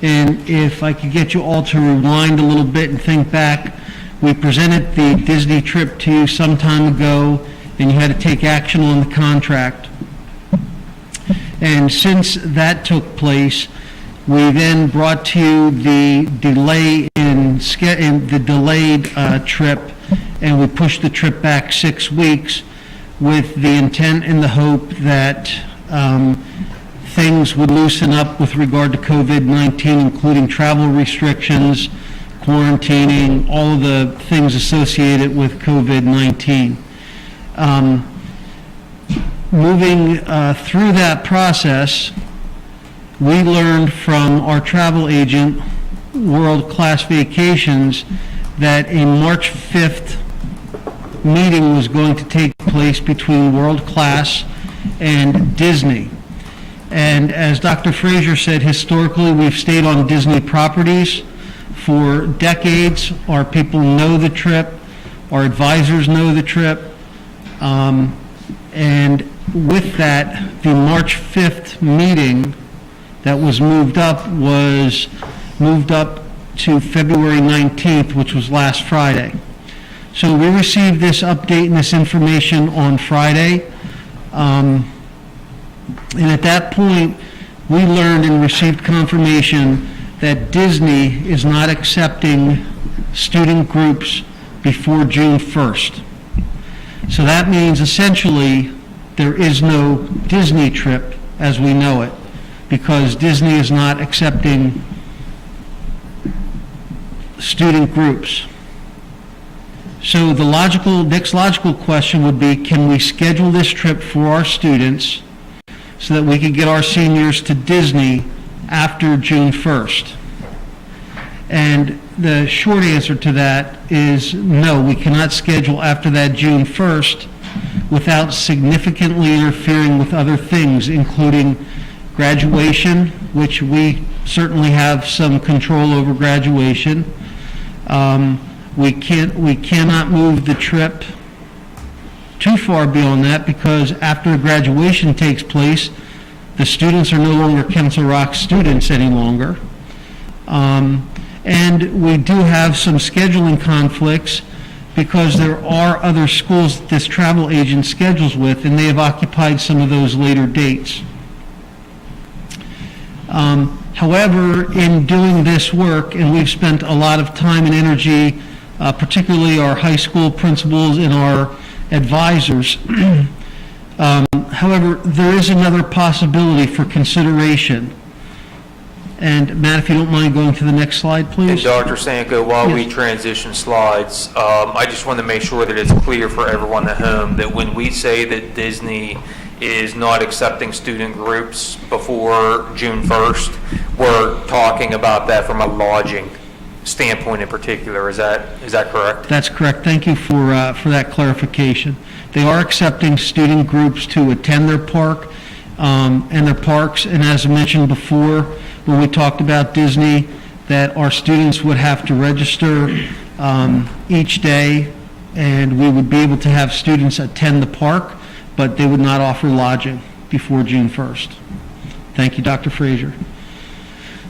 And if I could get you all to rewind a little bit and think back, we presented the Disney trip to you some time ago, and you had to take action on the contract. And since that took place, we then brought to you the delay in the delayed trip, and we pushed the trip back 6 weeks with the intent and the hope that things would loosen up with regard to COVID-19, including travel restrictions, quarantining, all of the things associated with COVID-19. Moving through that process, we learned from our travel agent, World Class Vacations, that a March 5th meeting was going to take place between World Class and Disney. And as Dr. Frazier said, historically we've stayed on Disney properties for decades. Our people know the trip, our advisors know the trip, and with that, the March 5th meeting that was moved up to February 19th, which was last Friday. So we received this update and this information on Friday. And at that point, we learned and received confirmation that Disney is not accepting student groups before June 1st. So that means essentially there is no Disney trip as we know it, because Disney is not accepting student groups. So the next logical question would be, can we schedule this trip for our students so that we could get our seniors to Disney after June 1st? And the short answer to that is no, we cannot schedule after that June 1st without significantly interfering with other things, including graduation, which we certainly have some control over graduation. We cannot move the trip too far beyond that, because after graduation takes place, the students are no longer Council Rock students any longer. And we do have some scheduling conflicts because there are other schools that this travel agent schedules with, and they have occupied some of those later dates. However, in doing this work, and we've spent a lot of time and energy, particularly our high school principals and our advisors, however, there is another possibility for consideration. And Matt, if you don't mind going to the next slide, please. And Dr. Sanko, while we Yes. transition slides, I just want to make sure that it's clear for everyone at home that when we say that Disney is not accepting student groups before June 1st, we're talking about that from a lodging standpoint in particular. Is that correct? That's correct. Thank you for that clarification. They are accepting student groups to attend their park. and their parks. And as I mentioned before, when we talked about Disney, that our students would have to register each day, and we would be able to have students attend the park, but they would not offer lodging before June 1st. Thank you, Dr. Frazier.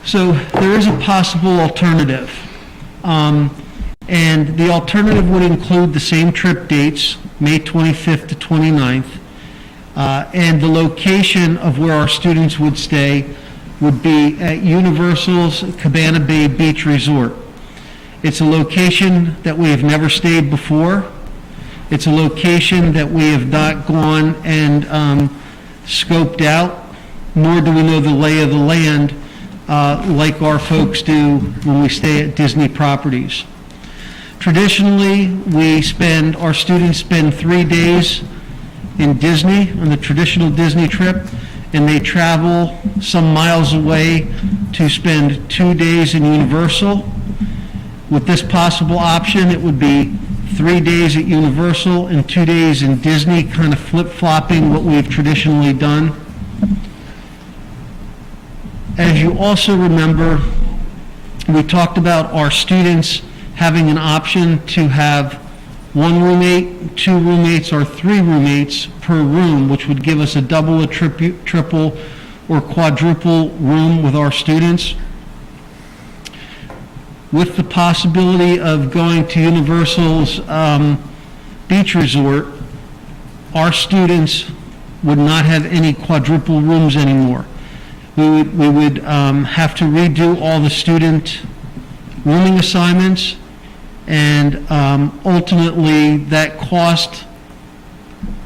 So there is a possible alternative. And the alternative would include the same trip dates, May 25th to 29th, and the location of where our students would stay would be at Universal's Cabana Bay Beach Resort. It's a location that we have never stayed before. It's a location that we have not gone and scoped out, nor do we know the lay of the land like our folks do when we stay at Disney properties. Traditionally, our students spend 3 days in Disney on the traditional Disney trip, and they travel some miles away to spend 2 days in Universal. With this possible option, it would be 3 days at Universal and 2 days in Disney, kind of flip-flopping what we've traditionally done. As you also remember, we talked about our students having an option to have 1 roommate, 2 roommates, or 3 roommates per room, which would give us a double, a triple, or quadruple room with our students. With the possibility of going to Universal's beach resort, our students would not have any quadruple rooms anymore. We would have to redo all the student rooming assignments, and ultimately that cost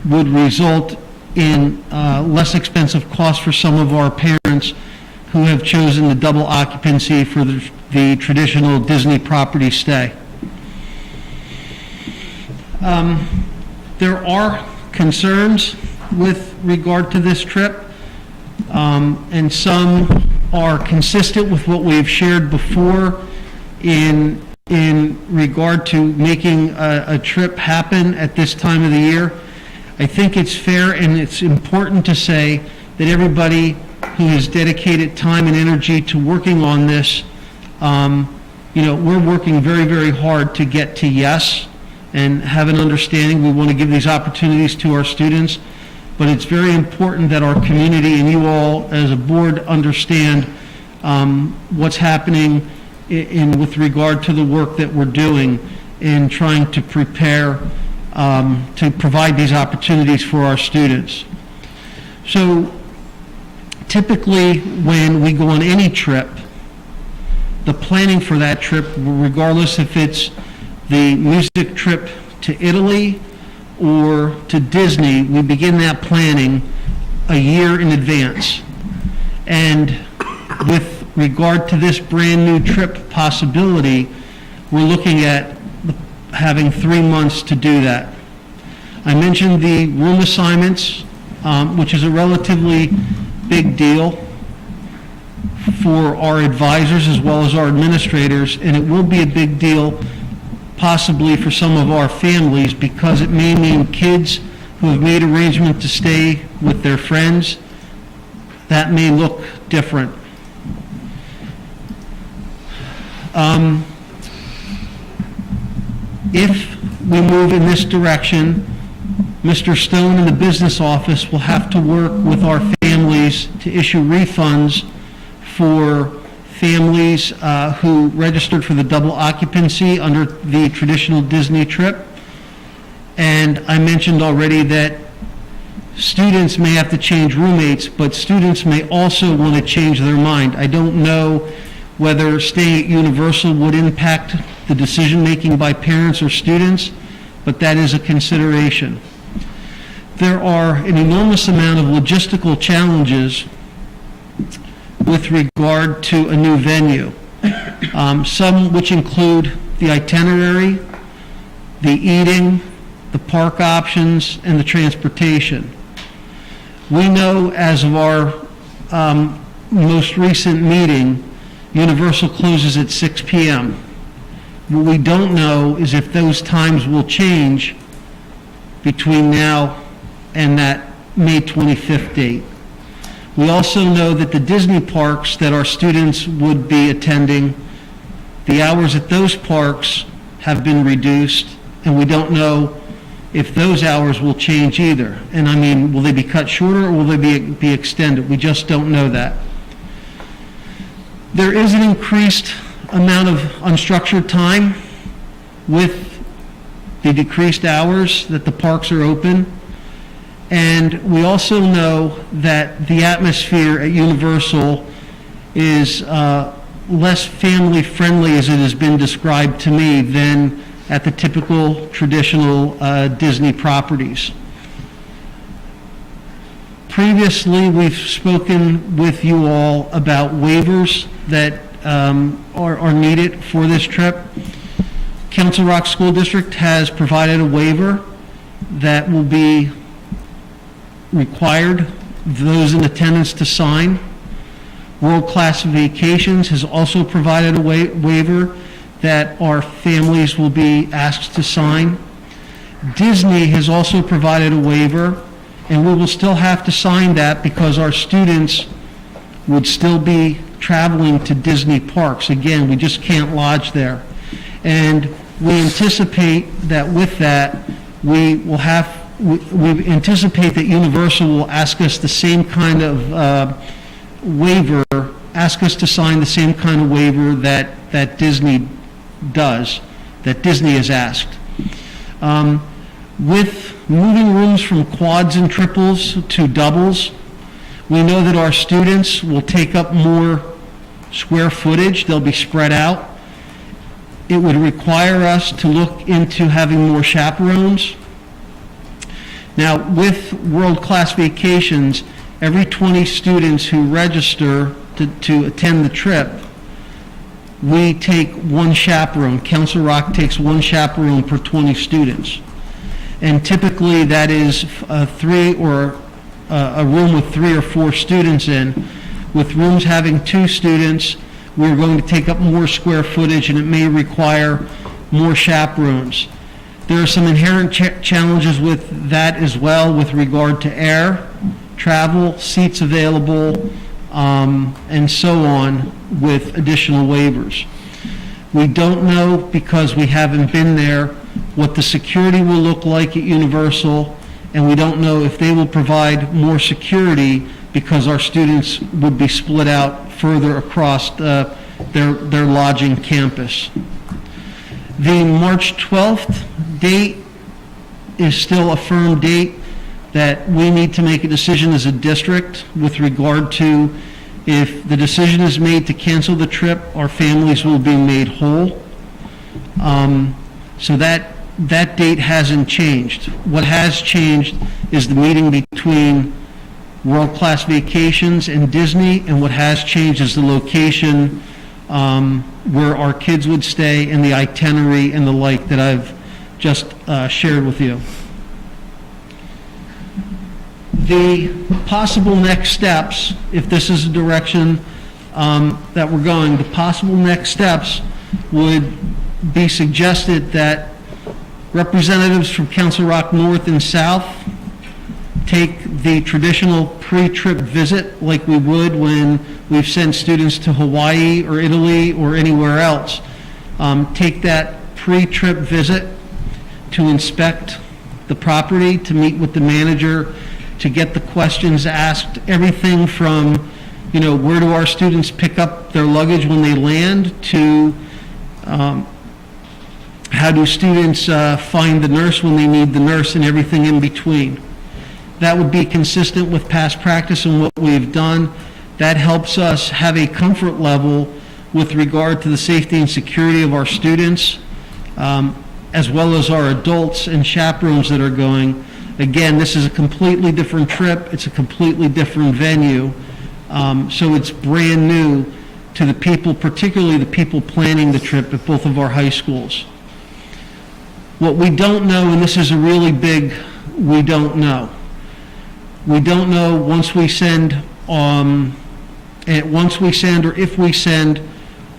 would result in less expensive costs for some of our parents who have chosen the double occupancy for the traditional Disney property stay. There are concerns with regard to this trip, and some are consistent with what we've shared before in regard to making a trip happen at this time of the year. I think it's fair and it's important to say that everybody who has dedicated time and energy to working on this, we're working very, very hard to get to yes and have an understanding. We want to give these opportunities to our students, but it's very important that our community and you all as a board understand what's happening with regard to the work that we're doing in trying to prepare to provide these opportunities for our students. So typically when we go on any trip, the planning for that trip, regardless if it's the music trip to Italy or to Disney, we begin that planning a year in advance. And with regard to this brand new trip possibility, we're looking at having 3 months to do that. I mentioned the room assignments, which is a relatively big deal for our advisors as well as our administrators, and it will be a big deal possibly for some of our families because it may mean kids who have made arrangement to stay with their friends. That may look different. If we move in this direction, Mr. Stone in the business office will have to work with our families to issue refunds for families who registered for the double occupancy under the traditional Disney trip. And I mentioned already that students may have to change roommates, but students may also want to change their mind. I don't know whether staying at Universal would impact the decision-making by parents or students, but that is a consideration. There are an enormous amount of logistical challenges with regard to a new venue, some which include the itinerary, the eating, the park options, and the transportation. We know as of our most recent meeting, Universal closes at 6 p.m. What we don't know is if those times will change between now and that May 25th date. We also know that the Disney parks that our students would be attending, the hours at those parks have been reduced, and we don't know if those hours will change either. And I mean, will they be cut shorter or will they be extended? We just don't know that. There is an increased amount of unstructured time with the decreased hours that the parks are open. And we also know that the atmosphere at Universal is less family-friendly, as it has been described to me, than at the typical traditional Disney properties. Previously, we've spoken with you all about waivers that are needed for this trip. Council Rock School District has provided a waiver that will be required those in attendance to sign. World Class Vacations has also provided a waiver that our families will be asked to sign. Disney has also provided a waiver, and we will still have to sign that because our students would still be traveling to Disney parks. Again, we just can't lodge there. And we anticipate that with that, we anticipate that Universal will ask us the same kind of waiver, ask us to sign the same kind of waiver that Disney does, that Disney has asked. With moving rooms from quads and triples to doubles, we know that our students will take up more square footage. They'll be spread out. It would require us to look into having more chaperones. Now, with World Class Vacations, every 20 students who register to attend the trip, we take one chaperone. Council Rock takes one chaperone per 20 students. And typically that is a room with 3 or 4 students in. With rooms having 2 students, we're going to take up more square footage, and it may require more chaperones. There are some inherent challenges with that as well with regard to air, travel, seats available, and so on with additional waivers. We don't know, because we haven't been there, what the security will look like at Universal, and we don't know if they will provide more security because our students would be split out further across their lodging campus. The March 12th date is still a firm date that we need to make a decision as a district with regard to if the decision is made to cancel the trip, our families will be made whole. So that date hasn't changed. What has changed is the meeting between World Class Vacations and Disney, and what has changed is the location where our kids would stay and the itinerary and the like that I've just shared with you. The possible next steps, if this is the direction that we're going, the possible next steps would be suggested that representatives from Council Rock North and South take the traditional pre-trip visit like we would when we've sent students to Hawaii or Italy or anywhere else. Take that pre-trip visit to inspect the property, to meet with the manager, to get the questions asked, everything from, where do our students pick up their luggage when they land, to how do students find the nurse when they need the nurse, and everything in between. That would be consistent with past practice and what we've done. That helps us have a comfort level with regard to the safety and security of our students, as well as our adults and chaperones that are going. Again, this is a completely different trip. It's a completely different venue. So it's brand new to the people, particularly the people planning the trip at both of our high schools. What we don't know, and this is a really big we don't know. We don't know once we send, or if we send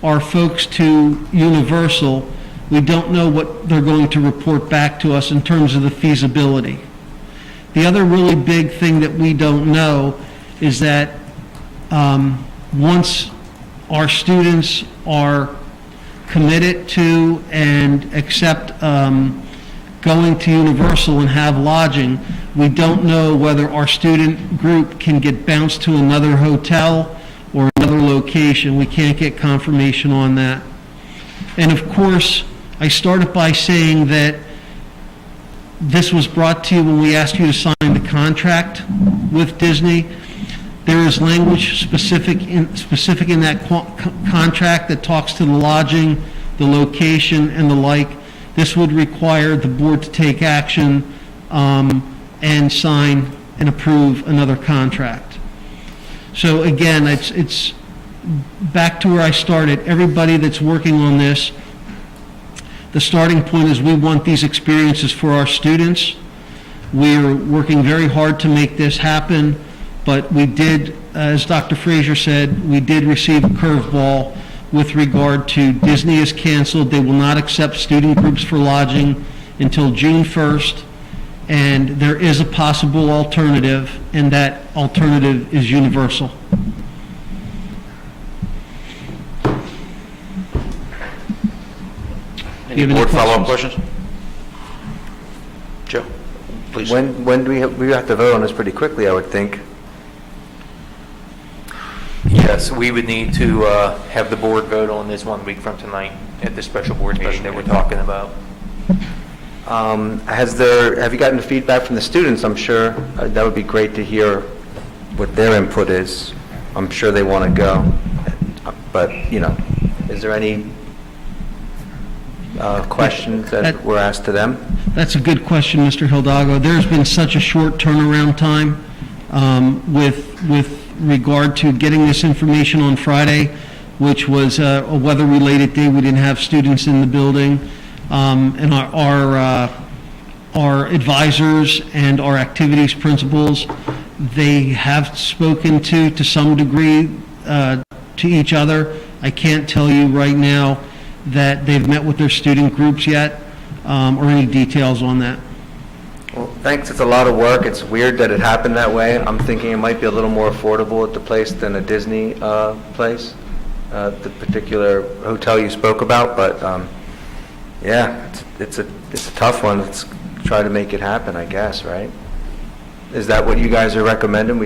our folks to Universal, we don't know what they're going to report back to us in terms of the feasibility. The other really big thing that we don't know is that once our students are committed to and accept going to Universal and have lodging, we don't know whether our student group can get bounced to another hotel or another location. We can't get confirmation on that. And of course, I started by saying that this was brought to you when we asked you to sign the contract with Disney. There is language specific in that contract that talks to the lodging, the location, and the like. This would require the board to take action and sign and approve another contract. So again, it's back to where I started. Everybody that's working on this, the starting point is we want these experiences for our students. We're working very hard to make this happen, but we did, as Dr. Frazier said, we did receive a curveball with regard to Disney is canceled. They will not accept student groups for lodging until June 1st, and there is a possible alternative, and that alternative is Universal. Any board follow-up questions? Joe, please. When do we have to vote on this pretty quickly, I would think? Yes, we would need to have the board vote on this 1 week from tonight at the special board meeting that we're talking about. Have you gotten the feedback from the students? I'm sure that would be great to hear what their input is. I'm sure they want to go, but, is there any questions that were asked to them? That's a good question, Mr. Hidalgo. There's been such a short turnaround time with regard to getting this information on Friday, which was a weather-related day. We didn't have students in the building. And our advisors and our activities principals, they have spoken to some degree to each other. I can't tell you right now that they've met with their student groups yet, or any details on that. Well, thanks. It's a lot of work. It's weird that it happened that way. I'm thinking it might be a little more affordable at the place than a Disney place, the particular hotel you spoke about. But yeah, it's a tough one. Let's try to make it happen, I guess, right? Is that what you guys are recommending?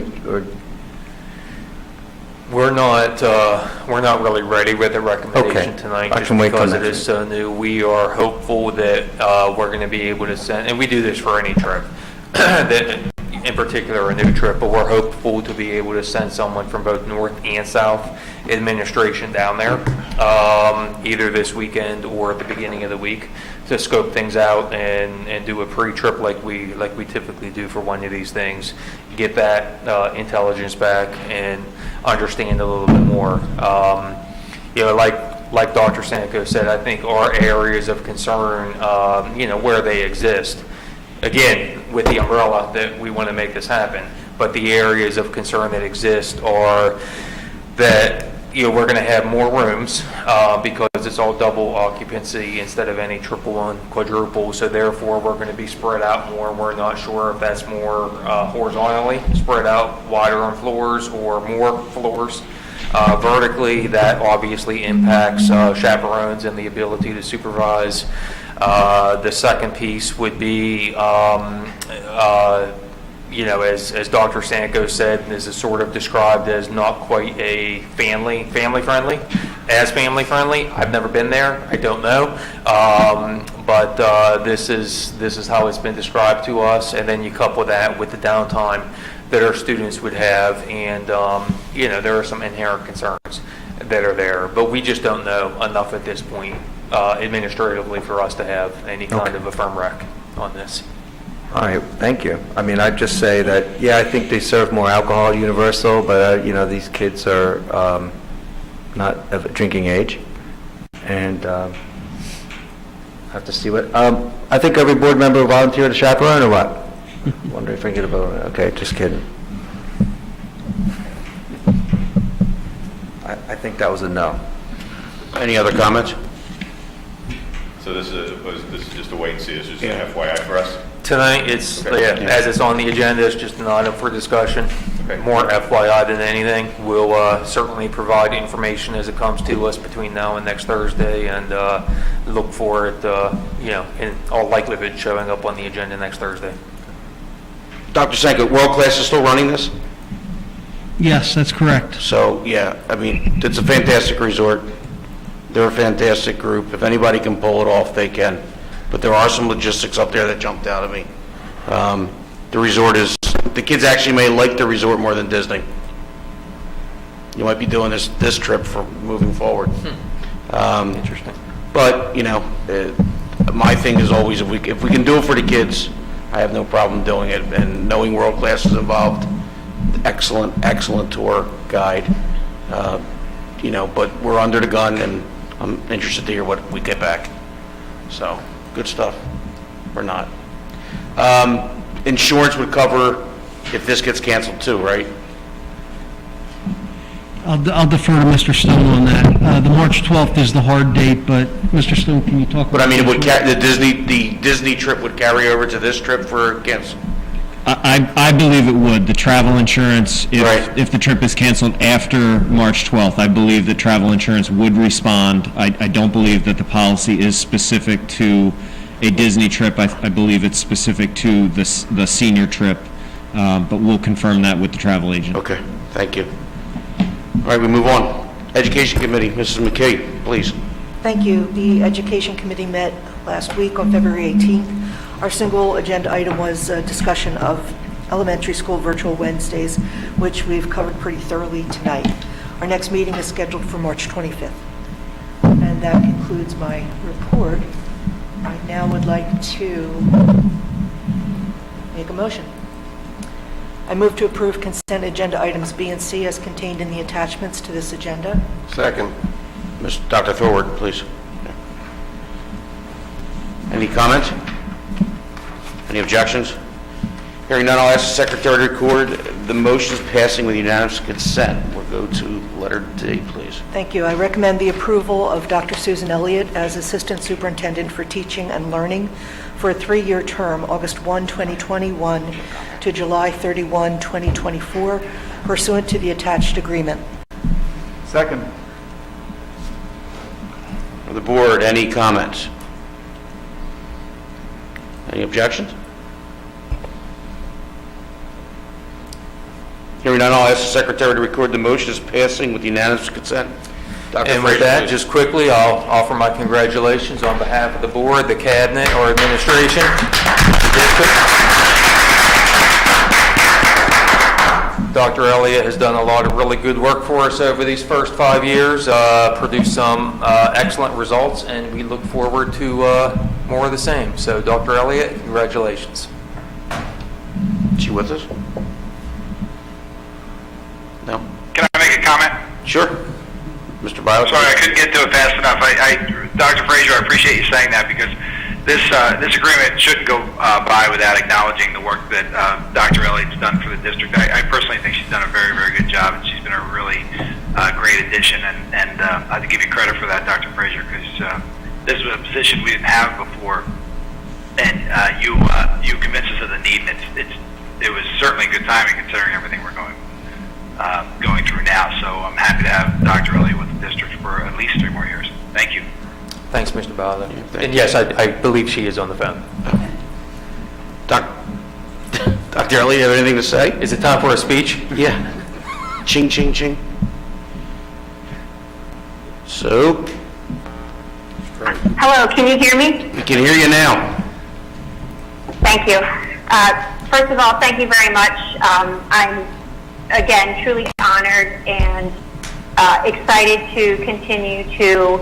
We're not really ready with a recommendation tonight, just because it is so new. We are hopeful that we're going to be able to send, and we do this for any trip, that in particular a new trip, but we're hopeful to be able to send someone from both North and South administration down there, either this weekend or at the beginning of the week, to scope things out and do a pre-trip like we typically do for one of these things, get that intelligence back and understand a little bit more. Like Dr. Sanko said, I think our areas of concern, where they exist, again, with the umbrella that we want to make this happen, but the areas of concern that exist are that we're going to have more rooms because it's all double occupancy instead of any triple and quadruple, so therefore we're going to be spread out more. We're not sure if that's more horizontally spread out, wider on floors, or more floors. Vertically, that obviously impacts chaperones and the ability to supervise. The second piece would be as Dr. Sanko said, this is sort of described as not quite a family friendly. I've never been there. I don't know. But this is how it's been described to us. And then you couple that with the downtime that our students would have, and there are some inherent concerns that are there. But we just don't know enough at this point administratively for us to have any kind of a firm rec on this. All right, thank you. I mean, I'd just say that, I think they serve more alcohol at Universal, but, these kids are not of drinking age, and have to see what, I think every board member will volunteer to chaperone, or what? Wondering if I can get a vote on it. Okay, just kidding. I think that was a no. Any other comments? So this is just a wait and see, this is just an FYI for us? Tonight, as it's on the agenda, it's just an item for discussion. more FYI than anything. We'll certainly provide information as it comes to us between now and next Thursday, and look for it, in all likelihood, showing up on the agenda next Thursday. Dr. Senko, World Class is still running this? Yes, that's correct. So, yeah, I mean, it's a fantastic resort. They're a fantastic group. If anybody can pull it off, they can. But there are some logistics up there that jumped out at me. The resort is, the kids actually may like the resort more than Disney. You might be doing this trip for moving forward. Interesting. But, my thing is always, if we can do it for the kids, I have no problem doing it. And knowing World Class is involved, excellent tour guide. But we're under the gun, and I'm interested to hear what we get back. So, good stuff. We're not. Insurance would cover if this gets canceled too, right? I'll defer to Mr. Stone on that. The March 12th is the hard date, but Mr. Stone, can you talk about... But I mean, it would the Disney trip would carry over to this trip for cancel? I believe it would. The travel insurance, if the trip is canceled after March 12th, I believe that travel insurance would respond. I don't believe that the policy is specific to a Disney trip. I believe it's specific to the senior trip, but we'll confirm that with the travel agent. Okay, thank you. All right, we move on. Education Committee, Mrs. McKay, please. Thank you. The Education Committee met last week on February 18th. Our single agenda item was a discussion of elementary school virtual Wednesdays, which we've covered pretty thoroughly tonight. Our next meeting is scheduled for March 25th. And that concludes my report. I now would like to make a motion. I move to approve consent agenda items B and C as contained in the attachments to this agenda. Second. Dr. Thorward, please. Any comments? Any objections? Hearing none, I'll ask the Secretary to record the motions passing with unanimous consent. We'll go to letter D, please. Thank you. I recommend the approval of Dr. Susan Elliott as Assistant Superintendent for Teaching and Learning for a 3-year term, August 1, 2021 to July 31, 2024, pursuant to the attached agreement. Second. From the board, any comments? Any objections? Hearing none, I'll ask the Secretary to record the motion as passing with unanimous consent. Dr. And with Fraser, that, please. just quickly, I'll offer my congratulations on behalf of the board, the cabinet, our administration, the district. Dr. Elliott has done a lot of really good work for us over these first 5 years, produced some excellent results, and we look forward to more of the same. So, Dr. Elliott, congratulations. Is she with us? No? Can I make a comment? Sure. Mr. Biles? Sorry, I couldn't get to it fast enough. Dr. Fraser, I appreciate you saying that, because this agreement shouldn't go by without acknowledging the work that Dr. Elliott's done for the district. I personally think she's done a very, very good job, and she's been a really great addition, and I have to give you credit for that, Dr. Fraser, because this was a position we didn't have before, and you convinced us of the need, and it was certainly good timing considering everything we're going through now. So I'm happy to have Dr. Elliott with the district for at least 3 more years. Thank you. Thanks, Mr. Bowden. And yes, I believe she is on the phone. Dr. Elliott, you have anything to say? Is it time for a speech? Yeah. Ching, ching, ching. So? Hello, can you hear me? We can hear you now. Thank you. First of all, thank you very much. I'm, again, truly honored and excited to continue to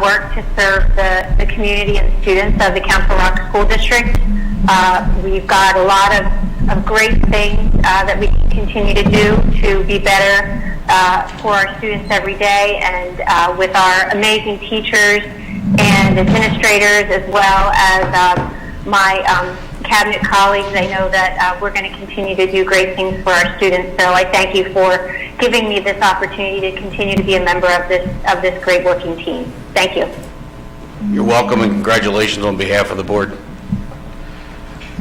work to serve the community and students of the Council Rock School District. We've got a lot of great things that we can continue to do to be better for our students every day, and with our amazing teachers and administrators, as well as my cabinet colleagues. I know that we're going to continue to do great things for our students, so I thank you for giving me this opportunity to continue to be a member of this great working team. Thank you. You're welcome, and congratulations on behalf of the board.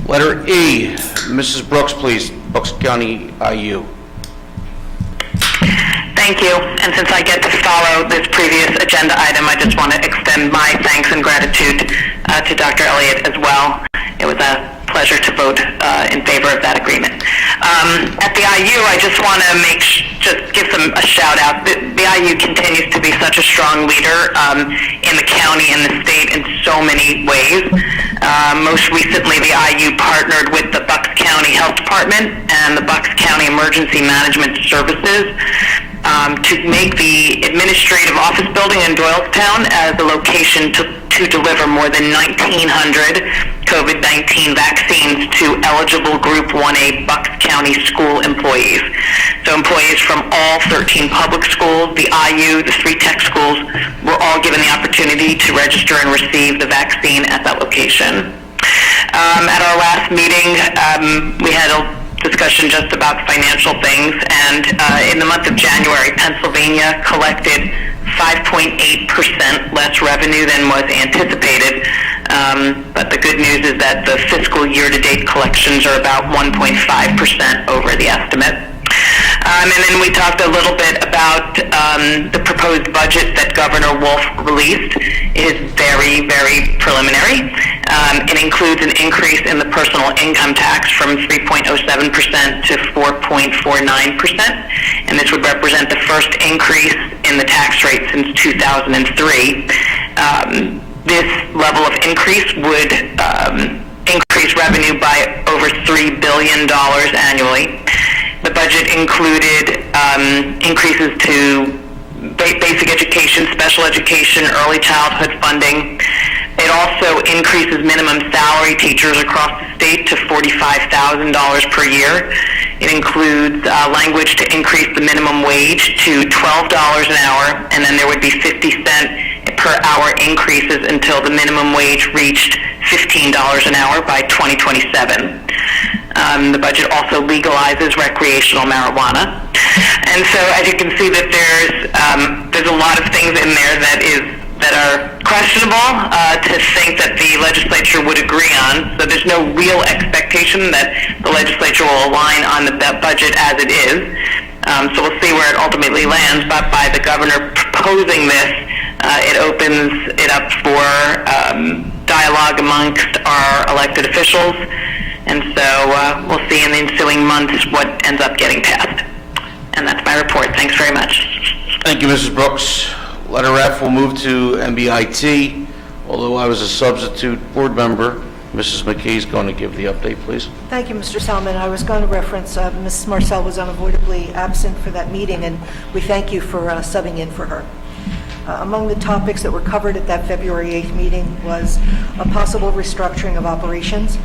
Letter E, Mrs. Brooks, please. Bucks County IU. Thank you. And since I get to follow this previous agenda item, I just want to extend my thanks and gratitude to Dr. Elliott as well. It was a pleasure to vote in favor of that agreement. At the IU, I just want to give a shout out. The IU continues to be such a strong leader in the county and the state in so many ways. Most recently, the IU partnered with the Bucks County Health Department and the Bucks County Emergency Management Services to make the administrative office building in Doylestown as a location to deliver more than 1,900 COVID-19 vaccines to eligible Group 1A Bucks County school employees. So employees from all 13 public schools, the IU, the 3 tech schools, were all given the opportunity to register and receive the vaccine at that location. At our last meeting, we had a discussion just about financial things, and in the month of January, Pennsylvania collected 5.8% less revenue than was anticipated, but the good news is that the fiscal year-to-date collections are about 1.5% over the estimate. And then we talked a little bit about the proposed budget that Governor Wolf released. It is very, very preliminary. It includes an increase in the personal income tax from 3.07% to 4.49%, and this would represent the first increase in the tax rate since 2003. This level of increase would increase revenue by over $3 billion annually. The budget included increases to basic education, special education, early childhood funding. It also increases minimum salary teachers across the state to $45,000 per year. It includes language to increase the minimum wage to $12 an hour, and then there would be 50-cent per hour increases until the minimum wage reached $15 an hour by 2027. The budget also legalizes recreational marijuana. And so as you can see that there's a lot of things in there that are questionable to think that the legislature would agree on. So there's no real expectation that the legislature will align on the budget as it is. So we'll see where it ultimately lands, but by the governor proposing this, it opens it up for dialogue amongst our elected officials. And so we'll see in the ensuing months what ends up getting passed. And that's my report. Thanks very much. Thank you, Mrs. Brooks. Letter F will move to MBIT. Although I was a substitute board member, Mrs. McKay is going to give the update, please. Thank you, Mr. Salmon. I was going to reference Mrs. Marcel was unavoidably absent for that meeting, and we thank you for subbing in for her. Among the topics that were covered at that February 8th meeting was a possible restructuring of operations,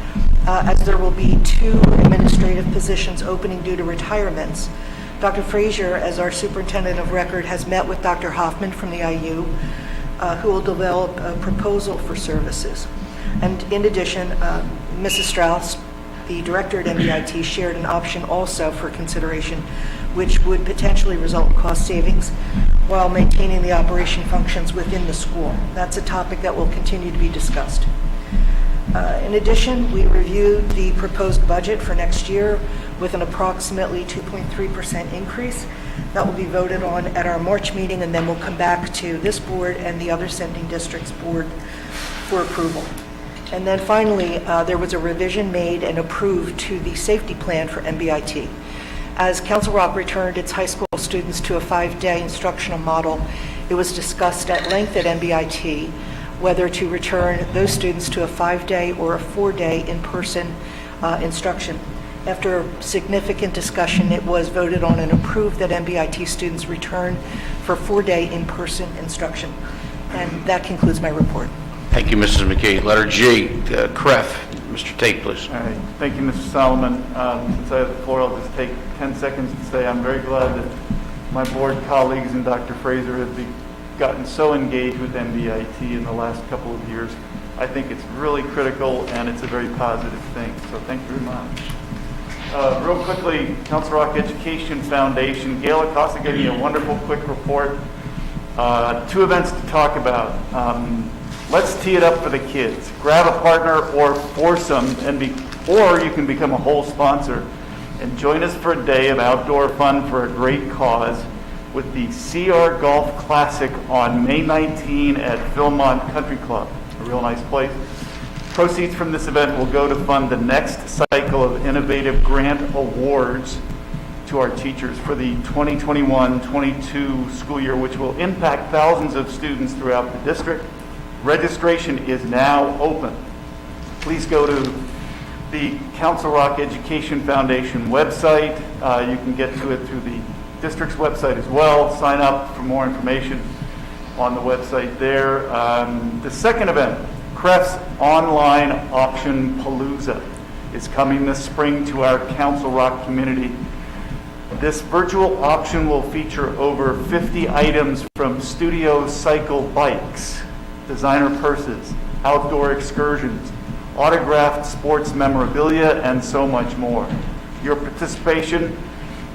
as there will be 2 administrative positions opening due to retirements. Dr. Frazier, as our superintendent of record, has met with Dr. Hoffman from the IU, who will develop a proposal for services. And in addition, Mrs. Strauss, the director at MBIT, shared an option also for consideration, which would potentially result in cost savings while maintaining the operation functions within the school. That's a topic that will continue to be discussed. In addition, we reviewed the proposed budget for next year with an approximately 2.3% increase. That will be voted on at our March meeting, and then we'll come back to this board and the other sending districts board for approval. And then finally, there was a revision made and approved to the safety plan for MBIT. As Council Rock returned its high school students to a 5-day instructional model, it was discussed at length at MBIT whether to return those students to a 5-day or a 4-day in-person instruction. After significant discussion, it was voted on and approved that MBIT students return for 4-day in-person instruction. And that concludes my report. Thank you, Mrs. McKay. Letter G, CREF. Mr. Tate, please. All right. Thank you, Mr. Solomon. Since I have the floor, I'll just take 10 seconds to say I'm very glad that my board colleagues and Dr. Fraser have gotten so engaged with MBIT in the last couple of years. I think it's really critical and it's a very positive thing. So thank you very much. Real quickly, Council Rock Education Foundation. Gail Acosta gave me a wonderful quick report. 2 events to talk about. Let's tee it up for the kids. Grab a partner or foursome, or you can become a whole sponsor and join us for a day of outdoor fun for a great cause. with the CR Golf Classic on May 19 at Philmont Country Club, a real nice place. Proceeds from this event will go to fund the next cycle of innovative grant awards to our teachers for the 2021-22 school year, which will impact thousands of students throughout the district. Registration is now open. Please go to the Council Rock Education Foundation website. You can get to it through the district's website as well. Sign up for more information on the website there. The second event, CREF's Online Auction Palooza, is coming this spring to our Council Rock community. This virtual auction will feature over 50 items from studio cycle bikes, designer purses, outdoor excursions, autographed sports memorabilia, and so much more. Your participation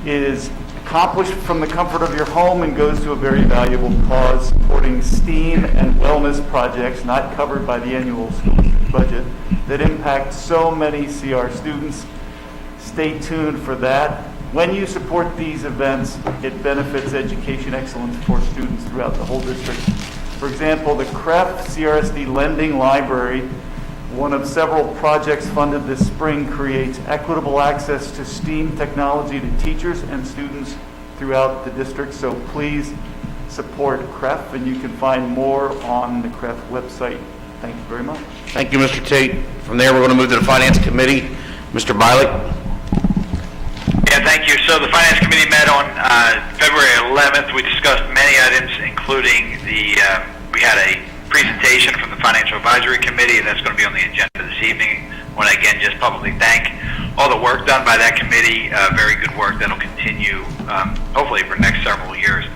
is accomplished from the comfort of your home and goes to a very valuable cause supporting STEAM and wellness projects not covered by the annual school budget that impact so many CR students. Stay tuned for that. When you support these events, it benefits education excellence for students throughout the whole district. For example, the CREF CRSD Lending Library, one of several projects funded this spring, creates equitable access to STEAM technology to teachers and students throughout the district. So please support CREF, and you can find more on the CREF website. Thank you very much. Thank you, Mr. Tate. From there, we're going to move to the Finance Committee. Mr. Bialik? Yeah, thank you. So the Finance Committee met on February 11th. We discussed many items, including we had a presentation from the Financial Advisory Committee, and that's going to be on the agenda this evening. I want to again just publicly thank all the work done by that committee. Very good work that'll continue, hopefully, for the next several years.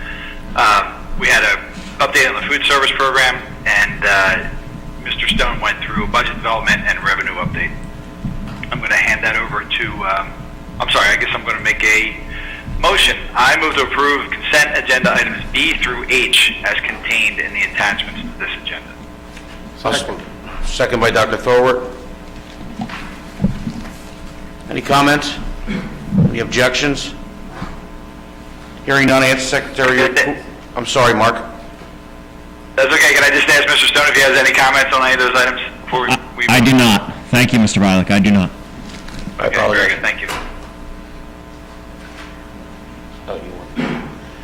We had an update on the food service program, and Mr. Stone went through a budget development and revenue update. I'm going to hand that over to, I guess I'm going to make a motion. I move to approve consent agenda items B through H as contained in the attachments to this agenda. Second by Dr. Thorwart. Any comments? Any objections? Hearing none, ask Secretary. I'm sorry, Mark. That's okay. Can I just ask Mr. Stone if he has any comments on any of those items before we I do not. Thank you, Mr. Bialik. I do not. I apologize. Very good. Thank you.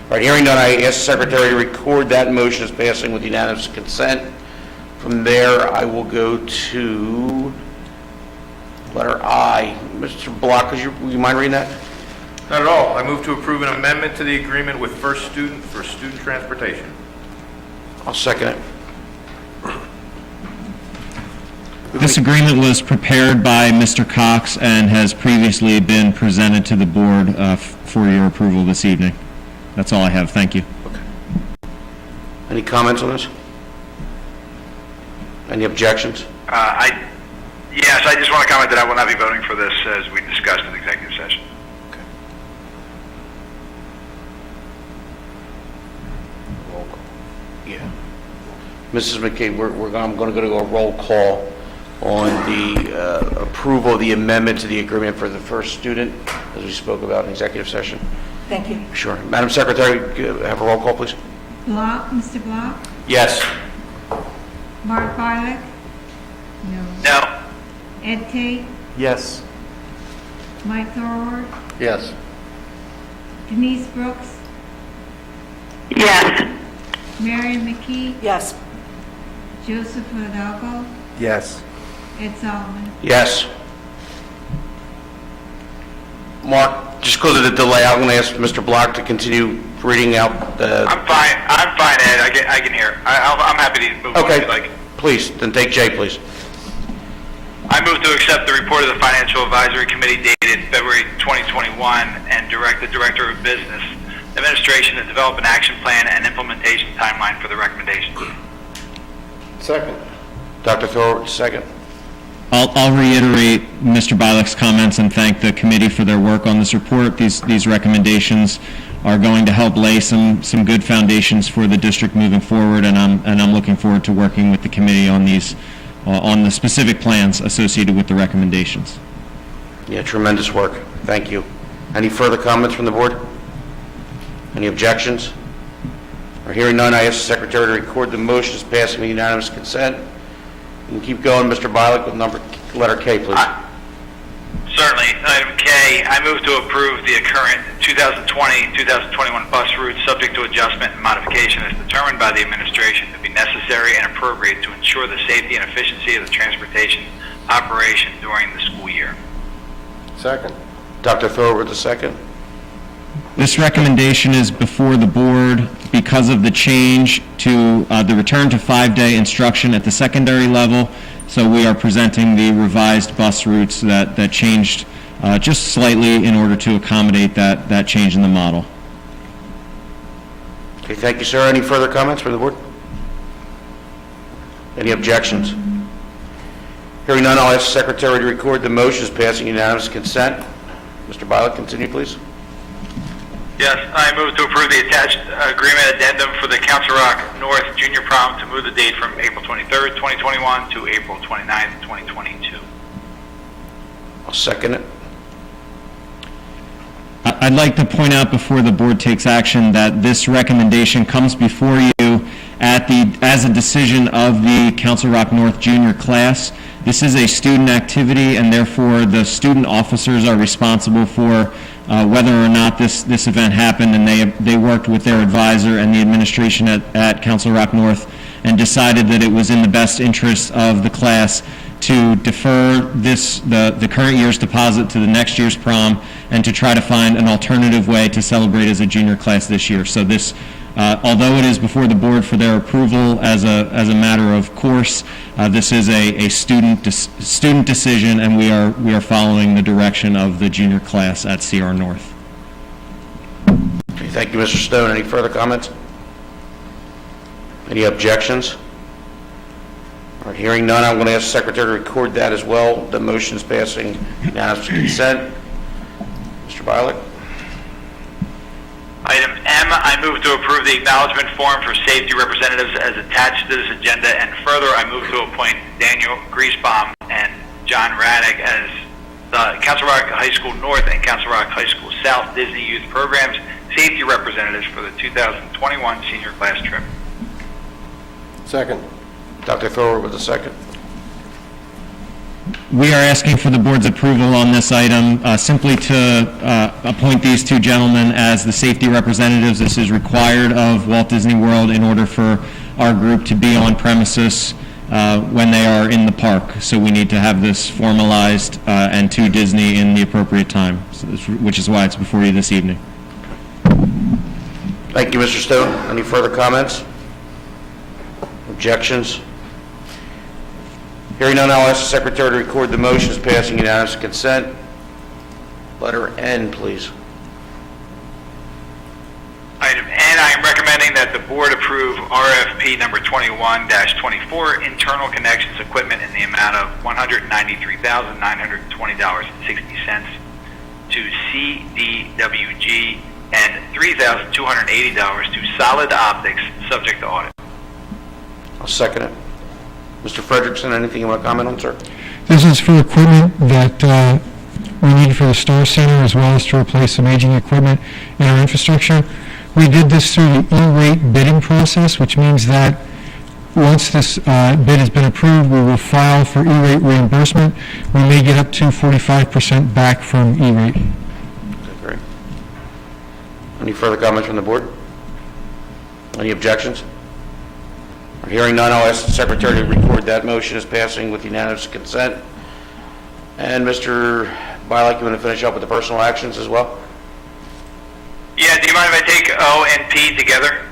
All right, hearing none, I ask the Secretary to record that motion as passing with unanimous consent. From there, I will go to letter I. Mr. Block, would you mind reading that? Not at all. I move to approve an amendment to the agreement with First Student for student transportation. I'll second it. This agreement was prepared by Mr. Cox and has previously been presented to the board for your approval this evening. That's all I have. Thank you. Okay. Any comments on this? Any objections? Yes, I just want to comment that I will not be voting for this as we discussed in executive session. Okay. Yeah. Mrs. McKay, I'm going to go to a roll call on the approval of the amendment to the agreement for the first student, as we spoke about in executive session. Thank you. Sure. Madam Secretary, have a roll call, please. Block, Mr. Block? Yes. Mark Bialik? No. No. Ed Tate? Yes. Mike Thorwald? Yes. Denise Brooks? Yes. Marion McKee? Yes. Joseph Hidalgo? Yes. Ed Solomon? Yes. Mark, just because of the delay, I'm going to ask Mr. Block to continue reading out the... I'm fine, Ed. I can hear. I'm happy to move on if you'd like. Please, then take J, please. I move to accept the report of the Financial Advisory Committee dated February 2021 and direct the Director of Business Administration to develop an action plan and implementation timeline for the recommendations. Second. Dr. Thorwald, second. I'll reiterate Mr. Bialik's comments and thank the committee for their work on this report. These recommendations are going to help lay some good foundations for the district moving forward, and I'm looking forward to working with the committee on these on the specific plans associated with the recommendations. Yeah, tremendous work. Thank you. Any further comments from the board? Any objections? Or hearing none, I ask the secretary to record the motions passing with unanimous consent. You can keep going, Mr. Bialik, with letter K, please. Certainly. Item K, I move to approve the current 2020-2021 bus routes subject to adjustment and modification as determined by the administration to be necessary and appropriate to ensure the safety and efficiency of the transportation operation during the school year. Second. Dr. Thorwood, the second. This recommendation is before the board because of the change to the return to 5-day instruction at the secondary level. So we are presenting the revised bus routes that changed just slightly in order to accommodate that change in the model. Okay, thank you, sir. Any further comments from the board? Any objections? Hearing none, I'll ask the secretary to record the motions passing unanimous consent. Mr. Bialik, continue, please. Yes, I move to approve the attached agreement addendum for the Council Rock North Junior Prom to move the date from April 23rd, 2021 to April 29th, 2022. I'll second it. I'd like to point out before the board takes action that this recommendation comes before you as a decision of the Council Rock North Junior class. This is a student activity, and therefore the student officers are responsible for whether or not this event happened, and they worked with their advisor and the administration at Council Rock North and decided that it was in the best interest of the class to defer the current year's deposit to the next year's prom and to try to find an alternative way to celebrate as a junior class this year. So this, although it is before the board for their approval as a matter of course, this is a student decision, and we are following the direction of the junior class at CR North. Okay, thank you, Mr. Stone. Any further comments? Any objections? All right, hearing none, I'm going to ask the secretary to record that as well. The motion is passing unanimous consent. Mr. Bialik. Item M, I move to approve the acknowledgement form for safety representatives as attached to this agenda, and further, I move to appoint Daniel Griesbaum and John Raddick as the Council Rock High School North and Council Rock High School South Disney Youth Programs safety representatives for the 2021 senior class trip. Second. Dr. Thorwood with the second. We are asking for the board's approval on this item simply to appoint these two gentlemen as the safety representatives. This is required of Walt Disney World in order for our group to be on premises when they are in the park. So we need to have this formalized and to Disney in the appropriate time, which is why it's before you this evening. Thank you, Mr. Stone. Any further comments? Objections? Hearing none, I'll ask the secretary to record the motions passing unanimous consent. Letter N, please. Item N, I am recommending that the board approve RFP number 21-24, internal connections equipment in the amount of $193,920.60 to CDWG and $3,280 to Solid Optics, subject to audit. I'll second it. Mr. Frederickson, anything you want to comment on, sir? This is for equipment that we need for the Star Center, as well as to replace some aging equipment in our infrastructure. We did this through the E-rate bidding process, which means that once this bid has been approved, we will file for E-rate reimbursement. We may get up to 45% back from E-rate. Okay, great. Any further comments from the board? Any objections? Hearing none, I'll ask the secretary to record that motion as passing with unanimous consent. And Mr. Bialik, you want to finish up with the personal actions as well? Yeah, do you mind if I take O and P together?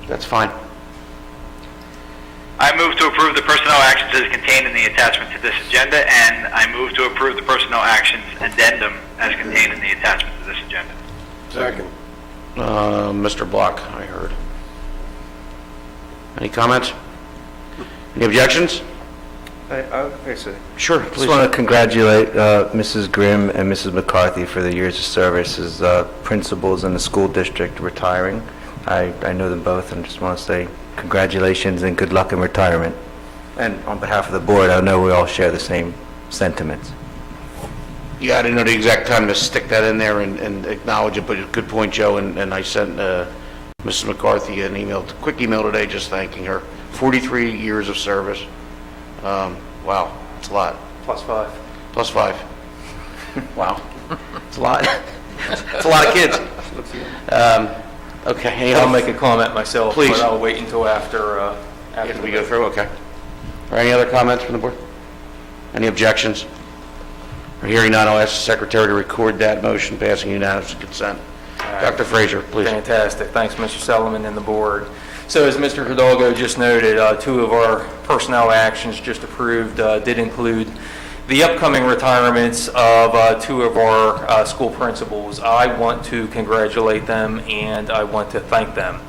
That's fine. I move to approve the personnel actions as contained in the attachment to this agenda, and I move to approve the personnel actions addendum as contained in the attachment to this agenda. Second. Mr. Block, I heard. Any comments? Any objections? Sure, please. I just want to congratulate Mrs. Grimm and Mrs. McCarthy for their years of service as principals in the school district retiring. I know them both and just want to say congratulations and good luck in retirement. And on behalf of the board, I know we all share the same sentiments. Yeah, I didn't know the exact time to stick that in there and acknowledge it, but good point, Joe, and I sent Mrs. McCarthy an email, quick email today just thanking her. 43 years of service. Wow, it's a lot. Plus 5. Plus 5. Wow, it's a lot. It's a lot of kids. Okay. I'll make a comment myself, Please. but I'll wait until after After we go through, okay. Are any other comments from the board? Any objections? Hearing none, I'll ask the secretary to record that motion passing unanimous consent. Dr. Frazier, please. Fantastic. Thanks, Mr. Solomon and the board. So as Mr. Hidalgo just noted, 2 of our personnel actions just approved did include the upcoming retirements of 2 of our school principals. I want to congratulate them and I want to thank them.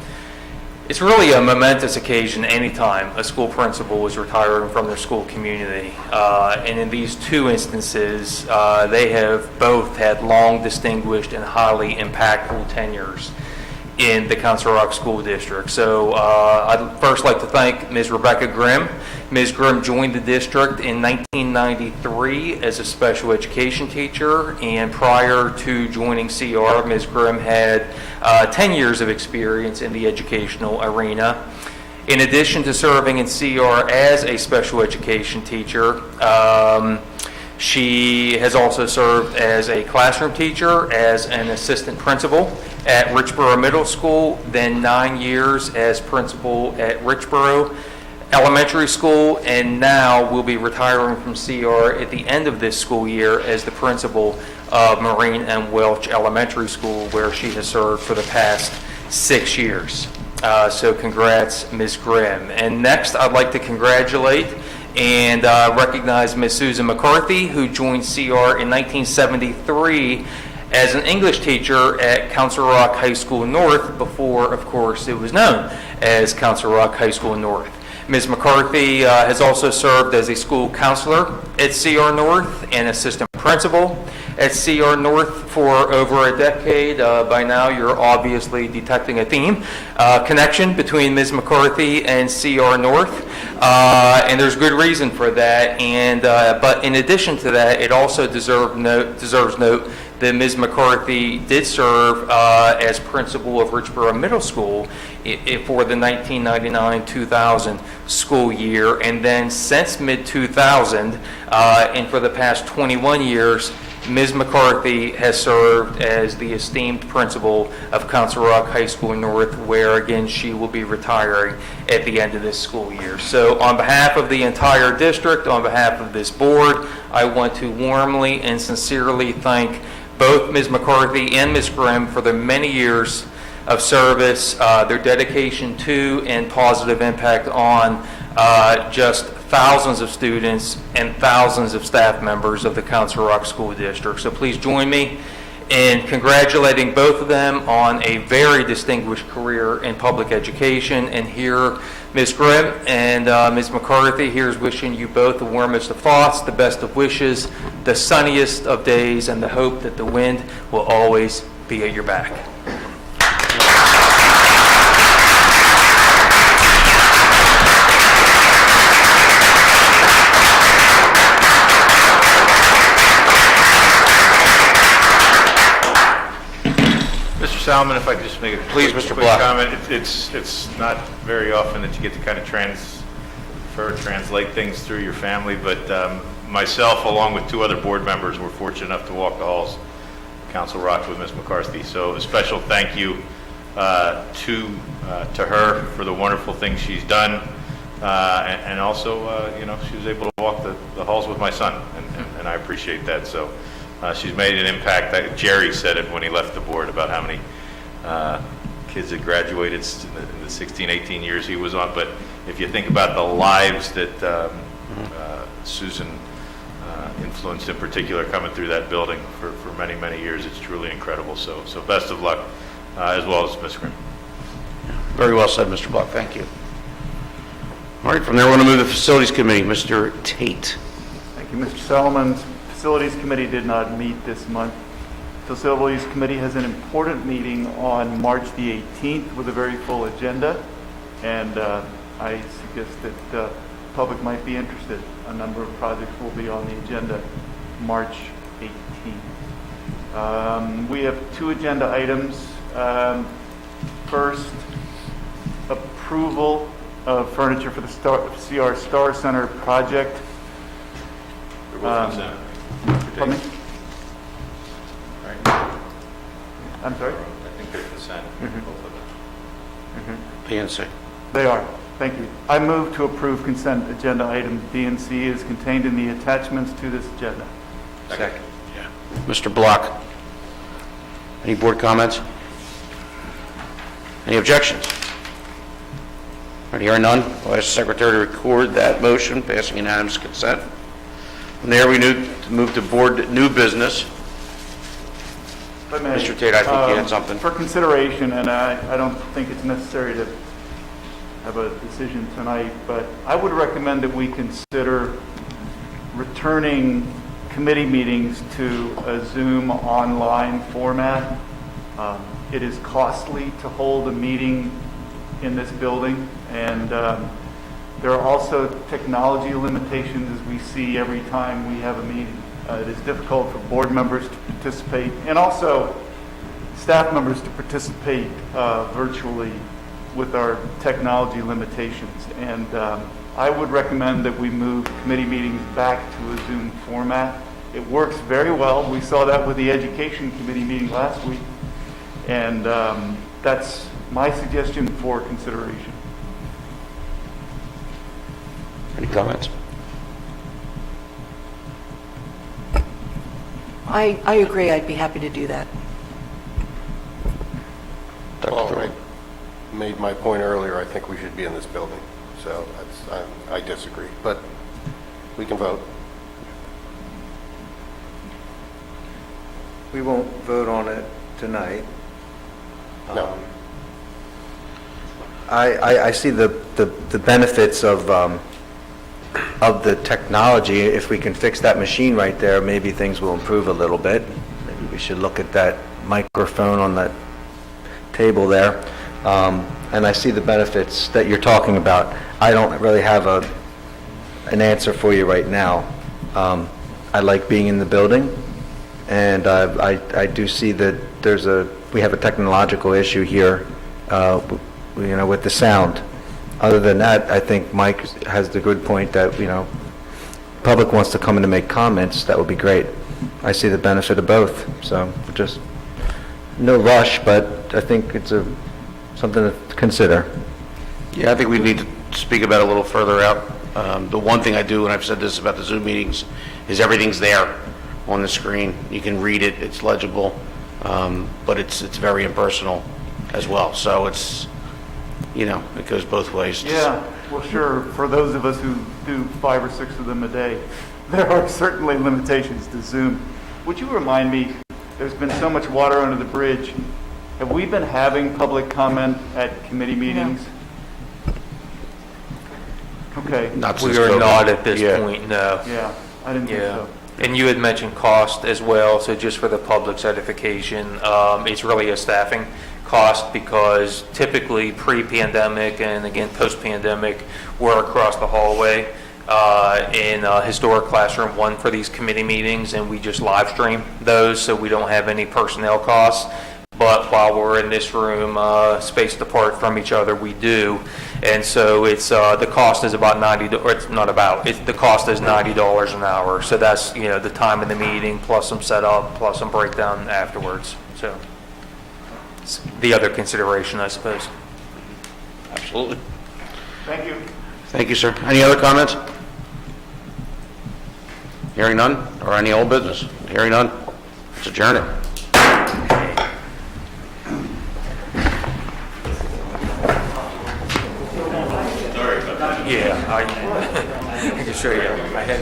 It's really a momentous occasion anytime a school principal is retiring from their school community. And in these 2 instances, they have both had long, distinguished, and highly impactful tenures in the Council Rock School District. So I'd first like to thank Ms. Rebecca Grimm. Ms. Grimm joined the district in 1993 as a special education teacher, and prior to joining CR, Ms. Grimm had 10 years of experience in the educational arena. In addition to serving in CR as a special education teacher, she has also served as a classroom teacher, as an assistant principal at Richboro Middle School, then 9 years as principal at Richboro Elementary School, and now will be retiring from CR at the end of this school year as the principal of Marine and Welch Elementary School, where she has served for the past 6 years. So congrats, Ms. Grimm. And next, I'd like to congratulate and recognize Ms. Susan McCarthy, who joined CR in 1973 as an English teacher at Council Rock High School North before, of course, it was known as Council Rock High School North. Ms. McCarthy has also served as a school counselor at CR North and assistant principal at CR North for over a decade. By now, you're obviously detecting a theme, connection between Ms. McCarthy and CR North, and there's good reason for that. And but in addition to that, it also deserves note that Ms. McCarthy did serve as principal of Richboro Middle School for the 1999-2000 school year, and then since mid-2000, and for the past 21 years, Ms. McCarthy has served as the esteemed principal of Council Rock High School North, where again she will be retiring at the end of this school year. So on behalf of the entire district, on behalf of this board, I want to warmly and sincerely thank both Ms. McCarthy and Ms. Grimm for their many years of service, their dedication to and positive impact on just thousands of students and thousands of staff members of the Council Rock School District. So please join me in congratulating both of them on a very distinguished career in public education. And here, Ms. Grimm and Ms. McCarthy, here's wishing you both the warmest of thoughts, the best of wishes, the sunniest of days, and the hope that the wind will always be at your back. Salmon, if I could just make a Please, quick Mr. Block. comment. It's not very often that you get to kind of translate things through your family, but myself, along with 2 other board members, were fortunate enough to walk the halls of Council Rock with Ms. McCarthy. So a special thank you to her for the wonderful things she's done, and also, she was able to walk the halls with my son, and I appreciate that. So. She's made an impact. Jerry said it when he left the board about how many kids had graduated in the 16, 18 years he was on. But if you think about the lives that Susan influenced in particular coming through that building for many, many years, it's truly incredible. So best of luck, as well as Ms. Grimm. Very well said, Mr. Block. Thank you. All right, from there, I want to move the Facilities Committee. Mr. Tate. Thank you, Mr. Solomon. Facilities Committee did not meet this month. Facilities Committee has an important meeting on March the 18th with a very full agenda, and I suggest that the public might be interested. A number of projects will be on the agenda March 18th. We have two agenda items. First, approval of furniture for the CR Star Center project. They're both consent. Pardon me? Right? I'm sorry? I think they're consent, both of them. B and C. They are. Thank you. I move to approve consent agenda item B and C is contained in the attachments to this agenda. Second. Mr. Block. Any board comments? Any objections? All right, hearing none, I'll ask the secretary to record that motion, passing unanimous consent. From there, we move to board new business. If I may, Mr. Tate, I think you had something. For consideration, and I don't think it's necessary to have a decision tonight, but I would recommend that we consider returning committee meetings to a Zoom online format. It is costly to hold a meeting in this building, and there are also technology limitations as we see every time we have a meeting. It is difficult for board members to participate, and also staff members to participate virtually with our technology limitations. And I would recommend that we move committee meetings back to a Zoom format. It works very well. We saw that with the Education Committee meeting last week. And that's my suggestion for consideration. Any comments? I agree. I'd be happy to do that. Well, I made my point earlier. I think we should be in this building. So I disagree, but we can vote. We won't vote on it tonight. No. I see the benefits of the technology. If we can fix that machine right there, maybe things will improve a little bit. Maybe we should look at that microphone on that table there. And I see the benefits that you're talking about. I don't really have an answer for you right now. I like being in the building, and I do see that we have a technological issue here, with the sound. Other than that, I think Mike has the good point that, public wants to come in to make comments, that would be great. I see the benefit of both, so just no rush, but I think it's something to consider. Yeah, I think we need to speak about it a little further out. The one thing I do, and I've said this about the Zoom meetings, is everything's there on the screen. You can read it, it's legible, but it's very impersonal as well. So it's, it goes both ways. Yeah, well, sure. For those of us who do 5 or 6 of them a day, there are certainly limitations to Zoom. Would you remind me, there's been so much water under the bridge. Have we been having public comment at committee meetings? Okay. We are not at this point, no. Yeah, I didn't think so. And you had mentioned cost as well, so just for the public's edification, it's really a staffing cost because typically pre-pandemic and again post-pandemic, we're across the hallway in historic classroom 1 for these committee meetings, and we just live stream those so we don't have any personnel costs. But while we're in this room, spaced apart from each other, we do. And so it's the cost is about the cost is $90 an hour. So that's, the time of the meeting plus some setup plus some breakdown afterwards. So it's the other consideration, I suppose. Absolutely. Thank you. Thank you, sir. Any other comments? Hearing none, or any old business? Hearing none, let's adjourn it. Yeah, I can show you. I had